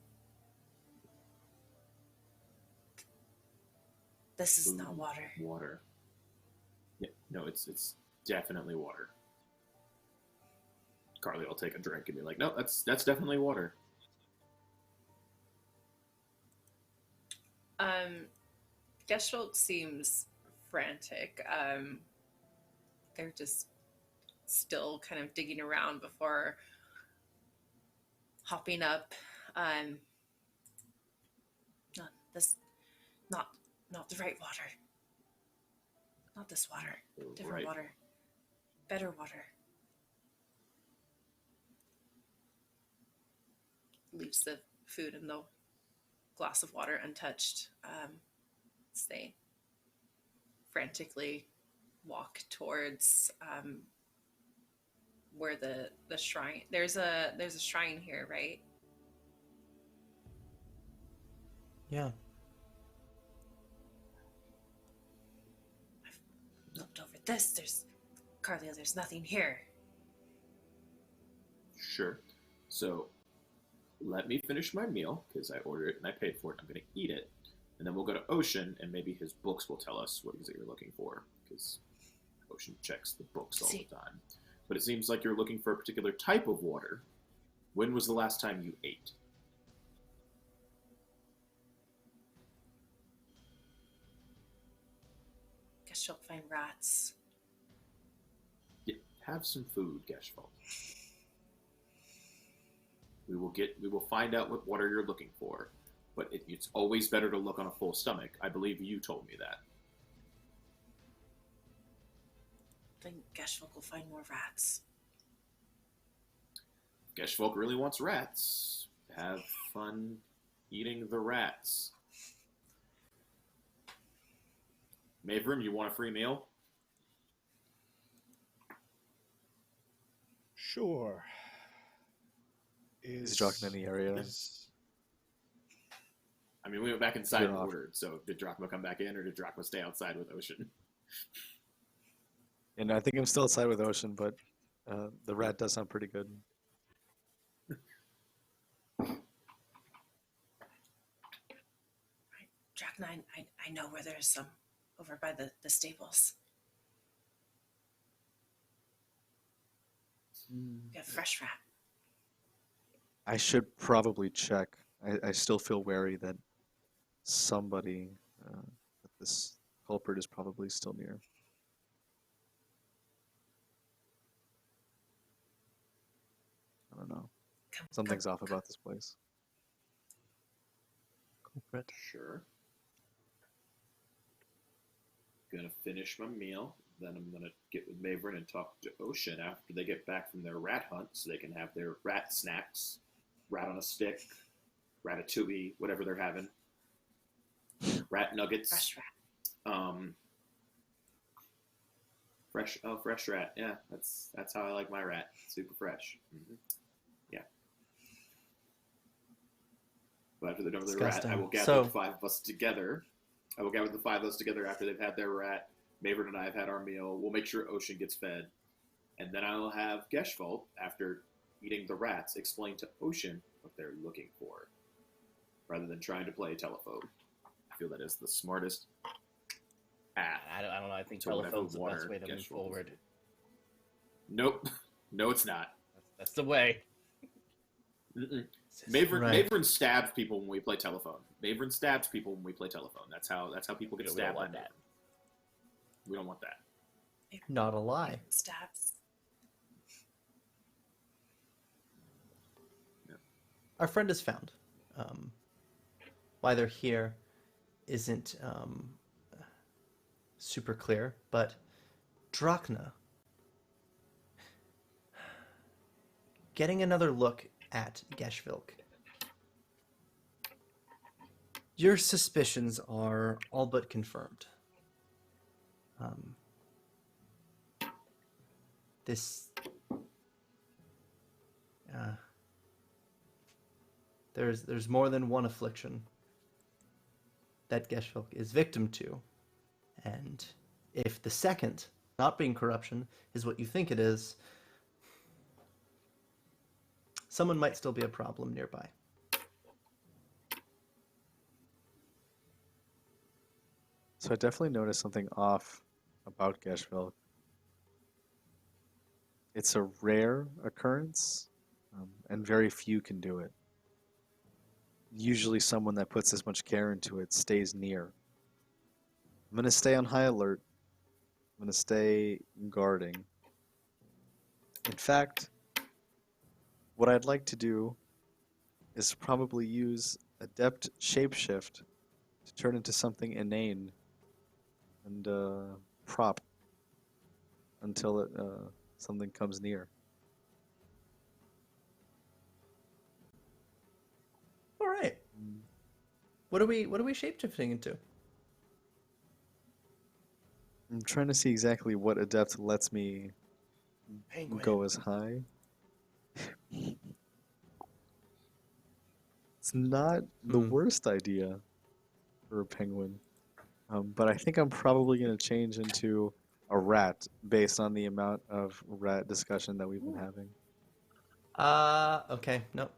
S3: This is not water.
S5: Water. Yeah, no, it's definitely water. Karlio will take a drink and be like, no, that's definitely water.
S3: Gesvilk seems frantic. They're just still kind of digging around before hopping up. Not the right water. Not this water. Different
S5: Right.
S3: water. Better water. Leaves the food and the glass of water untouched. They frantically walk towards where the shrine. There's a shrine here, right?
S2: Yeah.
S3: I've looked over this. Karlio, there's nothing here.
S5: Sure. So, let me finish my meal, because I ordered it and I paid for it. I'm going to eat it. And then we'll go to Ocean, and maybe his books will tell us what it is that you're looking for, because Ocean checks the books all the time. But it seems like you're looking for a particular type of water. When was the last time you ate?
S3: Guess you'll find rats.
S5: Yeah, have some food, Gesvilk. We will find out what water you're looking for. But it's always better to look on a full stomach. I believe you told me that.
S3: Then Gesvilk will find more rats.
S5: Gesvilk really wants rats. Have fun eating the rats. Maevryn, you want a free meal?
S6: Sure.
S1: Is Drachna in the area?
S5: I mean, we went back inside
S1: You're
S5: and
S1: off.
S5: ordered. So did Drachma come back in, or did Drachma stay outside with Ocean?
S1: And I think I'm still outside with Ocean, but the rat does sound pretty good.
S3: Drachna, I know where there's some over by the stables. We got fresh rat.
S1: I should probably check. I still feel wary that somebody, that this culprit is probably still near. I don't know. Something's off about this place.
S4: Culprit.
S5: Sure. Gonna finish my meal. Then I'm gonna get with Maevryn and talk to Ocean after they get back from their rat hunt, so they can have their rat snacks, rat on a stick, ratatouille, whatever they're having, rat nuggets.
S3: Fresh rat.
S5: Fresh rat. Yeah, that's how I like my rat. Super fresh. Mm-hmm. Yeah. But after they're done with their rat,
S2: Disgusting.
S5: I will gather
S2: So-
S5: the five of us together. I will gather the five of us together after they've had their rat. Maevryn and I have had our meal. We'll make sure Ocean gets fed. And then I will have Gesvilk, after eating the rats, explain to Ocean what they're looking for, rather than trying to play telephone. I feel that is the smartest path.
S7: I don't know. I think
S5: to whatever
S7: telephone's the
S5: water
S7: best way to move
S5: Gesvilk is
S7: forward.
S5: in. Nope. No, it's not.
S7: That's the way.
S5: Maevryn,
S2: Right.
S5: Maevryn stabs people when we play telephone. Maevryn stabs people when we play telephone. That's how people get
S7: We don't
S5: stabbed by
S7: want that.
S5: Maevryn. We don't want that.
S2: Not a lie.
S3: Stabs.
S2: Our friend is found. Why they're here isn't super clear, but Drachna, getting another look at Gesvilk, your suspicions are all but confirmed. This there's more than one affliction that Gesvilk is victim to, and if the second, not being corruption, is what you think it is, someone might still be a problem nearby.
S1: So I definitely noticed something off about Gesvilk. It's a rare occurrence, and very few can do it. Usually someone that puts this much care into it stays near. I'm going to stay on high alert. I'm going to stay guarding. In fact, what I'd like to do is probably use Adept Shapeshift to turn into something inane and prop until something comes near.
S2: All right. What are we shapeshifting into?
S1: I'm trying to see exactly what Adept lets me
S2: Penguin.
S1: go as high. It's not the worst idea for a penguin. But I think I'm probably going to change into a rat based on the amount of rat discussion that we've been having.
S2: Okay, nope.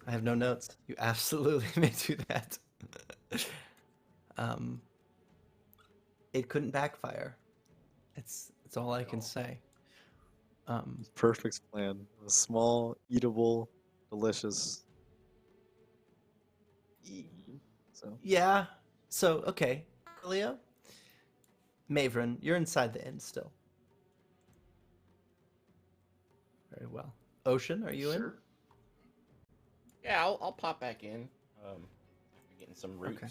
S2: I have no notes. You absolutely may do that. It couldn't backfire. It's all I can say.
S1: Perfect plan. A small, eatable, delicious. So
S2: Yeah. So, okay. Karlio? Maevryn, you're inside the inn still. Very well. Ocean, are you in?
S5: Sure.
S7: Yeah, I'll pop back in. After getting some roots.
S2: Okay.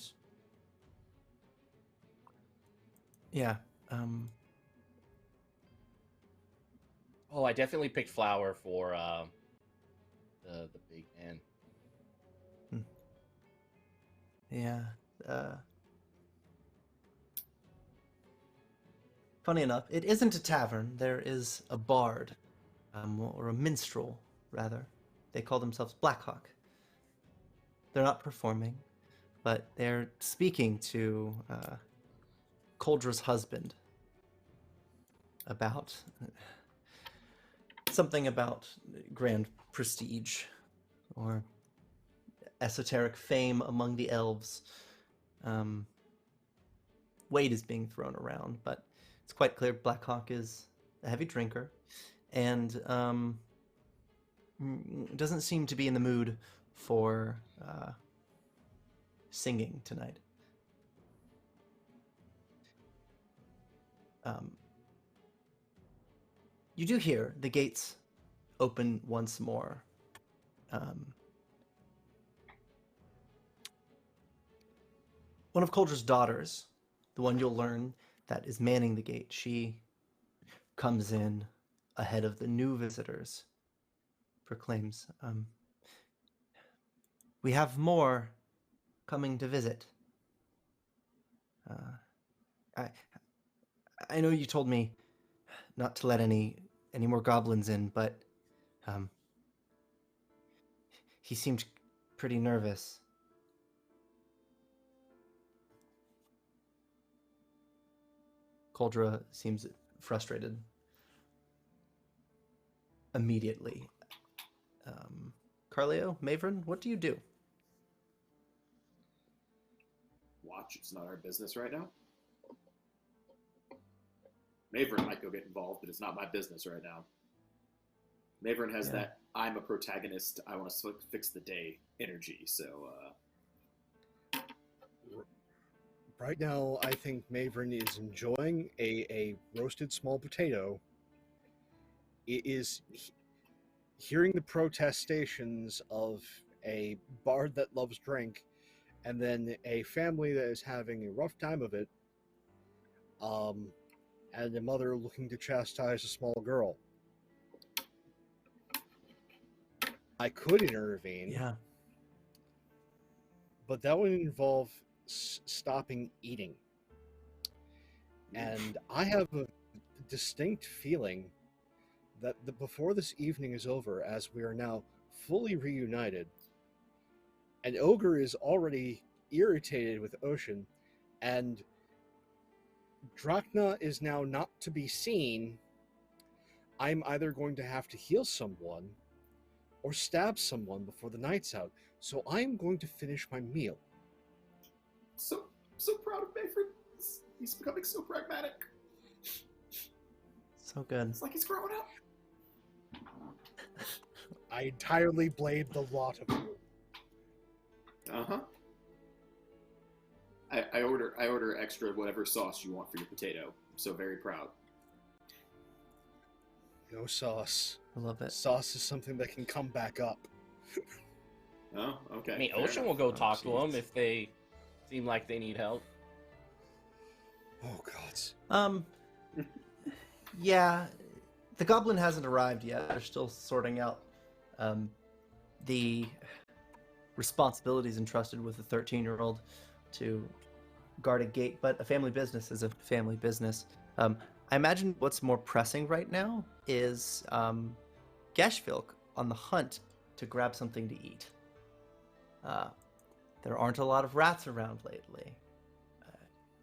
S2: Yeah.
S7: Oh, I definitely picked flour for the big man.
S2: Yeah. Funny enough, it isn't a tavern. There is a bard, or a minstrel, rather, They call themselves Blackhawk. They're not performing, but they're speaking to Coldra's husband about something about grand prestige or esoteric fame among the elves. Weight is being thrown around, but it's quite clear Blackhawk is a heavy drinker and doesn't seem to be in the mood for singing tonight. You do hear the gates open once more. One of Coldra's daughters, the one you'll learn that is manning the gate, she comes in ahead of the new visitors, proclaims, "We have more coming to visit. I know you told me not to let any more goblins in, but he seemed pretty nervous." Coldra seems frustrated immediately. Karlio, Maevryn, what do you do?
S5: Watch, it's not our business right now. Maevryn might go get involved, but it's not my business right now. Maevryn has that I'm a protagonist, I want to fix the day energy, so
S4: Right now, I think Maevryn is enjoying a roasted small potato. It is hearing the protestations of a bard that loves drink, and then a family that is having a rough time of it, and a mother looking to chastise a small girl. I could intervene, but that would involve stopping eating. And I have a distinct feeling that before this evening is over, as we are now fully reunited, an ogre is already irritated with Oisin, and Drachna is now not to be seen. I'm either going to have to heal someone or stab someone before the night's out, so I'm going to finish my meal.
S5: So proud of Maevryn. He's becoming so pragmatic.
S2: So good.
S5: It's like he's growing up.
S4: I entirely blame the lot of you.
S5: Uh-huh. I order extra whatever sauce you want for your potato. I'm so very proud.
S4: No sauce.
S2: I love it.
S4: Sauce is something that can come back up.
S5: Oh, okay.
S7: I mean,
S5: fair
S7: Oisin
S5: enough.
S7: will go talk to
S2: jeez.
S7: them if they seem like they need help.
S4: Oh, God.
S2: Yeah, the goblin hasn't arrived yet. They're still sorting out the responsibilities entrusted with a 13-year-old to guard a gate, but a family business is a family business. I imagine what's more pressing right now is Gesvilk on the hunt to grab something to eat. There aren't a lot of rats around lately,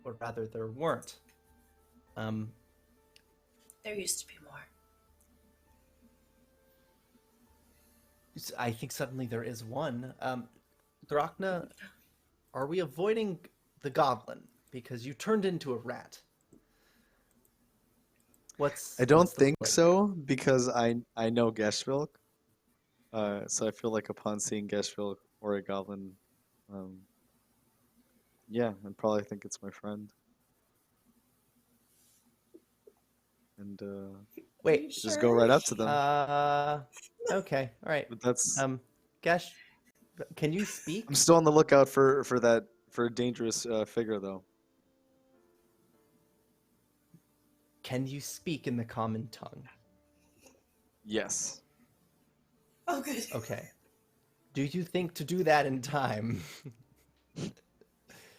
S2: or rather there weren't.
S3: There used to be more.
S2: I think suddenly there is one. Drachna, are we avoiding the goblin because you turned into a rat?
S1: I don't
S2: what's the
S1: think
S2: play
S1: so, because I know Gesvilk. So I feel like upon seeing Gesvilk or a goblin, yeah, I'd probably think it's my friend. And
S2: Wait,
S1: just go right up to them.
S2: okay, all right.
S1: But that's
S2: Gesh, can you speak?
S1: I'm still on the lookout for a dangerous figure though.
S2: Can you speak in the common tongue?
S1: Yes.
S3: Oh, good.
S2: Okay. Do you think to do that in time?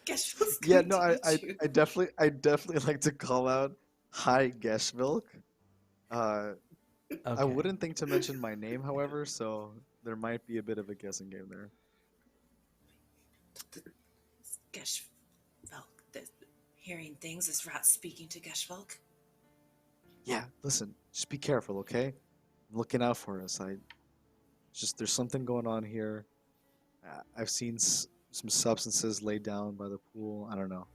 S3: Guess what's
S1: Yeah,
S3: going
S1: no,
S3: to
S1: I
S3: get you?
S1: definitely like to call out, "Hi, Gesvilk." I
S2: Okay.
S1: wouldn't think to mention my name, however, so there might be a bit of a guessing game there.
S3: Gesvilk. Hearing things is Rat speaking to Gesvilk.
S1: Yeah, listen, just be careful, okay? I'm looking out for us. There's something going on here. I've seen some substances laid down by the pool. I don't know.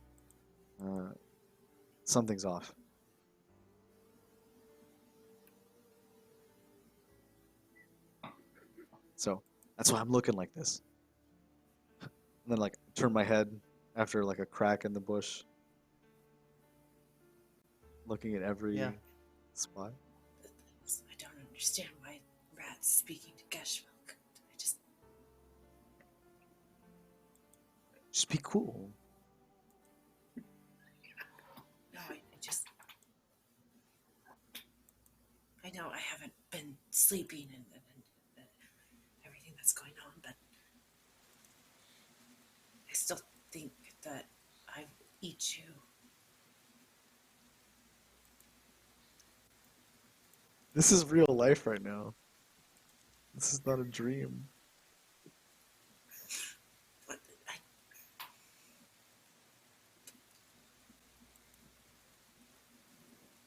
S1: Something's off. So that's why I'm looking like this. And then like turn my head after like a crack in the bush, looking at every spot.
S3: I don't understand why Rat's speaking to Gesvilk.
S1: Just be cool.
S3: No, I know I haven't been sleeping and everything that's going on, but I still think that I eat you.
S1: This is real life right now. This is not a dream.
S3: But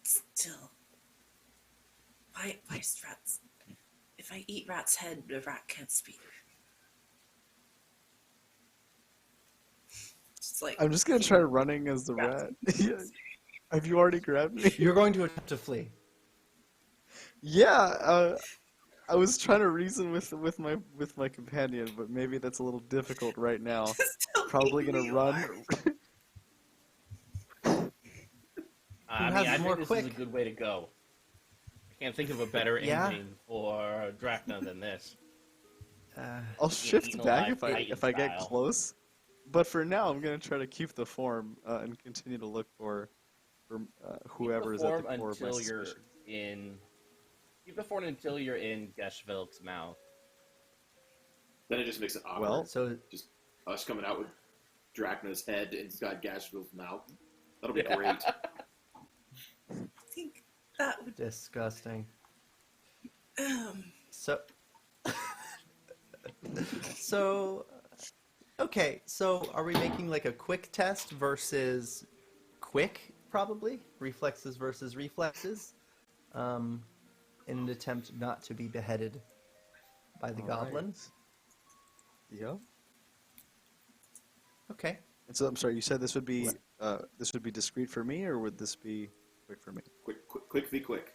S3: still, why is Rat's? If I eat Rat's head, the rat can't speak. It's like
S1: I'm just gonna try running as the rat. Yeah. Have you already grabbed me?
S2: You're going to attempt to flee.
S1: Yeah, I was trying to reason with my companion, but maybe that's a little difficult right now. Probably gonna run.
S7: I mean, I think this is a good way to go. I can't think of a better ending for Drachna than this.
S1: I'll shift back if I get
S7: style.
S1: close, but for now I'm gonna try to keep the form and continue to look for whoever is at the core of my suspicion.
S7: Keep the form until you're in Gesvilk's mouth.
S5: Then it just makes it awkward.
S1: Well,
S2: So
S5: just us coming out with Drachna's head and it's got Gesvilk's mouth. That'll be great.
S3: I think that would.
S2: disgusting. So okay, so are we making like a quick test versus quick, probably? Reflexes versus reflexes? In an attempt not to be beheaded by the goblins.
S1: Yep.
S2: Okay.
S1: And so I'm sorry, you said this would be discreet for me, or would this be quick for me?
S5: Quick, be quick.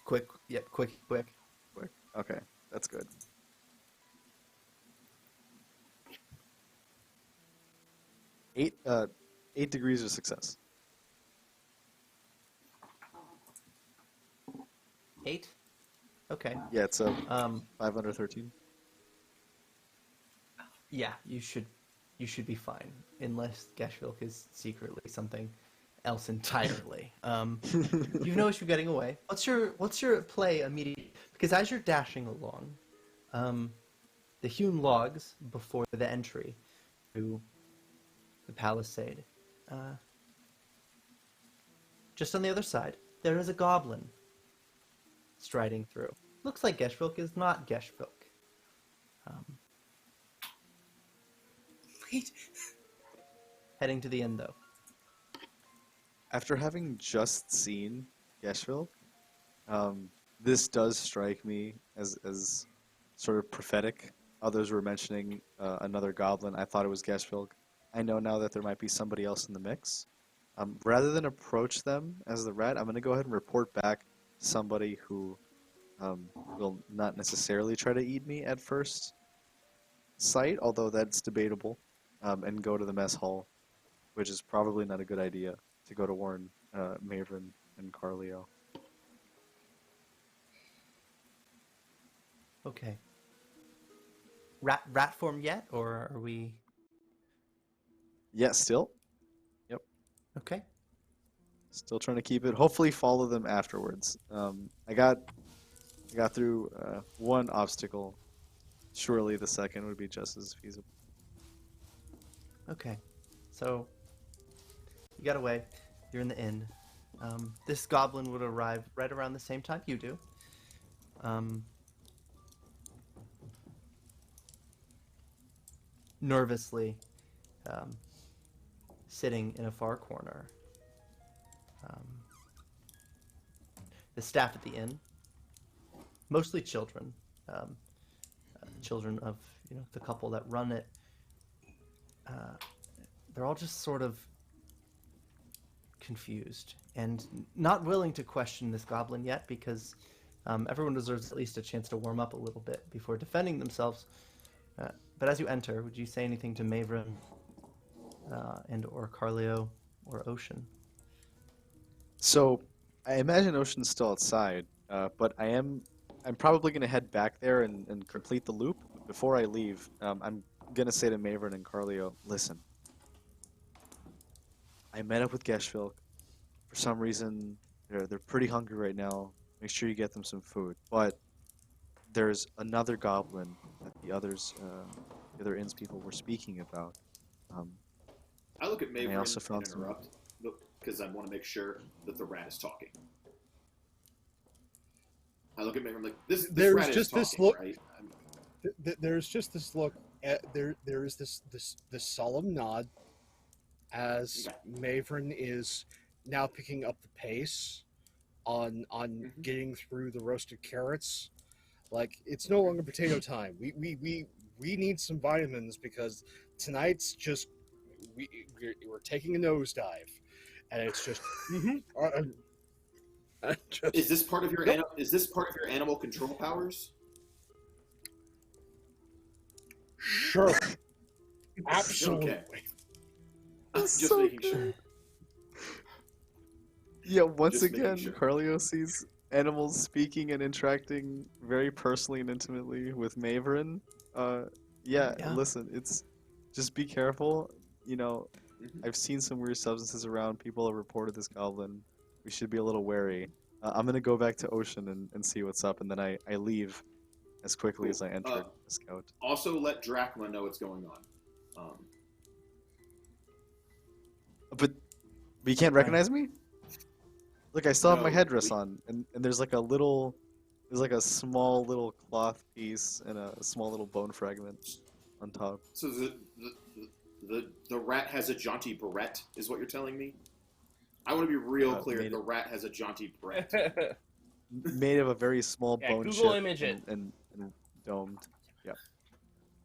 S2: Quick. Yep, quick.
S1: Quick. Okay, that's good. Eight degrees of success.
S2: 8? Okay.
S1: Yeah, it's a 5 under 13.
S2: Yeah, you should be fine, unless Gesvilk is secretly something else entirely. You know you're getting away. What's your play immediately? Because as you're dashing along, the hewn logs before the entry to the palisade, just on the other side, there is a goblin striding through. Looks like Gesvilk is not Gesvilk.
S3: Wait.
S2: Heading to the end, though.
S1: After having just seen Gesvilk, this does strike me as sort of prophetic. Others were mentioning another goblin. I thought it was Gesvilk. I know now that there might be somebody else in the mix. Rather than approach them as the rat, I'm going to go ahead and report back somebody who will not necessarily try to eat me at first sight, although that's debatable, and go to the mess hall, which is probably not a good idea to go to warn Maevryn and Karlio.
S2: Okay. Rat form yet, or are we?
S1: Yeah, still. Yep.
S2: Okay.
S1: Still trying to keep it. Hopefully follow them afterwards. I got through one obstacle. Surely the second would be just as feasible.
S2: Okay. So you got away. You're in the inn. This goblin would arrive right around the same time you do. nervously sitting in a far corner. The staff at the inn, mostly children, children of the couple that run it. They're all just sort of confused and not willing to question this goblin yet, because everyone deserves at least a chance to warm up a little bit before defending themselves. But as you enter, would you say anything to Maevryn and or Karlio or Oisin?
S1: So I imagine Ocean's still outside, but I'm probably gonna head back there and complete the loop. Before I leave, I'm gonna say to Maevryn and Karlio, listen. I met up with Gesvilk. For some reason, they're pretty hungry right now. Make sure you get them some food. But there's another goblin that the other inn's people were speaking about.
S5: I look at
S1: And I
S5: Maevryn
S1: also
S5: and
S1: found some.
S5: interrupt because I want to make sure that the rat is talking. I look at Maevryn like this
S4: There's
S5: rat
S4: just
S5: is talking,
S4: this look-
S5: right?
S4: There's just this look. There is this solemn nod as Maevryn is now picking up the pace on getting through the roasted carrots. Like, it's no longer potato time. We need some vitamins because tonight's just we're taking a nosedive, and it's just.
S5: Is this part of your
S4: Nope.
S5: is this part of your animal control powers?
S4: Sure. Absolutely.
S5: Okay. Just
S1: So
S5: making
S1: good.
S5: sure.
S1: Yeah, once
S5: Just making
S1: again,
S5: sure.
S1: Karlio sees animals speaking and interacting very personally and intimately with Maevryn. Yeah,
S2: Yeah.
S1: listen, it's just be careful.
S5: Mhm.
S1: I've seen some weird substances around. People have reported this goblin. We should be a little wary. I'm gonna go back to Ocean and see what's up, and then I leave as quickly
S5: Cool.
S1: as I entered the scout.
S5: Also, let Drachna know what's going on.
S1: But you can't recognize me? Look, I still have my
S5: No,
S1: headdress
S5: we-
S1: on, and there's like a small little cloth piece and a small little bone fragment on top.
S5: So the rat has a jaunty barrette, is what you're telling me? I want to be real clear.
S1: made
S5: The
S1: it-
S5: rat has a jaunty barrette.
S1: Made of a very small
S7: Yeah,
S1: bone
S7: Google
S1: chip
S7: image it.
S1: and domed.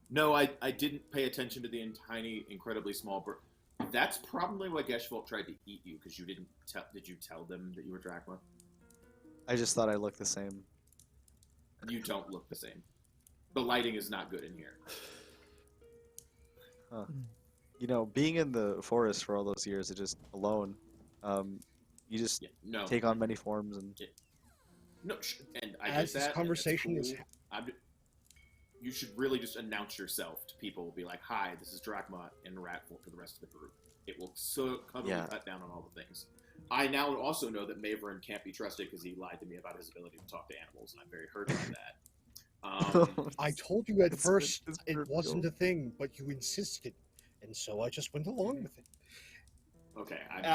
S5: No, I didn't pay attention to the tiny, incredibly small bird. That's probably why Gesvilk tried to eat you, because you didn't tell. Did you tell them that you were Drachna?
S1: I just thought I looked the same.
S5: You don't look the same. The lighting is not good in here.
S1: Huh. Being in the forest for all those years, it just alone, you just
S5: Yeah, no.
S1: take on many forms and.
S5: No, and I
S4: As
S5: get
S4: this
S5: that. and that's
S4: conversation is
S5: cool. You should really just announce yourself to people. Be like, "Hi, this is Drachma and Ratful" for the rest of the group. It will cut down on all the things. I now also know that Maevryn can't be trusted because he lied to me about his ability to talk to animals, and I'm very hurt by that.
S4: I told you at
S1: It's-
S4: first
S1: it's
S4: it wasn't
S1: brutal.
S4: a thing, but you insisted, and so I just went along with it.
S5: Okay,
S4: And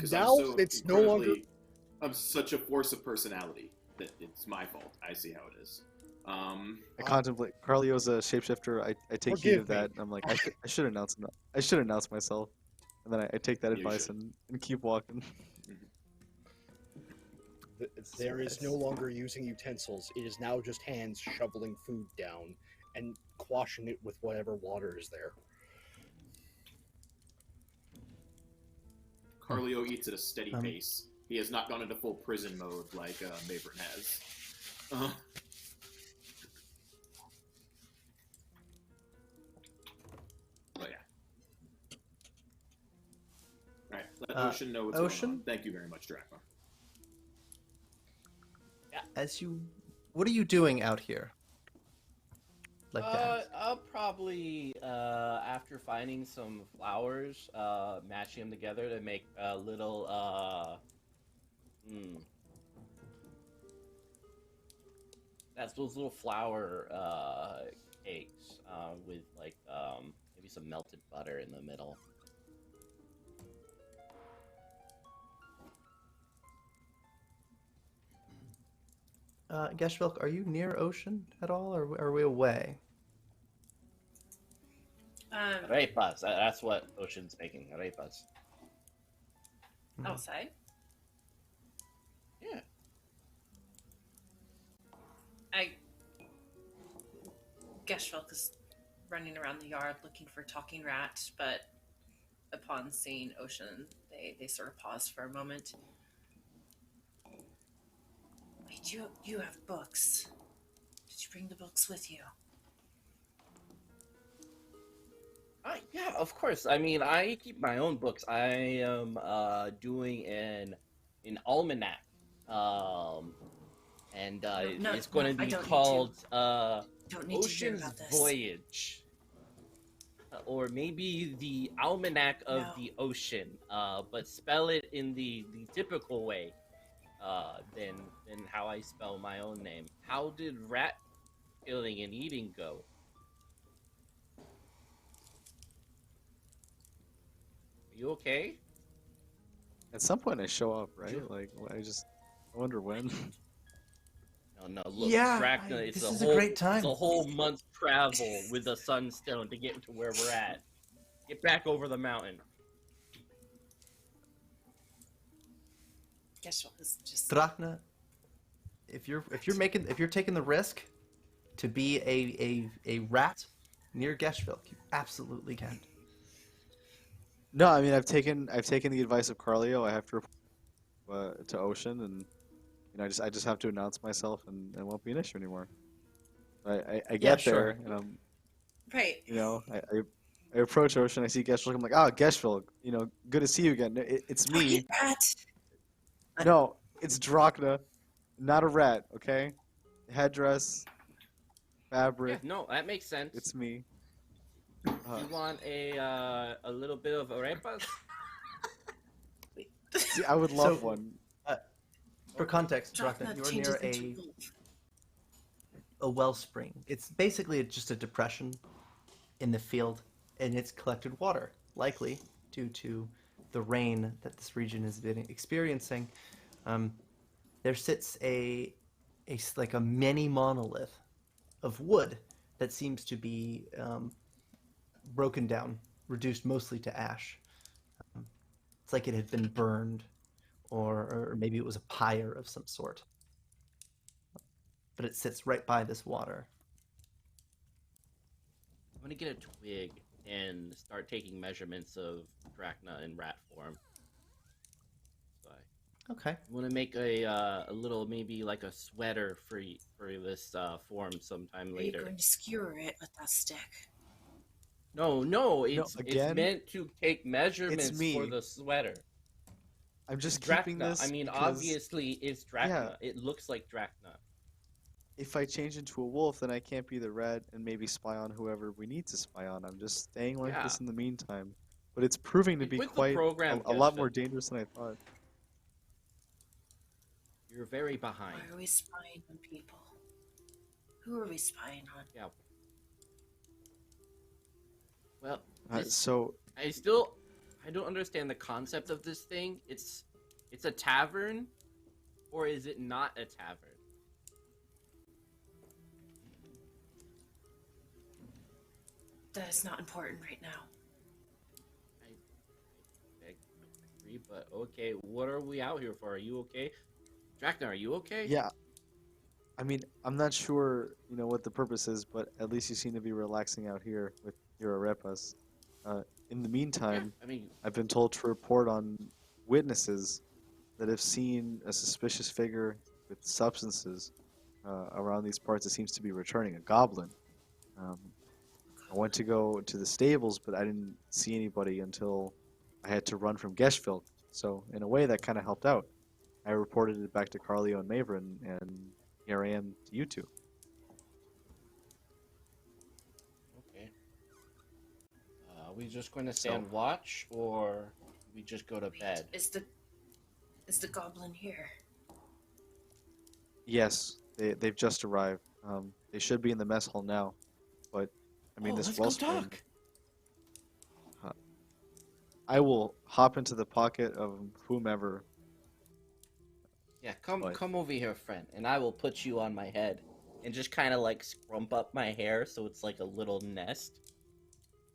S5: 'cause
S4: now
S5: I'm so
S4: it's no longer-
S5: incredibly- I'm such a force of personality that it's my fault. I see how it is.
S1: I contemplate. Carlio's a shapeshifter. I take heed
S4: Forgive
S1: of that.
S4: me.
S1: And I'm like, I should announce. I should announce myself, and then I take that
S5: You
S1: advice
S5: should.
S1: and keep walking.
S4: There is no longer using utensils. It is now just hands shoveling food down and quashing it with whatever water is there.
S5: Karlio eats at a steady pace. He has not gone into full prison mode like Maevryn has. But yeah. Alright, let Ocean know what's going
S2: Ocean?
S5: on. Thank you very much, Drachma.
S2: What are you doing out here? Like that.
S7: I'll probably after finding some flowers, matching them together to make a little that's those little flower cakes with like maybe some melted butter in the middle.
S2: Gesvilk, are you near Ocean at all, or are we away?
S7: Arepas. That's what Ocean's making. Arepas.
S3: Outside?
S7: Yeah.
S3: Gesvilk is running around the yard looking for talking rat, but upon seeing Ocean, they sort of pause for a moment. Wait, you have books. Did you bring the books with you?
S7: Yeah, of course. I mean, I keep my own books. I am doing an almanac, and it's going to be called
S3: Don't need to hear
S7: Ocean's
S3: about this.
S7: Voyage, or maybe the Almanac of
S3: No.
S7: the Ocean, but spell it in the typical way, than how I spell my own name. How did rat killing and eating go? Are you okay?
S1: At some point, I show up, right?
S7: Sure.
S1: Like, I wonder when.
S7: No, look,
S2: Yeah,
S7: Drachna, it's
S2: this
S7: a
S2: is a
S7: whole,
S2: great time.
S7: It's a whole month's travel with the sunstone to get to where we're at. Get back over the mountain.
S3: Gesvilk is just
S2: Drachna, if you're taking the risk to be a rat near Gesvilk, you absolutely can.
S1: No, I mean I've taken the advice of Karlio. I have to report to Ocean, and I just have to announce myself, and it won't be an issue anymore. I get
S2: sure.
S1: there, and I'm
S3: right.
S1: I approach Ocean. I see Gesvilk. I'm like, Gesvilk, good to see you again. It's me.
S3: Rat.
S1: No, it's Drachna, not a rat. Okay, headdress,
S7: Yeah,
S1: fabric.
S7: no, that makes sense.
S1: It's me.
S7: You want a little bit of arepas?
S1: See, I would love
S2: So-
S1: one.
S2: For context, Drachna,
S3: Drachna
S2: you're
S3: changes
S2: near
S3: into wolf.
S2: a wellspring. It's basically just a depression in the field, and it's collected water, likely due to the rain that this region has been experiencing. There sits like a mini monolith of wood that seems to be broken down, reduced mostly to ash. It's like it had been burned, or maybe it was a pyre of some sort. But it sits right by this water.
S7: I'm gonna get a twig and start taking measurements of Drachna in rat form. So
S2: Okay.
S7: I want to make a little, maybe like a sweater for this form sometime
S3: Are you
S7: later.
S3: going to skewer it with that stick?
S7: No, it's
S1: again,
S7: meant to take measurements
S1: me.
S7: for the sweater.
S1: I'm just
S7: Drachna.
S1: keeping this.
S7: I mean,
S1: because
S7: obviously it's Drachna. It looks like Drachna.
S1: if I change into a wolf, then I can't be the rat and maybe spy on whoever we need to spy on. I'm just staying like this in the meantime. But it's proving to be
S7: With the
S1: quite
S7: program,
S1: a lot
S7: Gesvilk.
S1: more dangerous than I thought.
S7: You're very behind.
S3: Why are we spying on people? Who are we spying on?
S7: Yeah. Well,
S1: So
S7: I don't understand the concept of this thing. It's a tavern, or is it not a tavern?
S3: That is not important right now.
S7: I agree, but okay. What are we out here for? Are you okay? Drachna, are you okay?
S1: yeah, I mean, I'm not sure, what the purpose is, but at least you seem to be relaxing out here with your arepas. In the meantime,
S7: I mean,
S1: I've been told to report on witnesses that have seen a suspicious figure with substances around these parts. It seems to be returning, a goblin. I went to go to the stables, but I didn't see anybody until I had to run from Gesvilk. So in a way, that kind of helped out. I reported it back to Karlio and Maevryn, and here I am to you two.
S7: okay. Are we just going to stand watch, or we just go to bed?
S3: Is the goblin here?
S1: Yes, they've just arrived. They should be in the mess hall now, but I mean, this
S7: let's go
S1: wellspring.
S7: talk.
S1: I will hop into the pocket of whomever.
S7: Yeah, come
S1: What?
S7: come over here, friend, and I will put you on my head, and just kind of like scrump up my hair so it's like a little nest.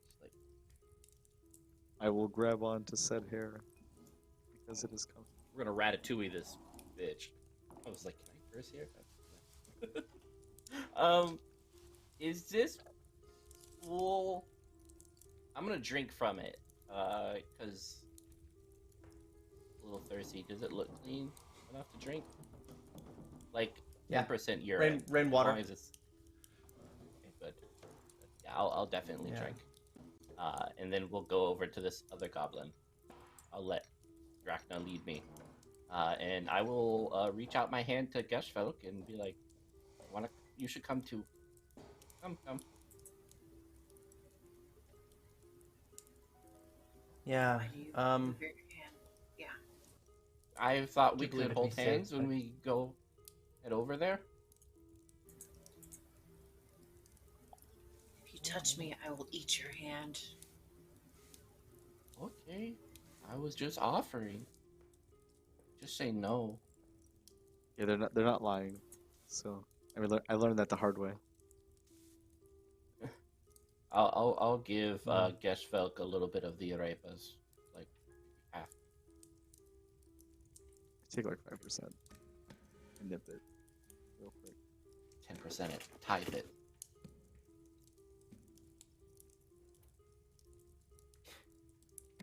S7: Just like,
S1: I will grab onto said hair because it is coming.
S7: We're gonna ratatouille this bitch. I was like, can I curse here? Is this full? I'm gonna drink from it, cause a little thirsty. Does it look clean enough to drink? Like 10% urine.
S2: Rainwater.
S7: As long as it's okay, good. Yeah, I'll definitely drink. And then we'll go over to this other goblin. I'll let Drachna lead me. And I will reach out my hand to Gesvilk and be like, you should come too. Come.
S2: Yeah.
S3: Why do you move your hand? Yeah.
S7: I thought we
S2: Do believe
S7: could
S2: it'd
S7: hold
S2: be
S7: hands
S2: safe,
S7: when
S2: but-
S7: we go head over there.
S3: If you touch me, I will eat your hand.
S7: Okay. I was just offering. Just say no.
S1: Yeah, they're not lying. So I learned that the hard way.
S7: I'll give Gesvilk a little bit of the arepas, like half.
S1: Take like 5%. And nip it real quick.
S7: 10% it. Tithe it.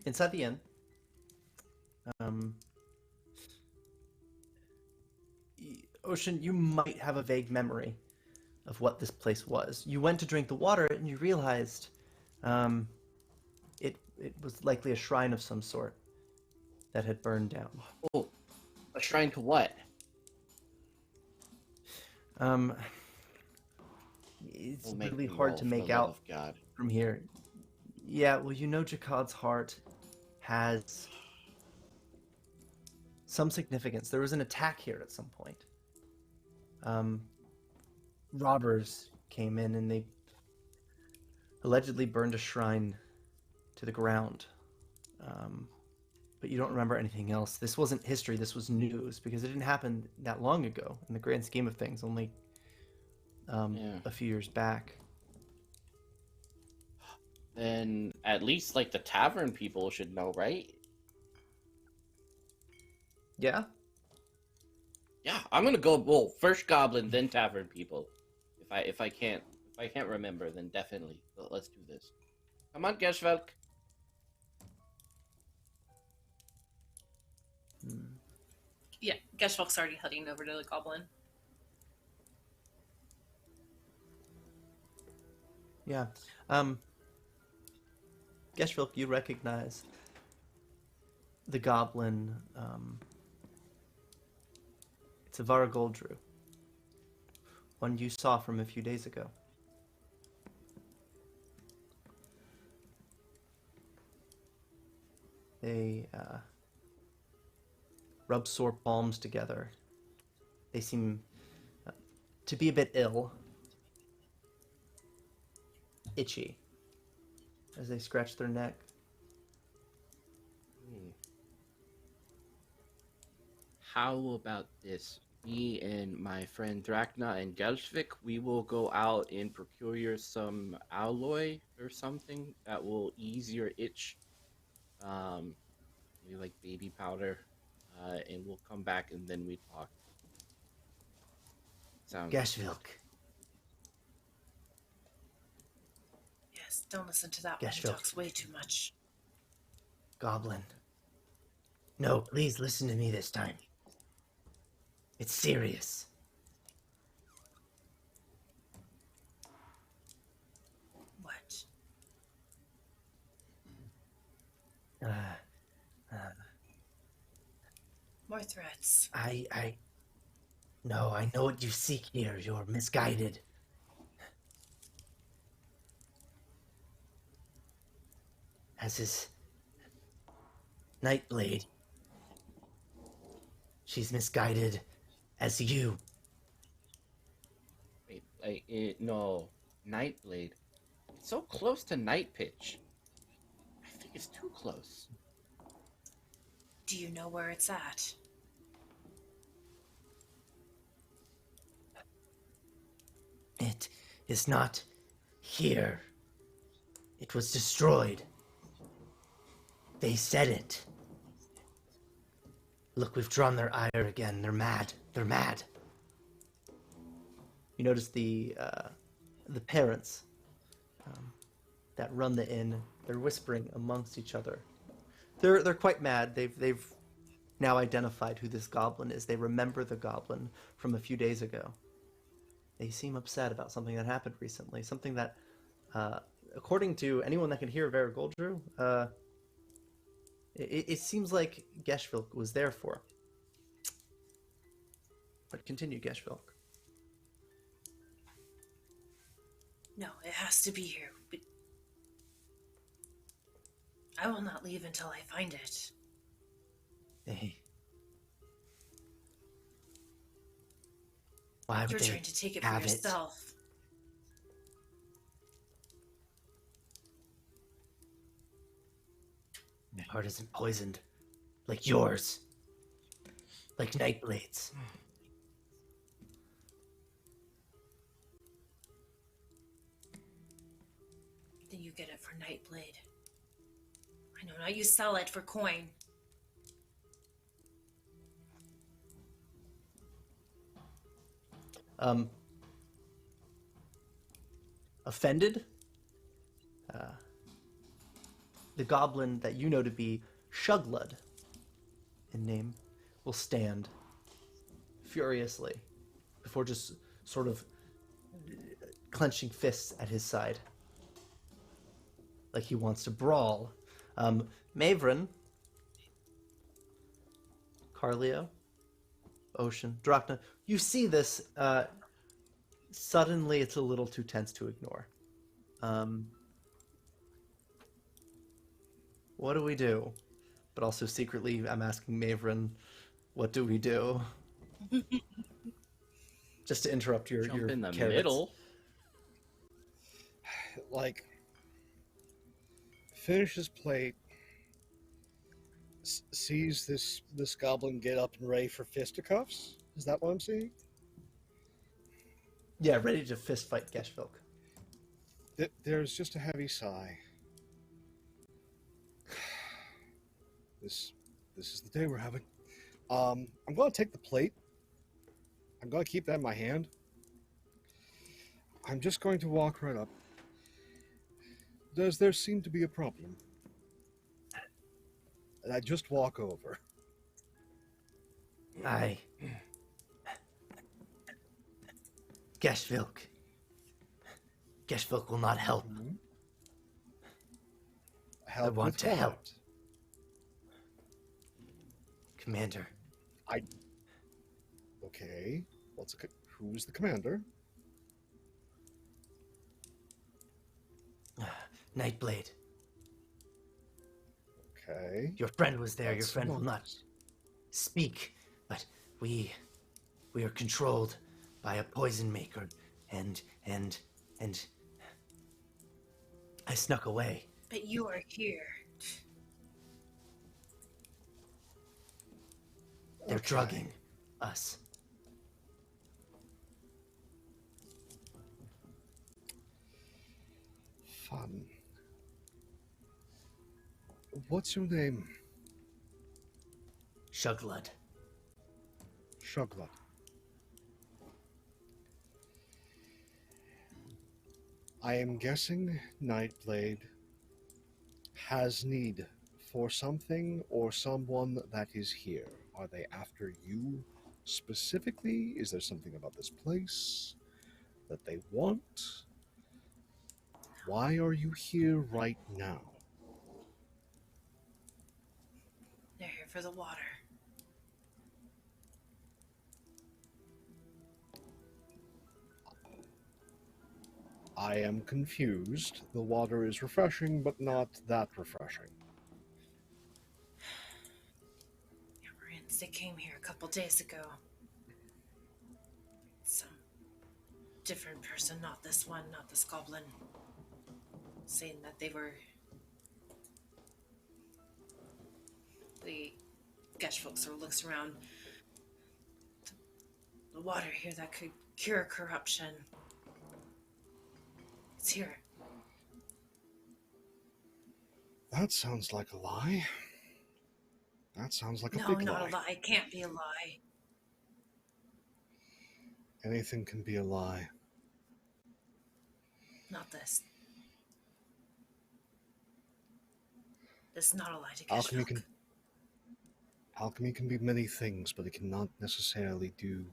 S2: Inside the inn, Ocean, you might have a vague memory of what this place was. You went to drink the water and you realized it was likely a shrine of some sort that had burned down.
S7: Oh, a shrine to what?
S2: It's
S7: We'll make
S2: really
S7: them
S2: hard
S7: roll
S2: to
S7: for
S2: make
S7: the love
S2: out
S7: of God.
S2: from here. Yeah, well, you know Jakad's heart has some significance. There was an attack here at some point. Robbers came in and they allegedly burned a shrine to the ground. But you don't remember anything else. This wasn't history, this was news, because it didn't happen that long ago in the grand scheme of things, only a few years back.
S7: Then at least like the tavern people should know, right?
S2: Yeah?
S7: Yeah, I'm gonna go. Well, first goblin, then tavern people. If I can't remember, then definitely. Let's do this. Come on, Gesvilk.
S3: Yeah, Gesvilk's already heading over to the goblin.
S2: Yeah. Gesvilk, you recognize the goblin. It's a Varagoldru, one you saw from a few days ago. They rub sore palms together. They seem to be a bit ill. Itchy as they scratch their neck.
S7: How about this? Me and my friend Drachna and Gesvilk, we will go out and procure some alloy or something that will ease your itch. Maybe like baby powder, and we'll come back and then we talk. Sounds
S2: Gesvilk.
S3: Yes, don't listen to that one. He
S2: Gesvilk.
S3: talks way too much.
S2: Goblin. No, please listen to me this time. It's serious.
S3: What? More threats.
S2: No, I know what you seek here. You're misguided. As is Nightblade. She's misguided as you.
S7: Wait, no, Nightblade. It's so close to Night Pitch. I think it's too close.
S3: Do you know where it's at?
S2: It is not here. It was destroyed. They said it. Look, we've drawn their ire again. They're mad. They're mad. You notice the parents that run the inn. They're whispering amongst each other. They're quite mad. They've now identified who this goblin is. They remember the goblin from a few days ago. They seem upset about something that happened recently. Something that, according to anyone that can hear Varigoldru, it seems like Gesvilk was there for. But continue, Gesvilk.
S3: No, it has to be here. But I will not leave until I find it.
S2: Hey. Why would
S3: You're
S2: they
S3: trying to take it for
S2: have
S3: yourself.
S2: My heart isn't poisoned. Like yours. Like Nightblade's.
S3: Then you get it for Nightblade. I know, now you sell it for coin.
S2: Offended? The goblin that you know to be Shuglud in name will stand furiously before just sort of clenching fists at his side. Like he wants to brawl. Maevryn, Karlio, Oisin, Drachna, you see this. Suddenly it's a little too tense to ignore. What do we do? But also secretly, I'm asking Maevryn, what do we do? Just to interrupt your
S7: Jump in the
S2: carrots.
S7: middle.
S4: Like, finish his plate, sees this goblin get up and ready for fisticuffs? Is that what I'm seeing?
S2: Yeah, ready to fist fight Gesvilk.
S4: There's just a heavy sigh. This is the day we're having. I'm going to take the plate. I'm going to keep that in my hand. I'm just going to walk right up. Does there seem to be a problem? And I just walk over.
S2: Gesvilk. Gesvilk will not help.
S4: Help
S2: I want
S4: with
S2: to
S4: what?
S2: help. Commander.
S4: Okay. Who's the commander?
S2: Nightblade.
S4: Okay.
S2: Your friend was there. Your
S4: That's
S2: friend will not
S4: nice.
S2: speak, but we are controlled by a poison maker, and I snuck away.
S3: But you are here.
S2: They're
S4: Okay.
S2: drugging us.
S4: Fun. What's your name?
S2: Shuglud.
S4: Shuglud. I am guessing Nightblade has need for something or someone that is here. Are they after you specifically? Is there something about this place that they want? Why are you here right now?
S3: They're here for the water.
S4: I am confused. The water is refreshing, but not that refreshing.
S3: Ambrians, they came here a couple days ago. Some different person, not this one, not this goblin. Saying that they were... The Gesvilk sort of looks around. The water here that could cure corruption. It's here.
S6: That sounds like a lie. That sounds like a
S3: No,
S6: big
S3: not
S6: lie.
S3: a lie. It can't be a lie.
S6: Anything can be a lie.
S3: Not this. This is not a lie to
S6: Alchemy
S3: Gesvilk.
S6: Alchemy can be many things, but it cannot necessarily do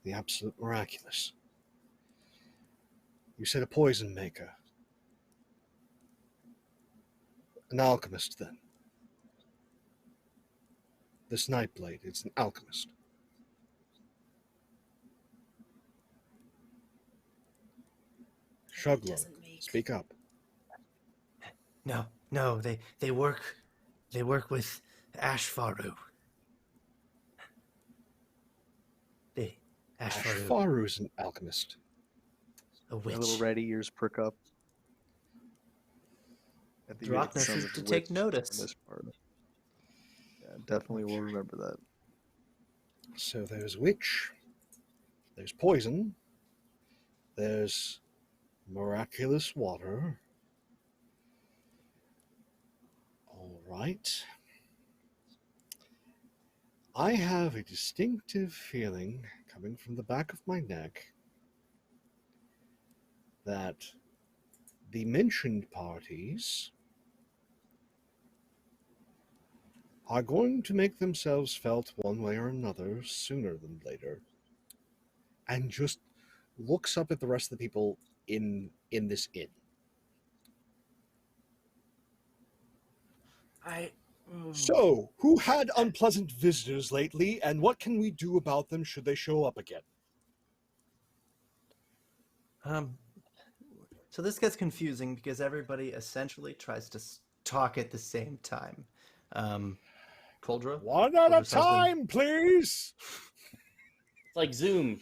S6: the absolute miraculous. You said a poison maker. An alchemist, then. This Nightblade, it's an alchemist. Shuglug,
S3: doesn't make-
S6: speak up.
S2: No, they work with Ashfaru. Ashfaru,
S6: Ashfaru's an alchemist.
S2: a
S1: My
S2: witch.
S1: little red ears perk up. At the
S2: Drachna
S1: sounds
S2: seems
S1: of
S2: to
S1: witch
S2: take
S1: in
S2: notice.
S1: This part. Yeah, definitely will remember that.
S6: So there's witch, there's poison, there's miraculous water. All right. I have a distinctive feeling coming from the back of my neck that the mentioned parties are going to make themselves felt one way or another sooner than later, and just looks up at the rest of the people in this inn. So, who had unpleasant visitors lately, and what can we do about them should they show up again?
S2: So this gets confusing because everybody essentially tries to talk at the same time. Coldra?
S6: One at a
S2: Couldra's husband.
S6: time, please!
S7: It's like Zoom.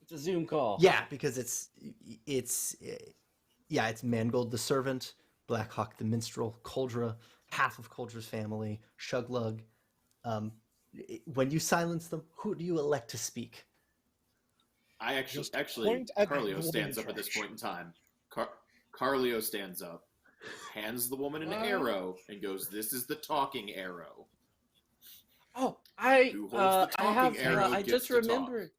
S7: It's a Zoom call.
S2: Yeah, because it's Mangold the servant, Blackhawk the minstrel, Coldra, half of Coldra's family, Shuglug. When you silence them, who do you elect to speak?
S5: I
S6: Just
S5: actually
S6: point at the
S5: Karlio
S6: woman
S5: stands
S6: in
S5: up at this
S6: charge.
S5: point in time. Karlio stands up, hands the woman an
S7: What?
S5: arrow, and goes, "This is the talking arrow."
S7: Oh,
S5: Who holds the
S7: I have.
S5: talking arrow
S7: I
S5: gets
S7: just
S5: to talk.
S7: remembered.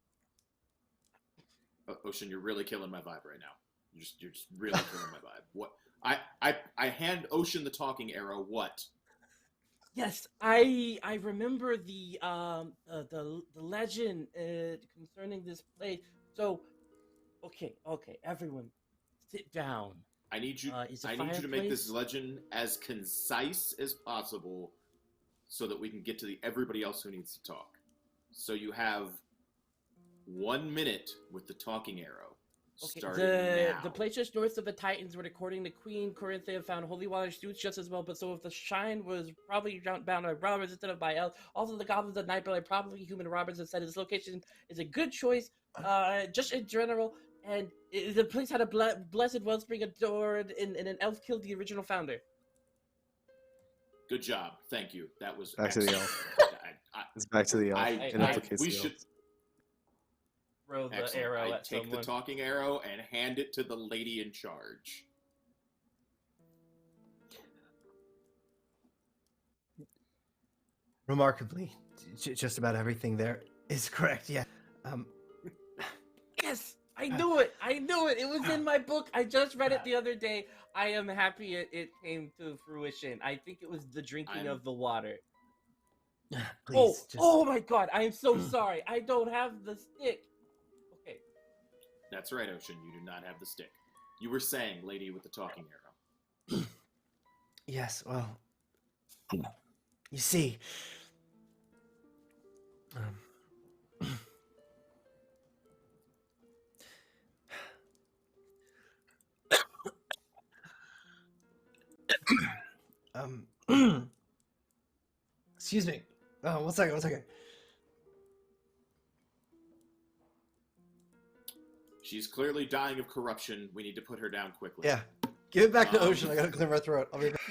S5: Ocean, you're really killing my vibe right now. You're just really killing my vibe. What? I hand Ocean the talking arrow. What?
S7: Yes, I remember the legend concerning this place. So, okay, everyone, sit down.
S5: I need you.
S7: Is a
S5: I need you to make this
S7: fireplace-
S5: legend as concise as possible, so that we can get to everybody else who needs to talk. So you have 1 minute with the talking arrow.
S7: Okay,
S5: Starting now.
S7: the place just north of the Titans, where according to Queen Corinthia found holy water suits just as well, but so if the shine was probably bound by robbers instead of by elves. Also, the goblins of Nightblade are probably human robbers and said its location is a good choice, just in general. And the place had a blessed wellspring adored, and an elf killed the original founder.
S5: Good job. Thank you. That was
S1: Back to the
S5: excellent.
S1: It's back to the elf.
S5: I-
S1: It
S7: I-
S1: implicates
S5: we
S1: the
S5: should
S1: elf.
S7: Throw the
S5: excellent.
S7: arrow
S5: I
S7: at
S5: take
S7: someone.
S5: the talking arrow and hand it to the lady in charge.
S2: Remarkably, just about everything there is correct. Yeah.
S7: Yes, I knew it. It was in my book. I just read it the other day. I am happy it came to fruition. I think it was the drinking of the water.
S2: Please,
S7: Oh my god, I am so sorry. I don't have the stick. Okay.
S5: That's right, Ocean. You do not have the stick. You were saying, lady with the talking arrow.
S2: Yes, well, you see, excuse me. Oh, one second.
S5: She's clearly dying of corruption. We need to put her down quickly.
S2: Yeah, give it back to Ocean. I gotta clear my throat. I'll be back.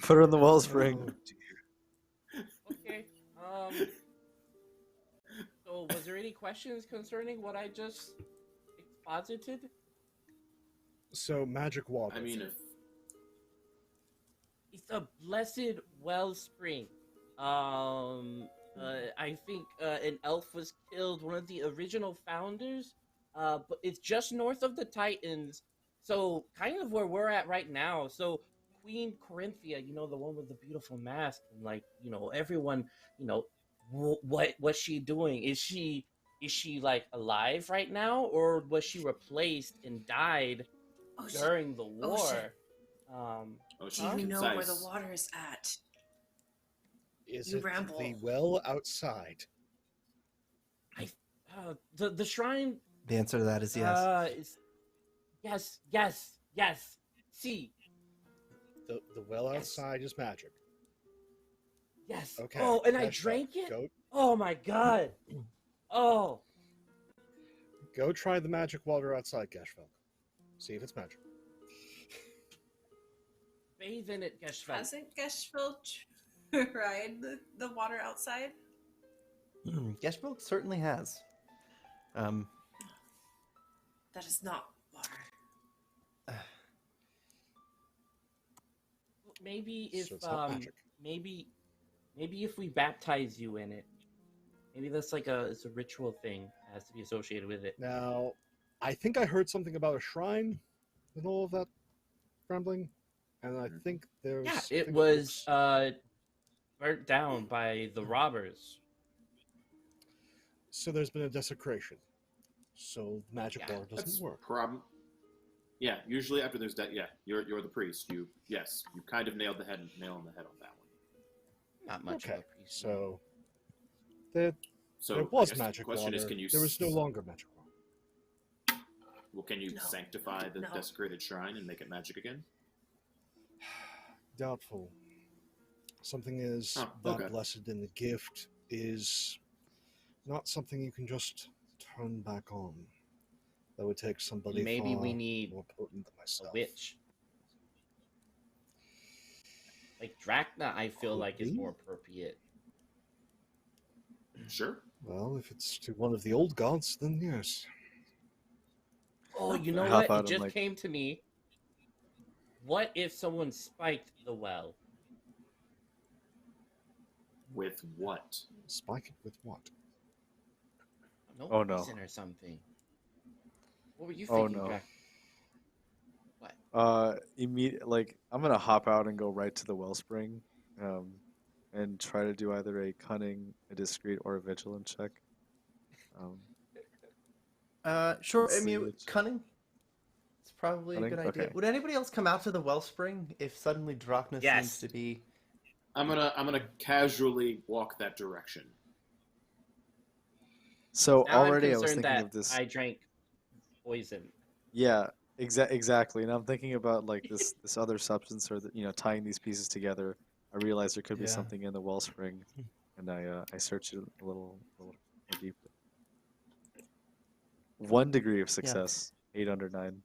S1: Put her in the wellspring.
S7: Okay. So, was there any questions concerning what I just exposited?
S6: So, magic water.
S5: I mean,
S7: it's a blessed wellspring. I think an elf was killed, one of the original founders. But it's just north of the Titans, so kind of where we're at right now. So Queen Corinthia, the one with the beautiful mask, and everyone, you know, what's she doing? Is she like alive right now, or was she replaced and died during the
S3: Oh
S7: war?
S3: shit.
S5: She's
S3: Do we know where the
S5: concise.
S3: water is at?
S4: Is
S3: You
S4: it
S3: ramble.
S4: the well outside?
S7: The shrine.
S2: The answer to that is yes.
S7: Is yes. See,
S4: The well
S7: Yes.
S4: outside is magic.
S7: yes.
S4: Okay.
S7: Oh, and I
S4: Gesvilk,
S7: drank it.
S4: Go
S7: Oh my god. Oh,
S4: try the magic water outside, Gesvilk. See if it's magic.
S7: bathe in it, Gesvilk.
S3: Hasn't Gesvilk tried the water outside?
S2: Gesvilk certainly has.
S3: That is not water.
S7: Maybe if
S4: So it's not magic.
S7: maybe if we baptize you in it, maybe that's like it's a ritual thing that has to be associated with it.
S4: Now, I think I heard something about a shrine in all of that rambling, and I think there's.
S7: Yeah,
S4: I
S7: it
S4: think
S7: was
S4: looks-
S7: burnt down by the robbers.
S4: So there's been a desecration. So the magic
S7: Yeah,
S4: water doesn't
S5: That's
S4: work.
S5: problem. Yeah, usually after there's that, you're the priest. You kind of nailed the nail on the head on that one.
S7: Not much
S4: Okay,
S7: of a priest.
S4: so there
S5: So
S4: there
S5: I
S4: was
S5: guess the
S4: magic
S5: question
S4: water.
S5: is, can you?
S4: There was no longer magic water.
S5: Well, can you
S3: No.
S5: sanctify the
S3: No.
S5: desecrated shrine and make it magic again?
S4: Doubtful. Something is
S5: Oh,
S4: that
S5: okay.
S4: blessed in the gift is not something you can just turn back on. That would take somebody
S7: Maybe we
S4: far
S7: need
S4: more potent than
S7: A
S4: myself.
S7: witch. Like Drachna, I feel
S4: Could
S7: like is
S4: be.
S7: more appropriate.
S5: Sure.
S4: Well, if it's to one of the old gods, then yes.
S7: Oh, you know
S1: Hop
S7: what?
S1: out
S7: It
S1: and,
S7: just came to me. What if someone spiked the well?
S5: With what?
S4: Spike it with what?
S7: No
S1: Oh, no.
S7: poison or something. What were you
S1: Oh,
S7: thinking,
S1: no.
S7: Drach? What?
S1: I'm gonna hop out and go right to the wellspring, and try to do either a cunning, a discreet, or a vigilant check.
S2: Sure.
S1: Let's
S2: I mean,
S1: see which-
S2: cunning. It's probably a
S1: Cunning?
S2: good idea.
S1: Okay.
S2: Would anybody else come out to the wellspring if suddenly Drachna
S7: Yes.
S2: seems to be?
S5: I'm gonna casually walk that direction.
S1: So
S7: Now
S1: already
S7: I'm
S1: I was
S7: concerned
S1: thinking
S7: that
S1: of this.
S7: I drank poison.
S1: Yeah, exactly. And I'm thinking about like this other substance, or tying these pieces together. I realized there could be
S2: Yeah.
S1: something in the wellspring, and I searched it a little more deeply. 1 degree of success, 8 under 9.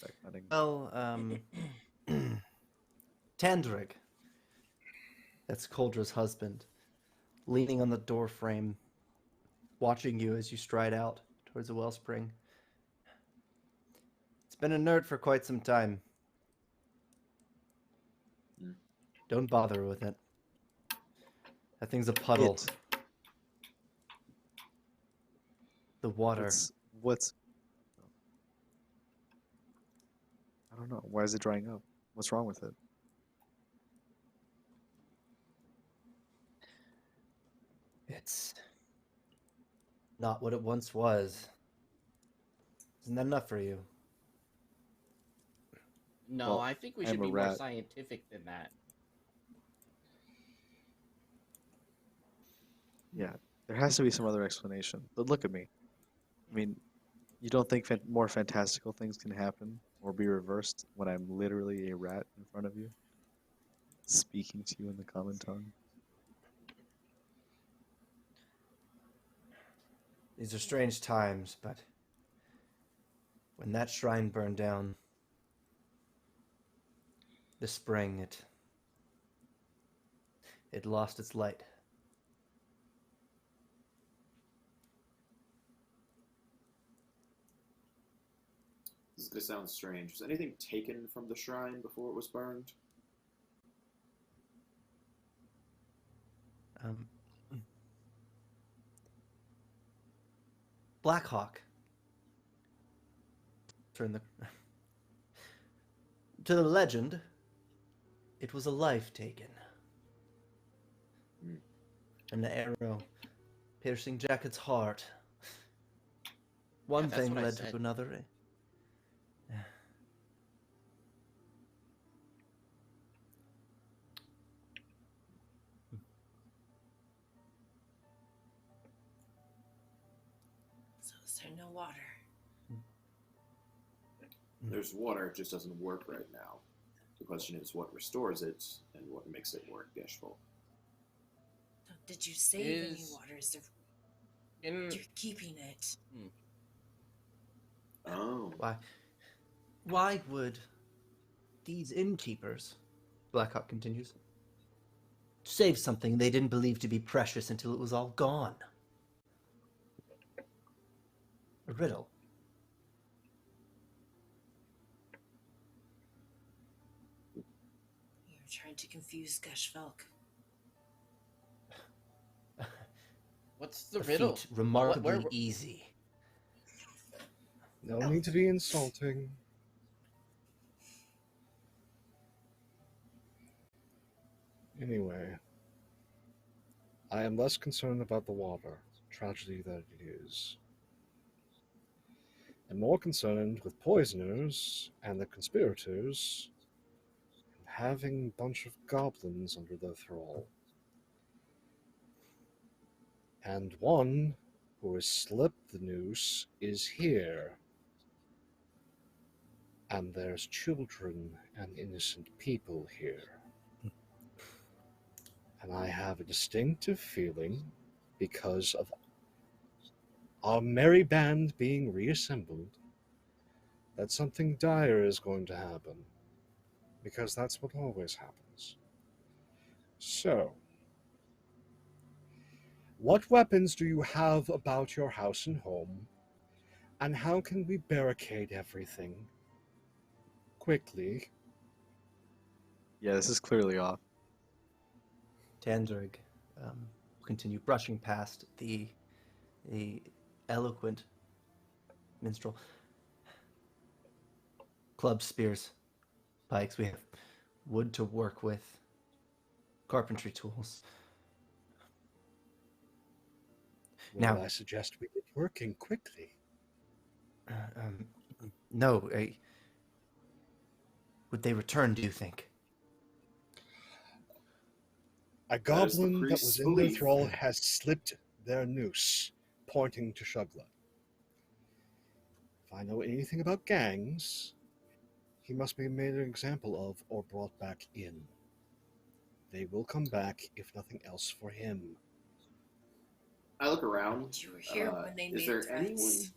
S1: That cunning.
S2: Well, Tandrig. That's Koldra's husband, leaning on the door frame, watching you as you stride out towards the wellspring. It's been inert for quite some time.
S5: Mm.
S2: Don't bother with it. That thing's a puddle.
S1: It.
S2: The water.
S1: What's I don't know. Why is it drying up? What's wrong with it?
S2: It's not what it once was. Isn't that enough for you?
S7: No,
S1: Well,
S7: I think we
S1: I'm
S7: should
S1: a
S7: be more
S1: rat.
S7: scientific than that.
S1: Yeah, there has to be some other explanation. But look at me. I mean, you don't think more fantastical things can happen or be reversed when I'm literally a rat in front of you, speaking to you in the common tongue?
S2: These are strange times, but when that shrine burned down this spring, it lost its light.
S5: This sounds strange. Was anything taken from the shrine before it was burned?
S2: Blackhawk. Turn the to the legend. It was a life taken. An arrow piercing Jacket's heart. One
S7: that's
S2: thing
S7: what I
S2: led
S7: said.
S2: to another.
S3: So is there no water?
S5: There's water, it just doesn't work right now. The question is what restores it and what makes it work, Gesvilk.
S3: No, did you save any
S7: Is-
S3: water? Is there...
S7: In
S3: You're keeping it.
S5: Oh.
S2: Why would these innkeepers, Blackhawk continues, save something they didn't believe to be precious until it was all gone? A riddle.
S3: You're trying to confuse Gesvilk.
S7: what's the
S2: A
S7: riddle?
S2: feat remarkably
S7: Where-
S2: easy.
S4: No need to be insulting. Anyway, I am less concerned about the water, tragedy that it is, and more concerned with poisoners and the conspirators and having a bunch of goblins under their thrall. And one who has slipped the noose is here. And there's children and innocent people here. And I have a distinctive feeling, because of our merry band being reassembled, that something dire is going to happen. Because that's what always happens. So, what weapons do you have about your house and home? And how can we barricade everything? Quickly.
S1: Yeah, this is clearly off.
S2: Tandrig continue brushing past the eloquent minstrel. Clubs, spears, pikes. We have wood to work with. Carpentry tools.
S4: Well,
S2: Now-
S4: I suggest we get working quickly.
S2: No. Would they return, do you think?
S4: A
S5: That is the
S4: goblin that was
S5: priest's
S4: in their
S5: belief.
S4: thrall has slipped their noose, pointing to Shugla. If I know anything about gangs, he must be made an example of or brought back in. They will come back, if nothing else, for him.
S5: I look around.
S3: You were here when they
S5: is
S3: made
S5: there
S3: threats.
S5: anyone?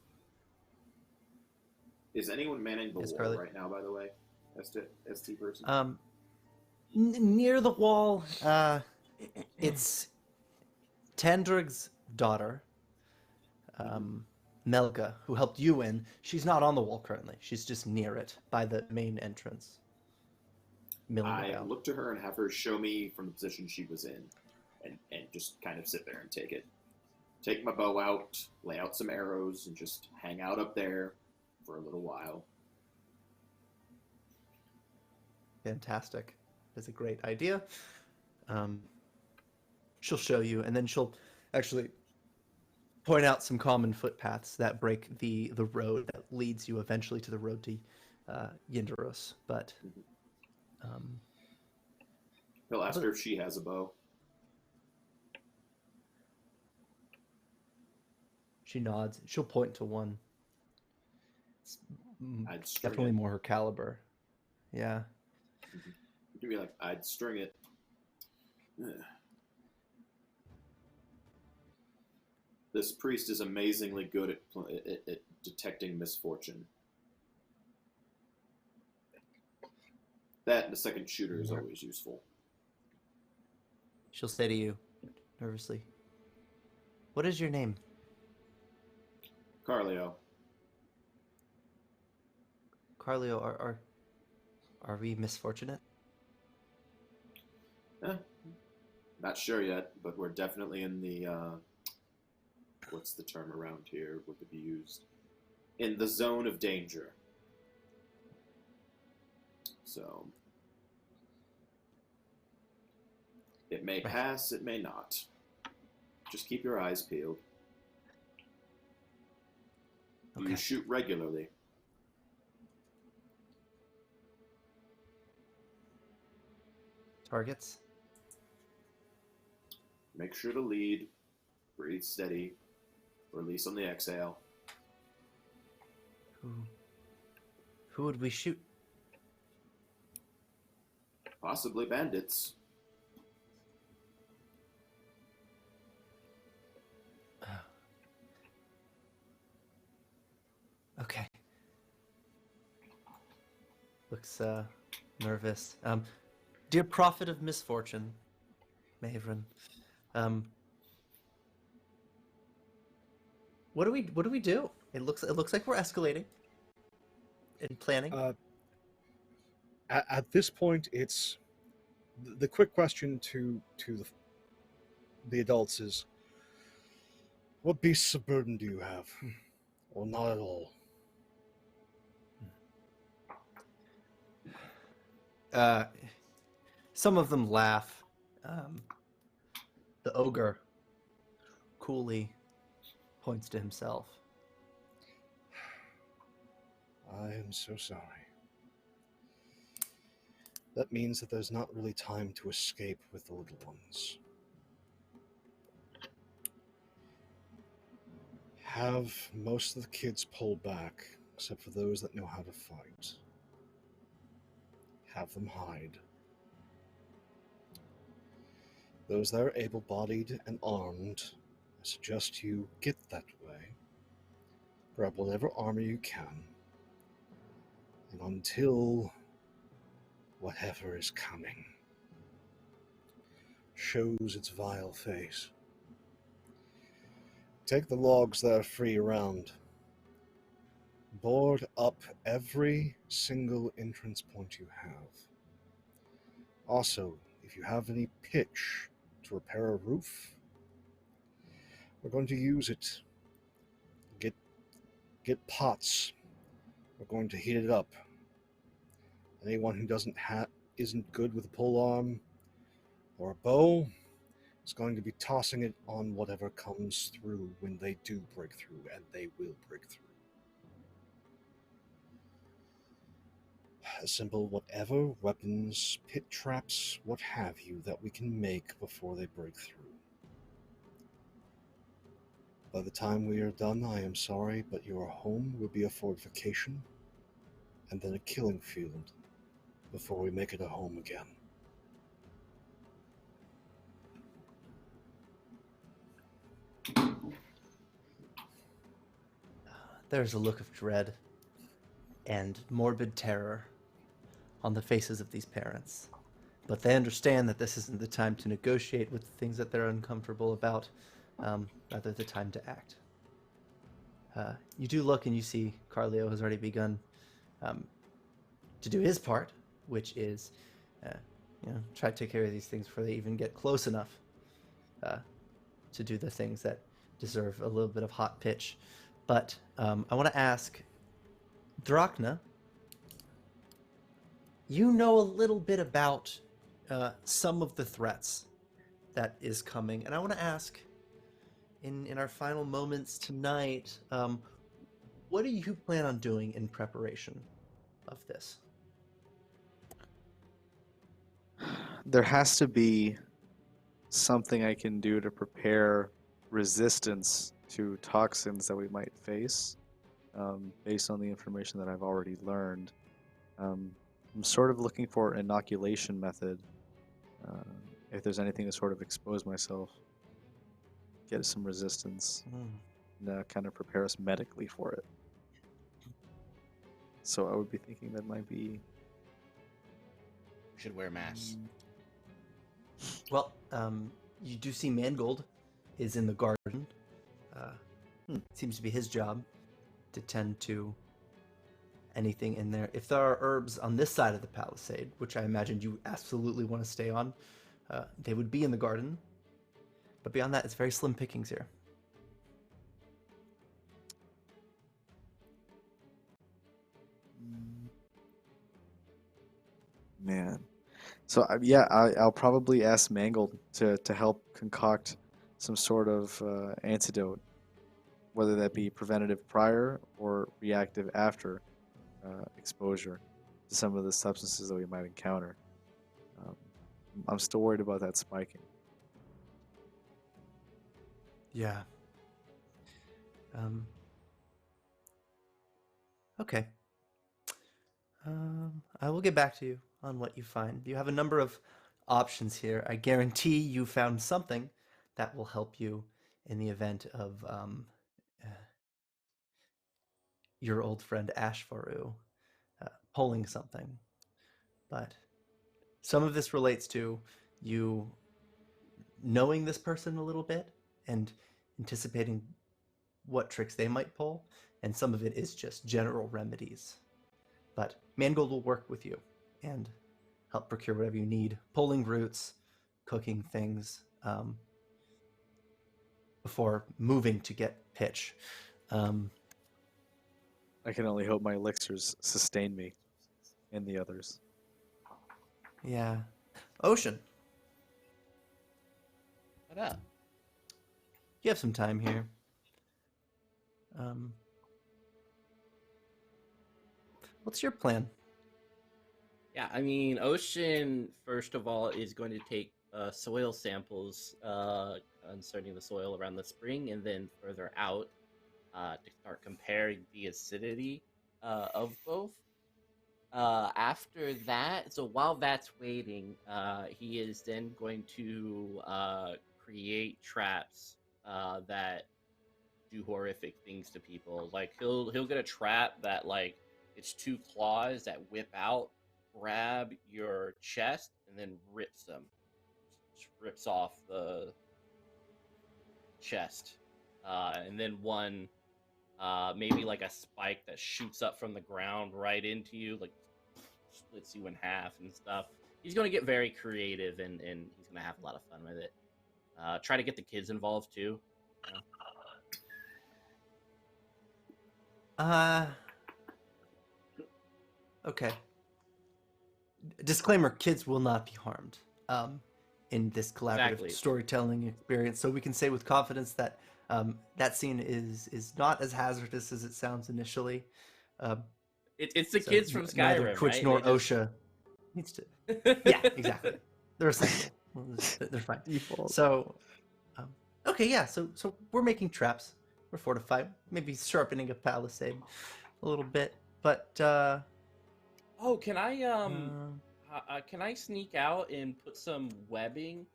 S5: Is anyone manning the
S2: Yes,
S5: wall
S2: Karlio?
S5: right now? By the way, ST person.
S2: Near the wall, it's Tandrig's daughter, Melga, who helped you in. She's not on the wall currently. She's just near it by the main entrance. Milling
S5: I
S2: about.
S5: look to her and have her show me from the position she was in, and just kind of sit there and take it. Take my bow out, lay out some arrows, and just hang out up there for a little while.
S2: Fantastic. That's a great idea. She'll show you, and then she'll actually point out some common footpaths that break the road that leads you eventually to the road to Yndaros. But
S5: He'll ask her if she has a bow.
S2: she nods. She'll point to one. It's
S5: I'd string
S2: definitely
S5: it.
S2: more her caliber. Yeah.
S5: You'd be like, I'd string it. Ugh. This priest is amazingly good at detecting misfortune. That and the second shooter is always useful.
S2: She'll say to you, nervously, "What is your name?"
S5: Karlio.
S2: Karlio, are we misfortunate?
S5: Not sure yet, but we're definitely in the what's the term around here? Would it be used? In the zone of danger. So it may
S2: Right.
S5: pass, it may not. Just keep your eyes peeled. Do
S2: Okay.
S5: you shoot regularly?
S2: Targets?
S5: Make sure to lead, breathe steady, release on the exhale.
S2: Who would we shoot?
S5: Possibly bandits.
S2: Okay. Looks nervous. Dear prophet of misfortune, Maevryn, what do we do? It looks like we're escalating in planning.
S4: At this point, it's the quick question to the adults is, what beasts of burden do you have? Or not at all?
S2: Some of them laugh. The ogre coolly points to himself.
S4: I am so sorry. That means that there's not really time to escape with the little ones. Have most of the kids pulled back, except for those that know how to fight. Have them hide. Those that are able-bodied and armed, I suggest you get that way. Grab whatever armor you can. And until whatever is coming shows its vile face, take the logs that are free around. Board up every single entrance point you have. Also, if you have any pitch to repair a roof, we're going to use it. Get pots. We're going to heat it up. Anyone who isn't good with a polearm or a bow is going to be tossing it on whatever comes through when they do break through, and they will break through. Assemble whatever weapons, pit traps, what have you, that we can make before they break through. By the time we are done, I am sorry, but your home will be a fortification, and then a killing field, before we make it a home again.
S2: There's a look of dread and morbid terror on the faces of these parents. But they understand that this isn't the time to negotiate with the things that they're uncomfortable about, rather the time to act. You do look and you see Karlio has already begun to do his part, which is try to take care of these things before they even get close enough to do the things that deserve a little bit of hot pitch. But I want to ask, Drachna, you know a little bit about some of the threats that is coming, and I want to ask, in our final moments tonight, what do you plan on doing in preparation of this?
S1: There has to be something I can do to prepare resistance to toxins that we might face, based on the information that I've already learned. I'm sort of looking for an inoculation method. If there's anything to sort of expose myself, get some resistance, and kind of prepare us medically for it. So I would be thinking that might be...
S7: We should wear masks.
S2: Well, you do see Mangold is in the garden. Seems to be his job to tend to anything in there. If there are herbs on this side of the palisade, which I imagine you absolutely want to stay on, they would be in the garden. But beyond that, it's very slim pickings here.
S1: Man. So I'll probably ask Mangold to help concoct some sort of antidote, whether that be preventative prior or reactive after exposure to some of the substances that we might encounter. I'm still worried about that spiking.
S2: Yeah. Okay. I will get back to you on what you find. You have a number of options here. I guarantee you found something that will help you in the event of your old friend Ashvaru pulling something. But some of this relates to you knowing this person a little bit and anticipating what tricks they might pull, and some of it is just general remedies. But Mangold will work with you and help procure whatever you need, pulling roots, cooking things, before moving to get pitch.
S1: I can only hope my elixirs sustain me and the others.
S2: Yeah. Ocean,
S7: What up?
S2: you have some time here. What's your plan?
S7: Yeah, I mean, Ocean, first of all, is going to take soil samples concerning the soil around the spring, and then further out to start comparing the acidity of both. After that, so while that's waiting, he is then going to create traps that do horrific things to people. Like he'll get a trap that like it's two claws that whip out, grab your chest, and then rips them. Just rips off the chest. And then one maybe like a spike that shoots up from the ground right into you, like splits you in half and stuff. He's going to get very creative and he's going to have a lot of fun with it. Try to get the kids involved too. You know?
S2: Okay. Disclaimer, kids will not be harmed in this collaborative
S7: Exactly.
S2: storytelling experience. So we can say with confidence that that scene is not as hazardous as it sounds initially.
S7: It's the
S2: So
S7: kids from
S2: neither
S7: Skyrim,
S2: Twitch
S7: right?
S2: nor
S7: They just-
S2: OSHA needs to... Yeah, exactly. They're essential. They're fine.
S1: Default.
S2: So, okay, yeah. So we're making traps. We're fortified. Maybe sharpening a palisade a little bit. But
S7: Oh, can I sneak out and put some webbing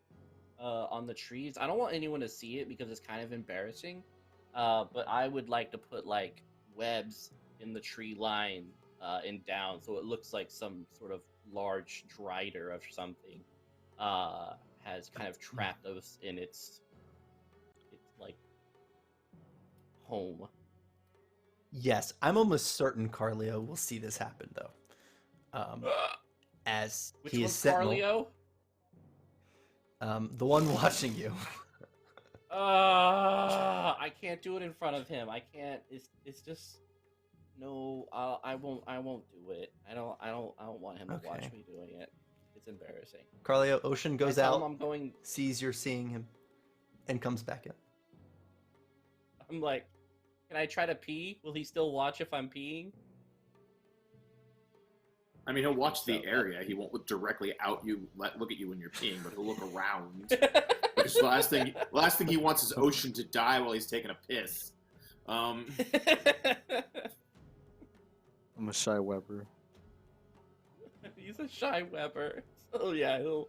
S7: on the trees? I don't want anyone to see it because it's kind of embarrassing. But I would like to put like webs in the tree line and down, so it looks like some sort of large drider of something has kind of trapped us in its like home.
S2: yes, I'm almost certain Karlio will see this happen, though. As
S7: Which
S2: he is
S7: one's
S2: Sentinel,
S7: Karlio?
S2: the one watching you.
S7: I can't do it in front of him. I can't. It's just no. I won't do it. I don't want him to watch
S2: Okay.
S7: me doing it. It's embarrassing.
S2: Karlio, Ocean goes
S7: I tell
S2: out,
S7: him I'm going.
S2: sees you're seeing him, and comes back in.
S7: I'm like, can I try to pee? Will he still watch if I'm peeing?
S5: I mean, he'll watch the
S7: So,
S5: area. He won't look directly out you, look at you when you're peeing, but he'll look around. Because the last thing he wants is Ocean to die while he's taking a piss.
S1: I'm a shy Weber.
S7: He's a shy Weber. So yeah, he'll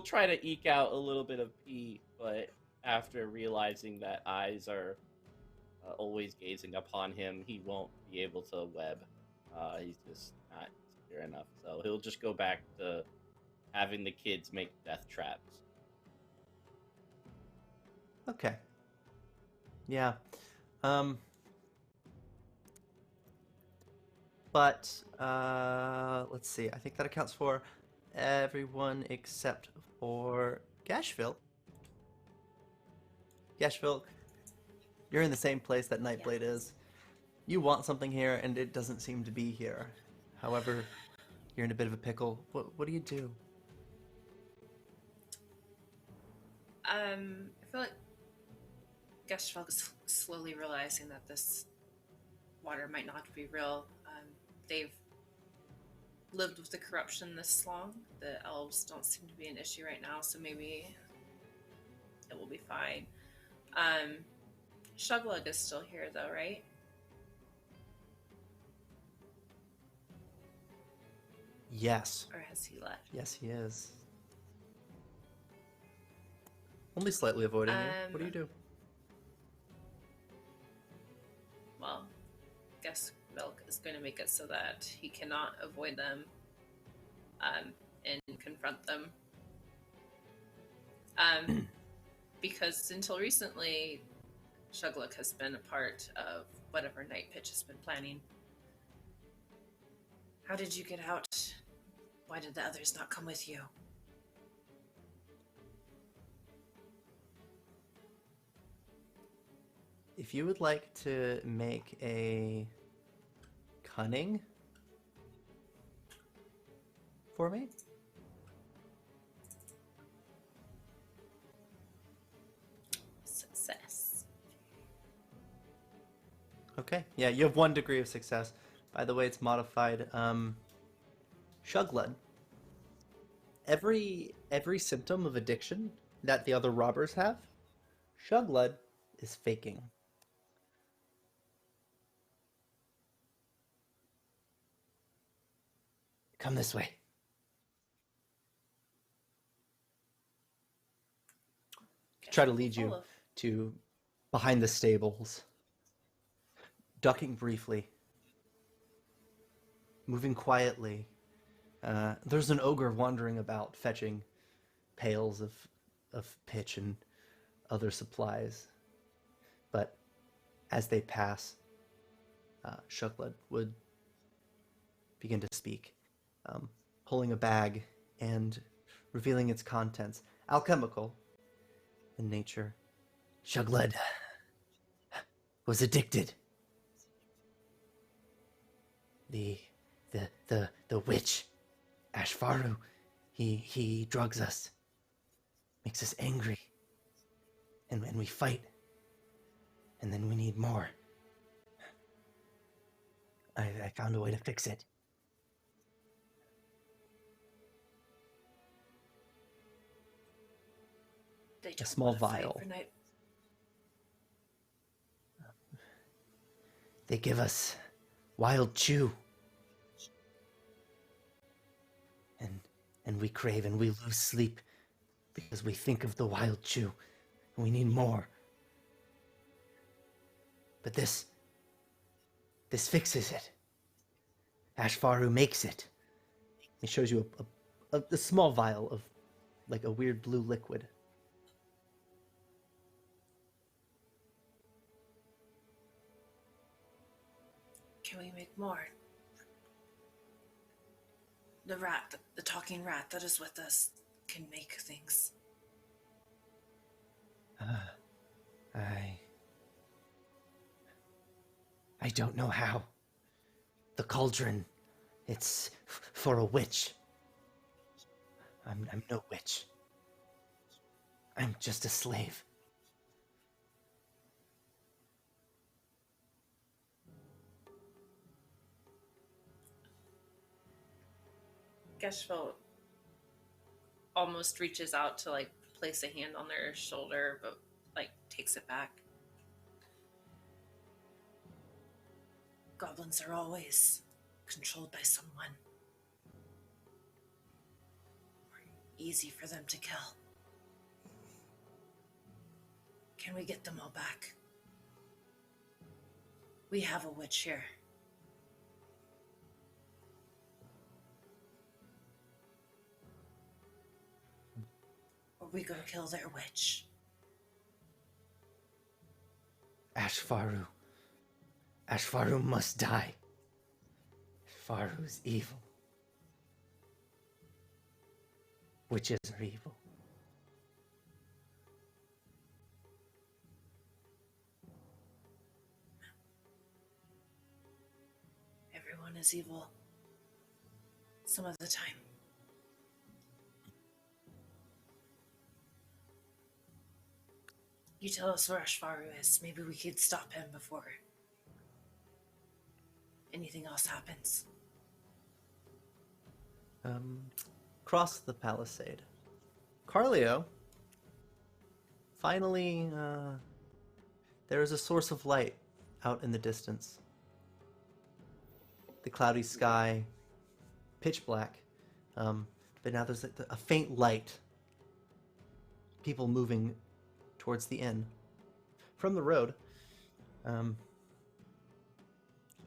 S7: try to eke out a little bit of pee, but after realizing that eyes are always gazing upon him, he won't be able to web. He's just not secure enough. So he'll just go back to having the kids make death traps.
S2: Okay. Yeah. But let's see. I think that accounts for everyone except for Gesvilk. Gesvilk, you're in the same place that Nightblade is. You want something here, and it doesn't seem to be here. However, you're in a bit of a pickle. What do you do?
S3: I feel like Gesvilk is slowly realizing that this water might not be real. They've lived with the corruption this long. The elves don't seem to be an issue right now, so maybe it will be fine. Shaglug is still here, though, right?
S2: Yes.
S3: Or has he left?
S2: Yes, he is. Only slightly avoiding you. What do you do?
S3: Well, Gesvilk is going to make it so that he cannot avoid them and confront them. Because until recently, Shagluk has been a part of whatever Night Pitch has been planning. How did you get out? Why did the others not come with you?
S2: If you would like to make a cunning for me.
S3: Success.
S2: Okay, yeah, you have 1 degree of success. By the way, it's modified. Shuglud. Every symptom of addiction that the other robbers have, Shuglud is faking. Come this way. Try to lead you to behind the stables, ducking briefly, moving quietly. There's an ogre wandering about, fetching pails of pitch and other supplies. But as they pass, Shuglud would begin to speak, pulling a bag and revealing its contents. Alchemical in nature. Shuglud was addicted. The witch, Ashfaru, he drugs us, makes us angry, and we fight, and then we need more. I found a way to fix it. A small vial. They give us wild chew. And we crave and we lose sleep because we think of the wild chew. And we need more. But this fixes it. Ashfaru makes it. He shows you a small vial of like a weird blue liquid.
S3: Can we make more? The rat, the talking rat that is with us, can make things.
S2: I don't know how. The cauldron, it's for a witch. I'm no witch. I'm just a slave.
S3: Gesvilk almost reaches out to like place a hand on their shoulder, but like takes it back. Goblins are always controlled by someone. Easy for them to kill. Can we get them all back? We have a witch here. Or we go kill their witch.
S2: Ashfaru must die. Faru's evil. Witches are evil.
S3: Everyone is evil. Some of the time. You tell us where Ashfaru is. Maybe we could stop him before anything else happens.
S2: Across the palisade. Karlio, finally, there is a source of light out in the distance. The cloudy sky, pitch black, but now there's a faint light. People moving towards the inn. From the road,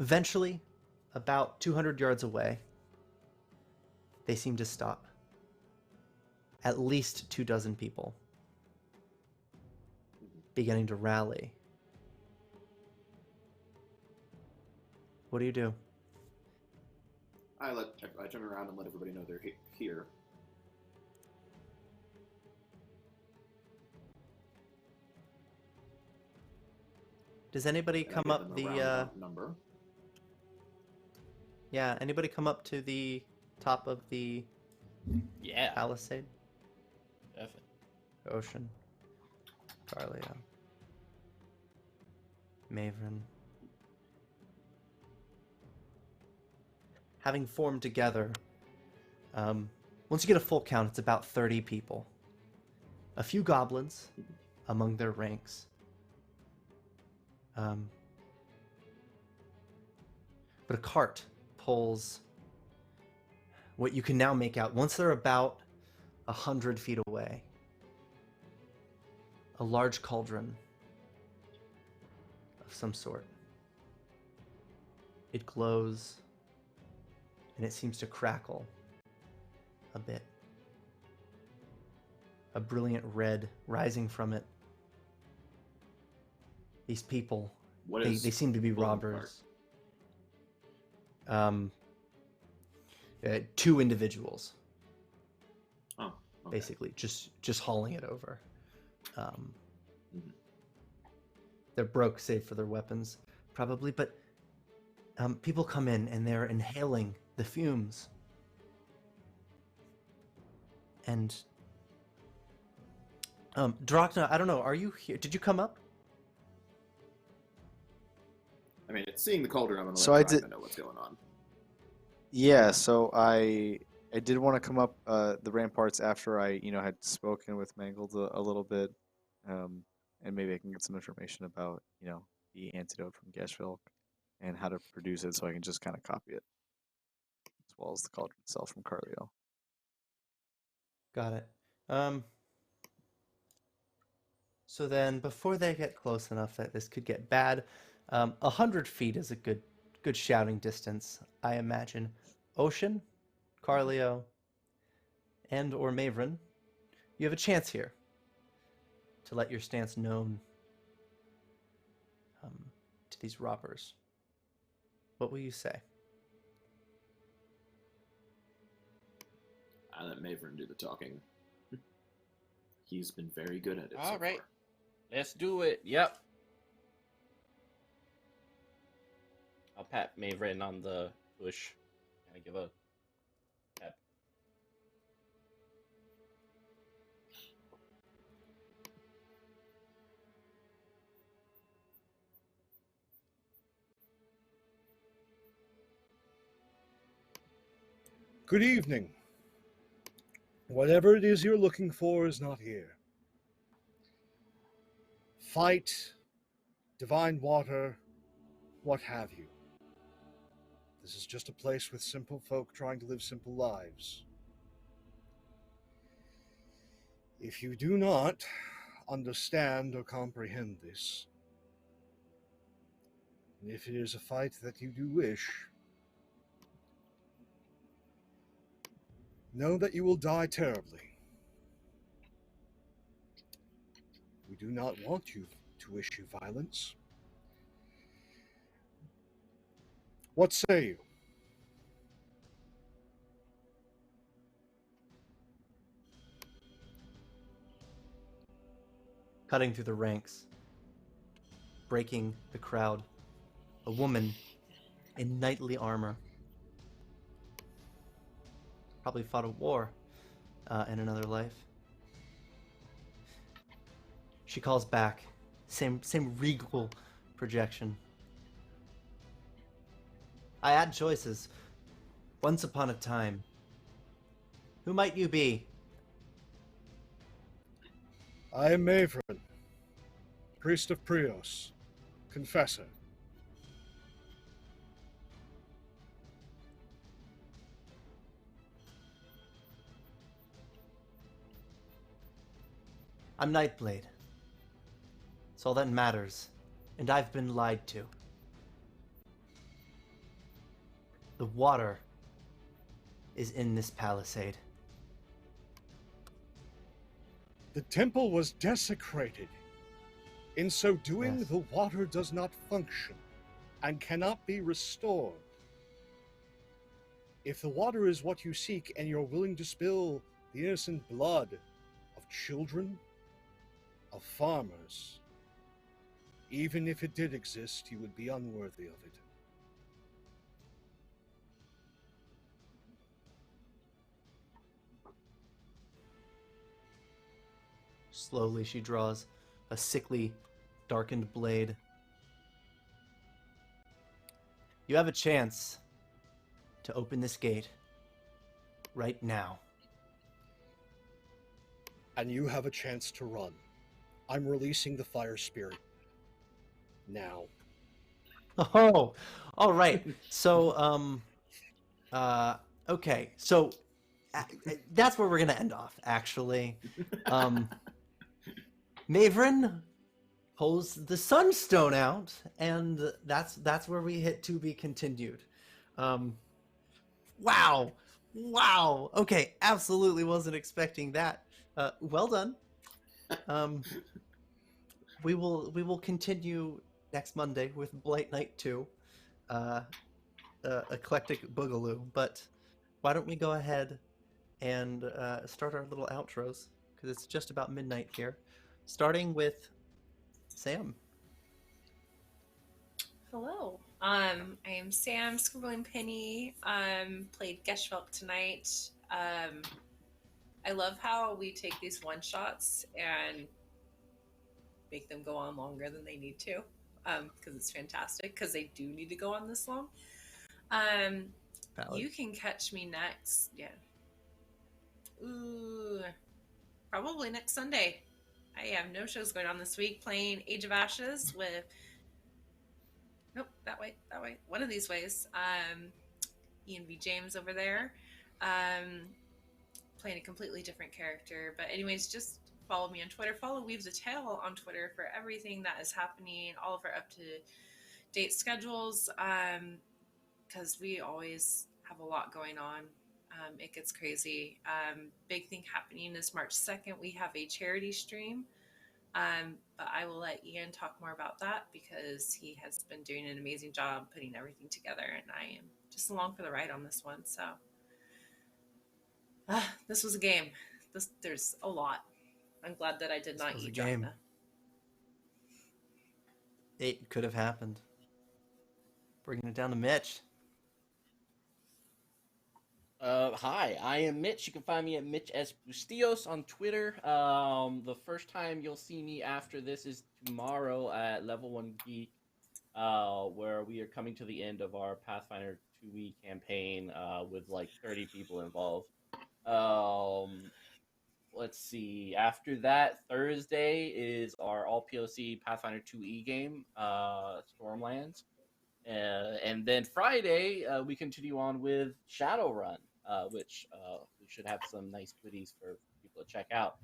S2: eventually, about 200 yards away, they seem to stop. At least 24 people beginning to rally. What do you do?
S5: I turn around and let everybody know they're here.
S2: Does anybody
S5: And I
S2: come
S5: give
S2: up
S5: them a
S2: the
S5: roundabout number.
S2: Yeah, anybody come up to the top of the
S7: Yeah.
S2: palisade?
S7: Definitely.
S2: Ocean. Karlio. Maevryn. Having formed together, once you get a full count, it's about 30 people. A few goblins among their ranks. But a cart pulls what you can now make out, once they're about 100 feet away, a large cauldron of some sort. It glows, and it seems to crackle a bit. A brilliant red rising from it. These people, they seem to be robbers. 2 individuals.
S5: Oh, okay.
S2: Basically, just hauling it over. They're broke, save for their weapons, probably. But people come in and they're inhaling the fumes. And Drachna, I don't know. Are you here? Did you come up?
S5: I mean, it's seeing the cauldron. I'm gonna
S1: So
S5: let
S1: I did-
S5: Drachna know what's going on.
S1: Yeah, so I did want to come up the ramparts after I had spoken with Mangled a little bit, and maybe I can get some information about the antidote from Gesvilk and how to produce it, so I can just kind of copy it, as well as the cauldron itself from Karlio.
S2: Got it. So then, before they get close enough that this could get bad, 100 feet is a good shouting distance, I imagine. Oisin, Karlio, and or Maevryn, you have a chance here to let your stance known to these robbers. What will you say?
S5: I let Maevryn do the talking. He's been very good at it.
S7: All
S5: so
S7: right.
S5: far.
S7: Let's do it. Yep. I'll pat Maevryn on the bush and give a tap.
S4: Good evening. Whatever it is you're looking for is not here. Fight, divine water, what have you. This is just a place with simple folk trying to live simple lives. If you do not understand or comprehend this, and if it is a fight that you do wish, know that you will die terribly. We do not want you to issue violence. What say you?
S2: cutting through the ranks, breaking the crowd. A woman in knightly armor. Probably fought a war in another life. She calls back. Same regal projection. I had choices. Once upon a time. Who might you be?
S6: I am Maevryn, priest of Prios, confessor.
S2: I'm Nightblade. It's all that matters, and I've been lied to. The water is in this palisade.
S6: The temple was desecrated. In so doing,
S2: Yes.
S6: the water does not function and cannot be restored. If the water is what you seek and you're willing to spill the innocent blood of children, of farmers, even if it did exist, you would be unworthy of it.
S2: Slowly she draws a sickly, darkened blade. You have a chance to open this gate right now.
S6: And you have a chance to run. I'm releasing the fire spirit. Now.
S2: Oh, all right. So, okay. So, that's where we're gonna end off. Actually, Maevryn pulls the sunstone out, and that's where we hit to be continued. Wow, wow. Okay, absolutely wasn't expecting that. Well done. We will continue next Monday with Blight Night 2, Eclectic Boogaloo. But why don't we go ahead and start our little outros, because it's just about midnight here. Starting with Sam.
S3: Hello. I am Sam, ScribblingPenny. Played Gesvilk tonight. I love how we take these one shots and make them go on longer than they need to, because it's fantastic, because they do need to go on this long. You can catch me next. Yeah. Ooh, probably next Sunday. I have no shows going on this week. Playing Age of Ashes with. Nope, that way. One of these ways. Ianvjames over there. Playing a completely different character. But anyways, just follow me on Twitter. Follow Weaves a Tale on Twitter for everything that is happening, all of our up-to-date schedules, because we always have a lot going on. It gets crazy. Big thing happening is March 2nd. We have a charity stream. But I will let Ian talk more about that, because he has been doing an amazing job putting everything together, and I am just along for the ride on this one. So this was a game. There's a lot. I'm glad that I did not eat Drachna.
S2: It could have happened. Bringing it down to Mitch.
S7: Hi, I am Mitch. You can find me at Mitchsbustillos on Twitter. The first time you'll see me after this is tomorrow at Level 1 Geek, where we are coming to the end of our Pathfinder 2E campaign with like 30 people involved. Let's see. After that, Thursday is our all POC Pathfinder 2E game, Stormlands. And then Friday, we continue on with Shadowrun, which we should have some nice goodies for people to check out.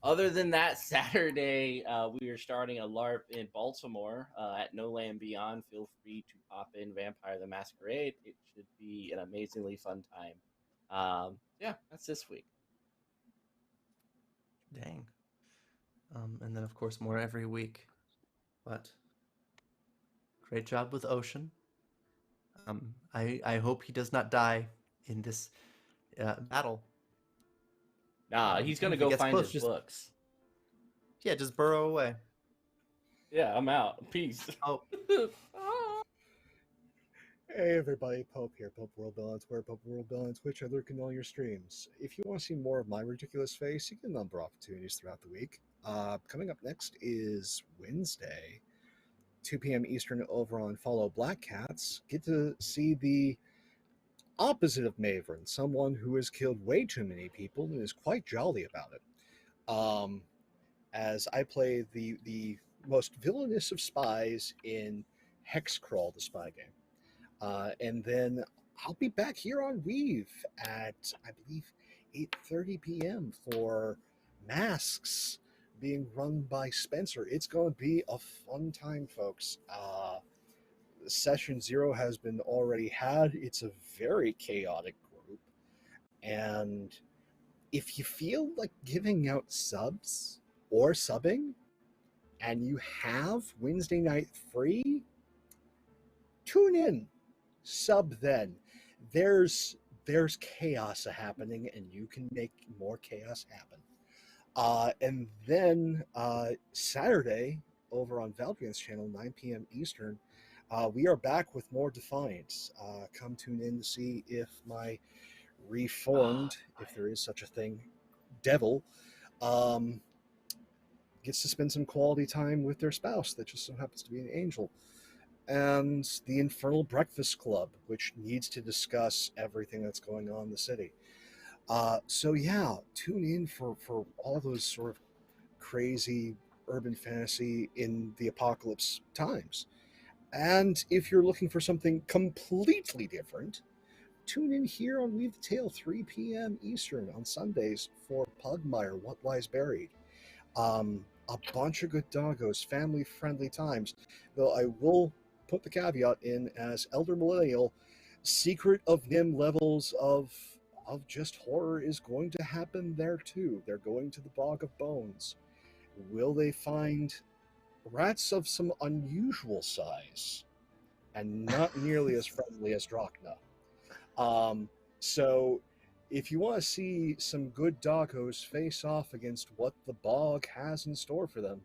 S7: Other than that, Saturday, we are starting a LARP in Baltimore at No Land Beyond. Feel free to pop in Vampire the Masquerade. It should be an amazingly fun time. Yeah, that's this week.
S2: Dang. And then, of course, more every week. But great job with Ocean. I hope he does not die in this battle.
S7: Nah, he's gonna go find his books.
S2: Yeah, just burrow away.
S7: Yeah, I'm out. Peace.
S2: Oh,
S4: Hey everybody, Pope here, Popeworldbuild on Twitter, Popeworldbuild on Twitch. I lurk in all your streams. If you want to see more of my ridiculous face, you get a number of opportunities throughout the week. Coming up next is Wednesday, 2 p.m. Eastern over on Follow Black Cats. Get to see the opposite of Maevryn, someone who has killed way too many people and is quite jolly about it. As I play the most villainous of spies in Hexcrawl, the spy game. And then I'll be back here on Weave at, I believe, 8:30 p.m. for Masks being run by Spencer. It's going to be a fun time, folks. Session 0 has been already had. It's a very chaotic group. And if you feel like giving out subs or subbing, and you have Wednesday night free, tune in. Sub then. There's chaos happening, and you can make more chaos happen. And then Saturday over on Valkyrian's channel, 9 p.m. Eastern, we are back with more Defiance. Come tune in to see if my reformed, if there is such a thing, devil, gets to spend some quality time with their spouse that just so happens to be an angel. And the Infernal Breakfast Club, which needs to discuss everything that's going on in the city. So yeah, tune in for all those sort of crazy urban fantasy in the apocalypse times. And if you're looking for something completely different, tune in here on Weave the Tale, 3 p.m. Eastern on Sundays for Pugmire, What Lies Buried. A bunch of good doggos, family-friendly times, though I will put the caveat in as Elder Millennial, Secret of Nim levels of just horror is going to happen there too. They're going to the Bog of Bones. Will they find rats of some unusual size and not nearly as friendly as Drachna? So if you want to see some good doggos face off against what the bog has in store for them,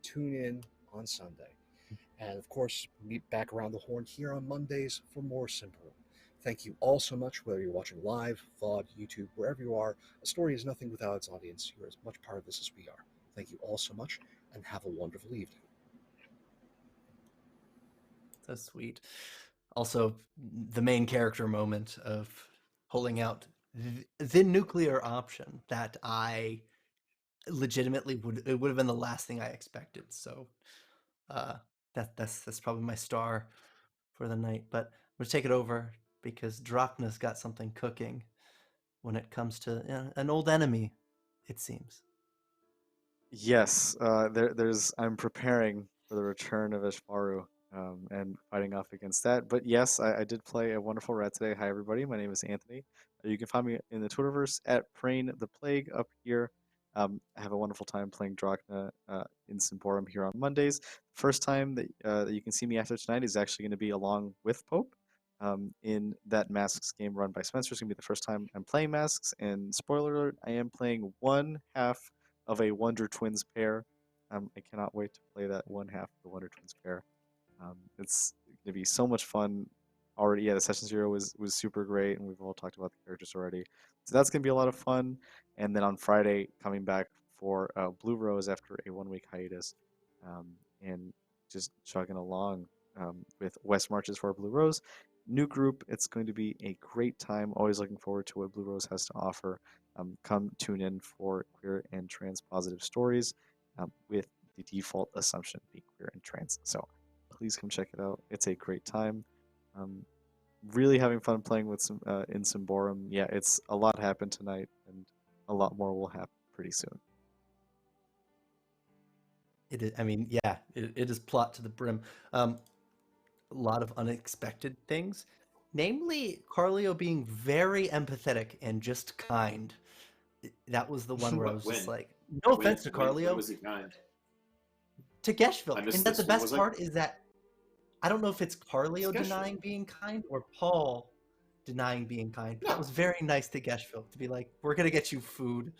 S4: tune in on Sunday. And of course, meet back around the horn here on Mondays for more Symbaroum. Thank you all so much, whether you're watching live, VOD, YouTube, wherever you are. A story is nothing without its audience. You're as much part of this as we are. Thank you all so much, and have a wonderful evening.
S2: so sweet. Also, the main character moment of pulling out the nuclear option that I legitimately it would have been the last thing I expected. So that's probably my star for the night. But I'm gonna take it over because Drachna's got something cooking when it comes to an old enemy, it seems.
S1: Yes, I'm preparing for the return of Ishvaru and fighting off against that. But yes, I did play a wonderful rat today. Hi, everybody. My name is Anthony. You can find me in the Twitterverse at Prainntheplague up here. I have a wonderful time playing Drachna in Symbaroum here on Mondays. First time that you can see me after tonight is actually going to be along with Pope in that Masks game run by Spencer. It's going to be the first time I'm playing Masks. And spoiler alert, I am playing one half of a Wonder Twins pair. I cannot wait to play that one half of the Wonder Twins pair. It's going to be so much fun already. Yeah, the Session 0 was super great, and we've all talked about the characters already. So that's going to be a lot of fun. And then on Friday, coming back for Blue Rose after a 1-week hiatus, and just chugging along with West Marches for Blue Rose. New group, it's going to be a great time. Always looking forward to what Blue Rose has to offer. Come tune in for queer and trans positive stories with the default assumption being queer and trans. So please come check it out. It's a great time. Really having fun playing with some in Symbaroum. Yeah, it's a lot happened tonight, and a lot more will happen pretty soon.
S2: It is, I mean, yeah, it is plot to the brim. A lot of unexpected things, namely Karlio being very empathetic and just kind. That was the one where I was just like, no offense to Karlio.
S5: When was he kind?
S2: To Gesvilk.
S5: I missed
S2: And that
S5: this.
S2: the
S5: What
S2: best
S5: was it?
S2: part is that I don't know if it's Karlio
S5: It's Gesvilk.
S2: denying being kind or Paul denying being kind. But
S5: No.
S2: that was very nice to Gesvilk to be like, we're going to get you food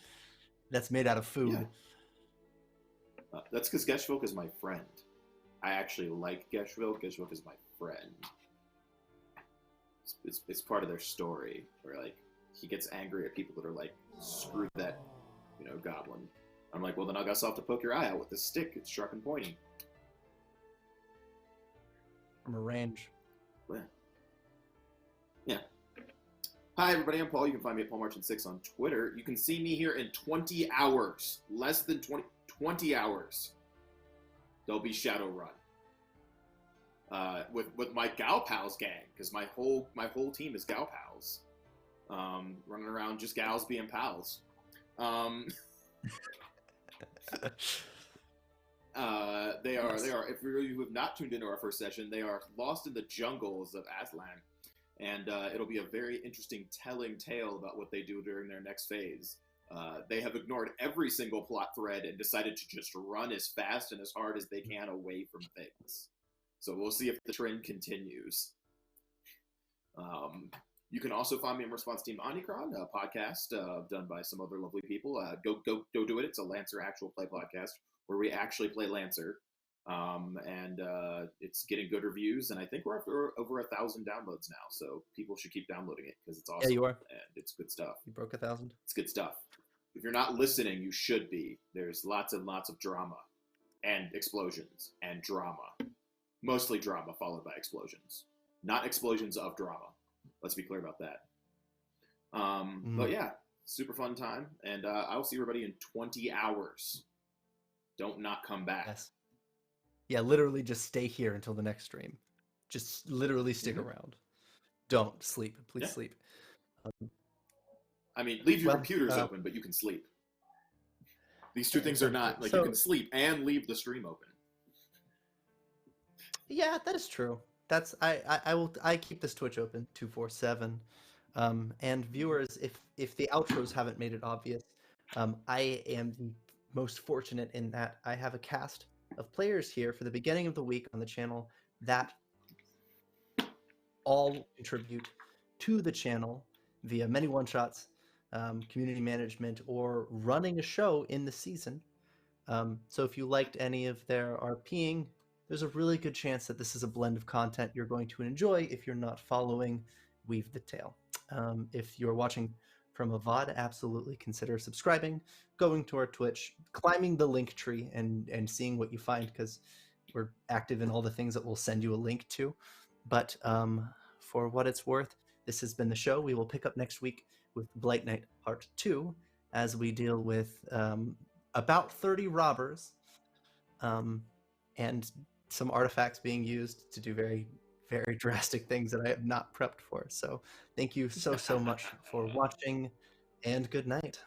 S2: that's made out of food.
S5: Yeah. That's because Gesvilk is my friend. I actually like Gesvilk. Gesvilk is my friend. It's part of their story where like he gets angry at people that are like, screw that, goblin. I'm like, well then I'll guess I'll have to poke your eye out with this stick. It's sharp and pointy.
S2: From a range.
S5: Yeah. Hi everybody, I'm Paul. You can find me at PaulMarchant6 on Twitter. You can see me here in 20 hours. Less than 20 hours. There'll be Shadowrun. With my Gal Pals gang, because my whole team is Gal Pals. Running around just gals being pals. They are, if you have not tuned into our first session, they are lost in the jungles of Aslan. And it'll be a very interesting telling tale about what they do during their next phase. They have ignored every single plot thread and decided to just run as fast and as hard as they can away from things. So we'll see if the trend continues. You can also find me on Response Team Omnicron, a podcast done by some other lovely people. Go do it. It's a Lancer actual play podcast where we actually play Lancer. And it's getting good reviews, and I think we're up for over 1,000 downloads now, so people should keep downloading it because it's awesome.
S2: Yeah, you are.
S5: And it's good stuff.
S2: You broke 1,000.
S5: It's good stuff. If you're not listening, you should be. There's lots and lots of drama and explosions and drama. Mostly drama followed by explosions. Not explosions of drama. Let's be clear about that. But yeah, super fun time, and I will see everybody in 20 hours. Don't not come back.
S2: Yes. Yeah, literally just stay here until the next stream. Just literally stick around. Don't sleep. Please sleep.
S5: I mean, leave your computers open, but you can sleep. These two things are not, like, you can sleep and leave the stream open.
S2: Yeah, that is true. That's I keep this Twitch open 24/7. And viewers, if the outros haven't made it obvious, I am the most fortunate in that I have a cast of players here for the beginning of the week on the channel that all contribute to the channel via many one-shots, community management, or running a show in the season. So if you liked any of their RPing, there's a really good chance that this is a blend of content you're going to enjoy if you're not following Weave the Tale. If you're watching from a VOD, absolutely consider subscribing, going to our Twitch, climbing the link tree, and seeing what you find, because we're active in all the things that we'll send you a link to. But for what it's worth, this has been the show. We will pick up next week with Blight Night Part 2 as we deal with about 30 robbers and some artifacts being used to do very, very drastic things that I have not prepped for. So thank you so much for watching, and good night.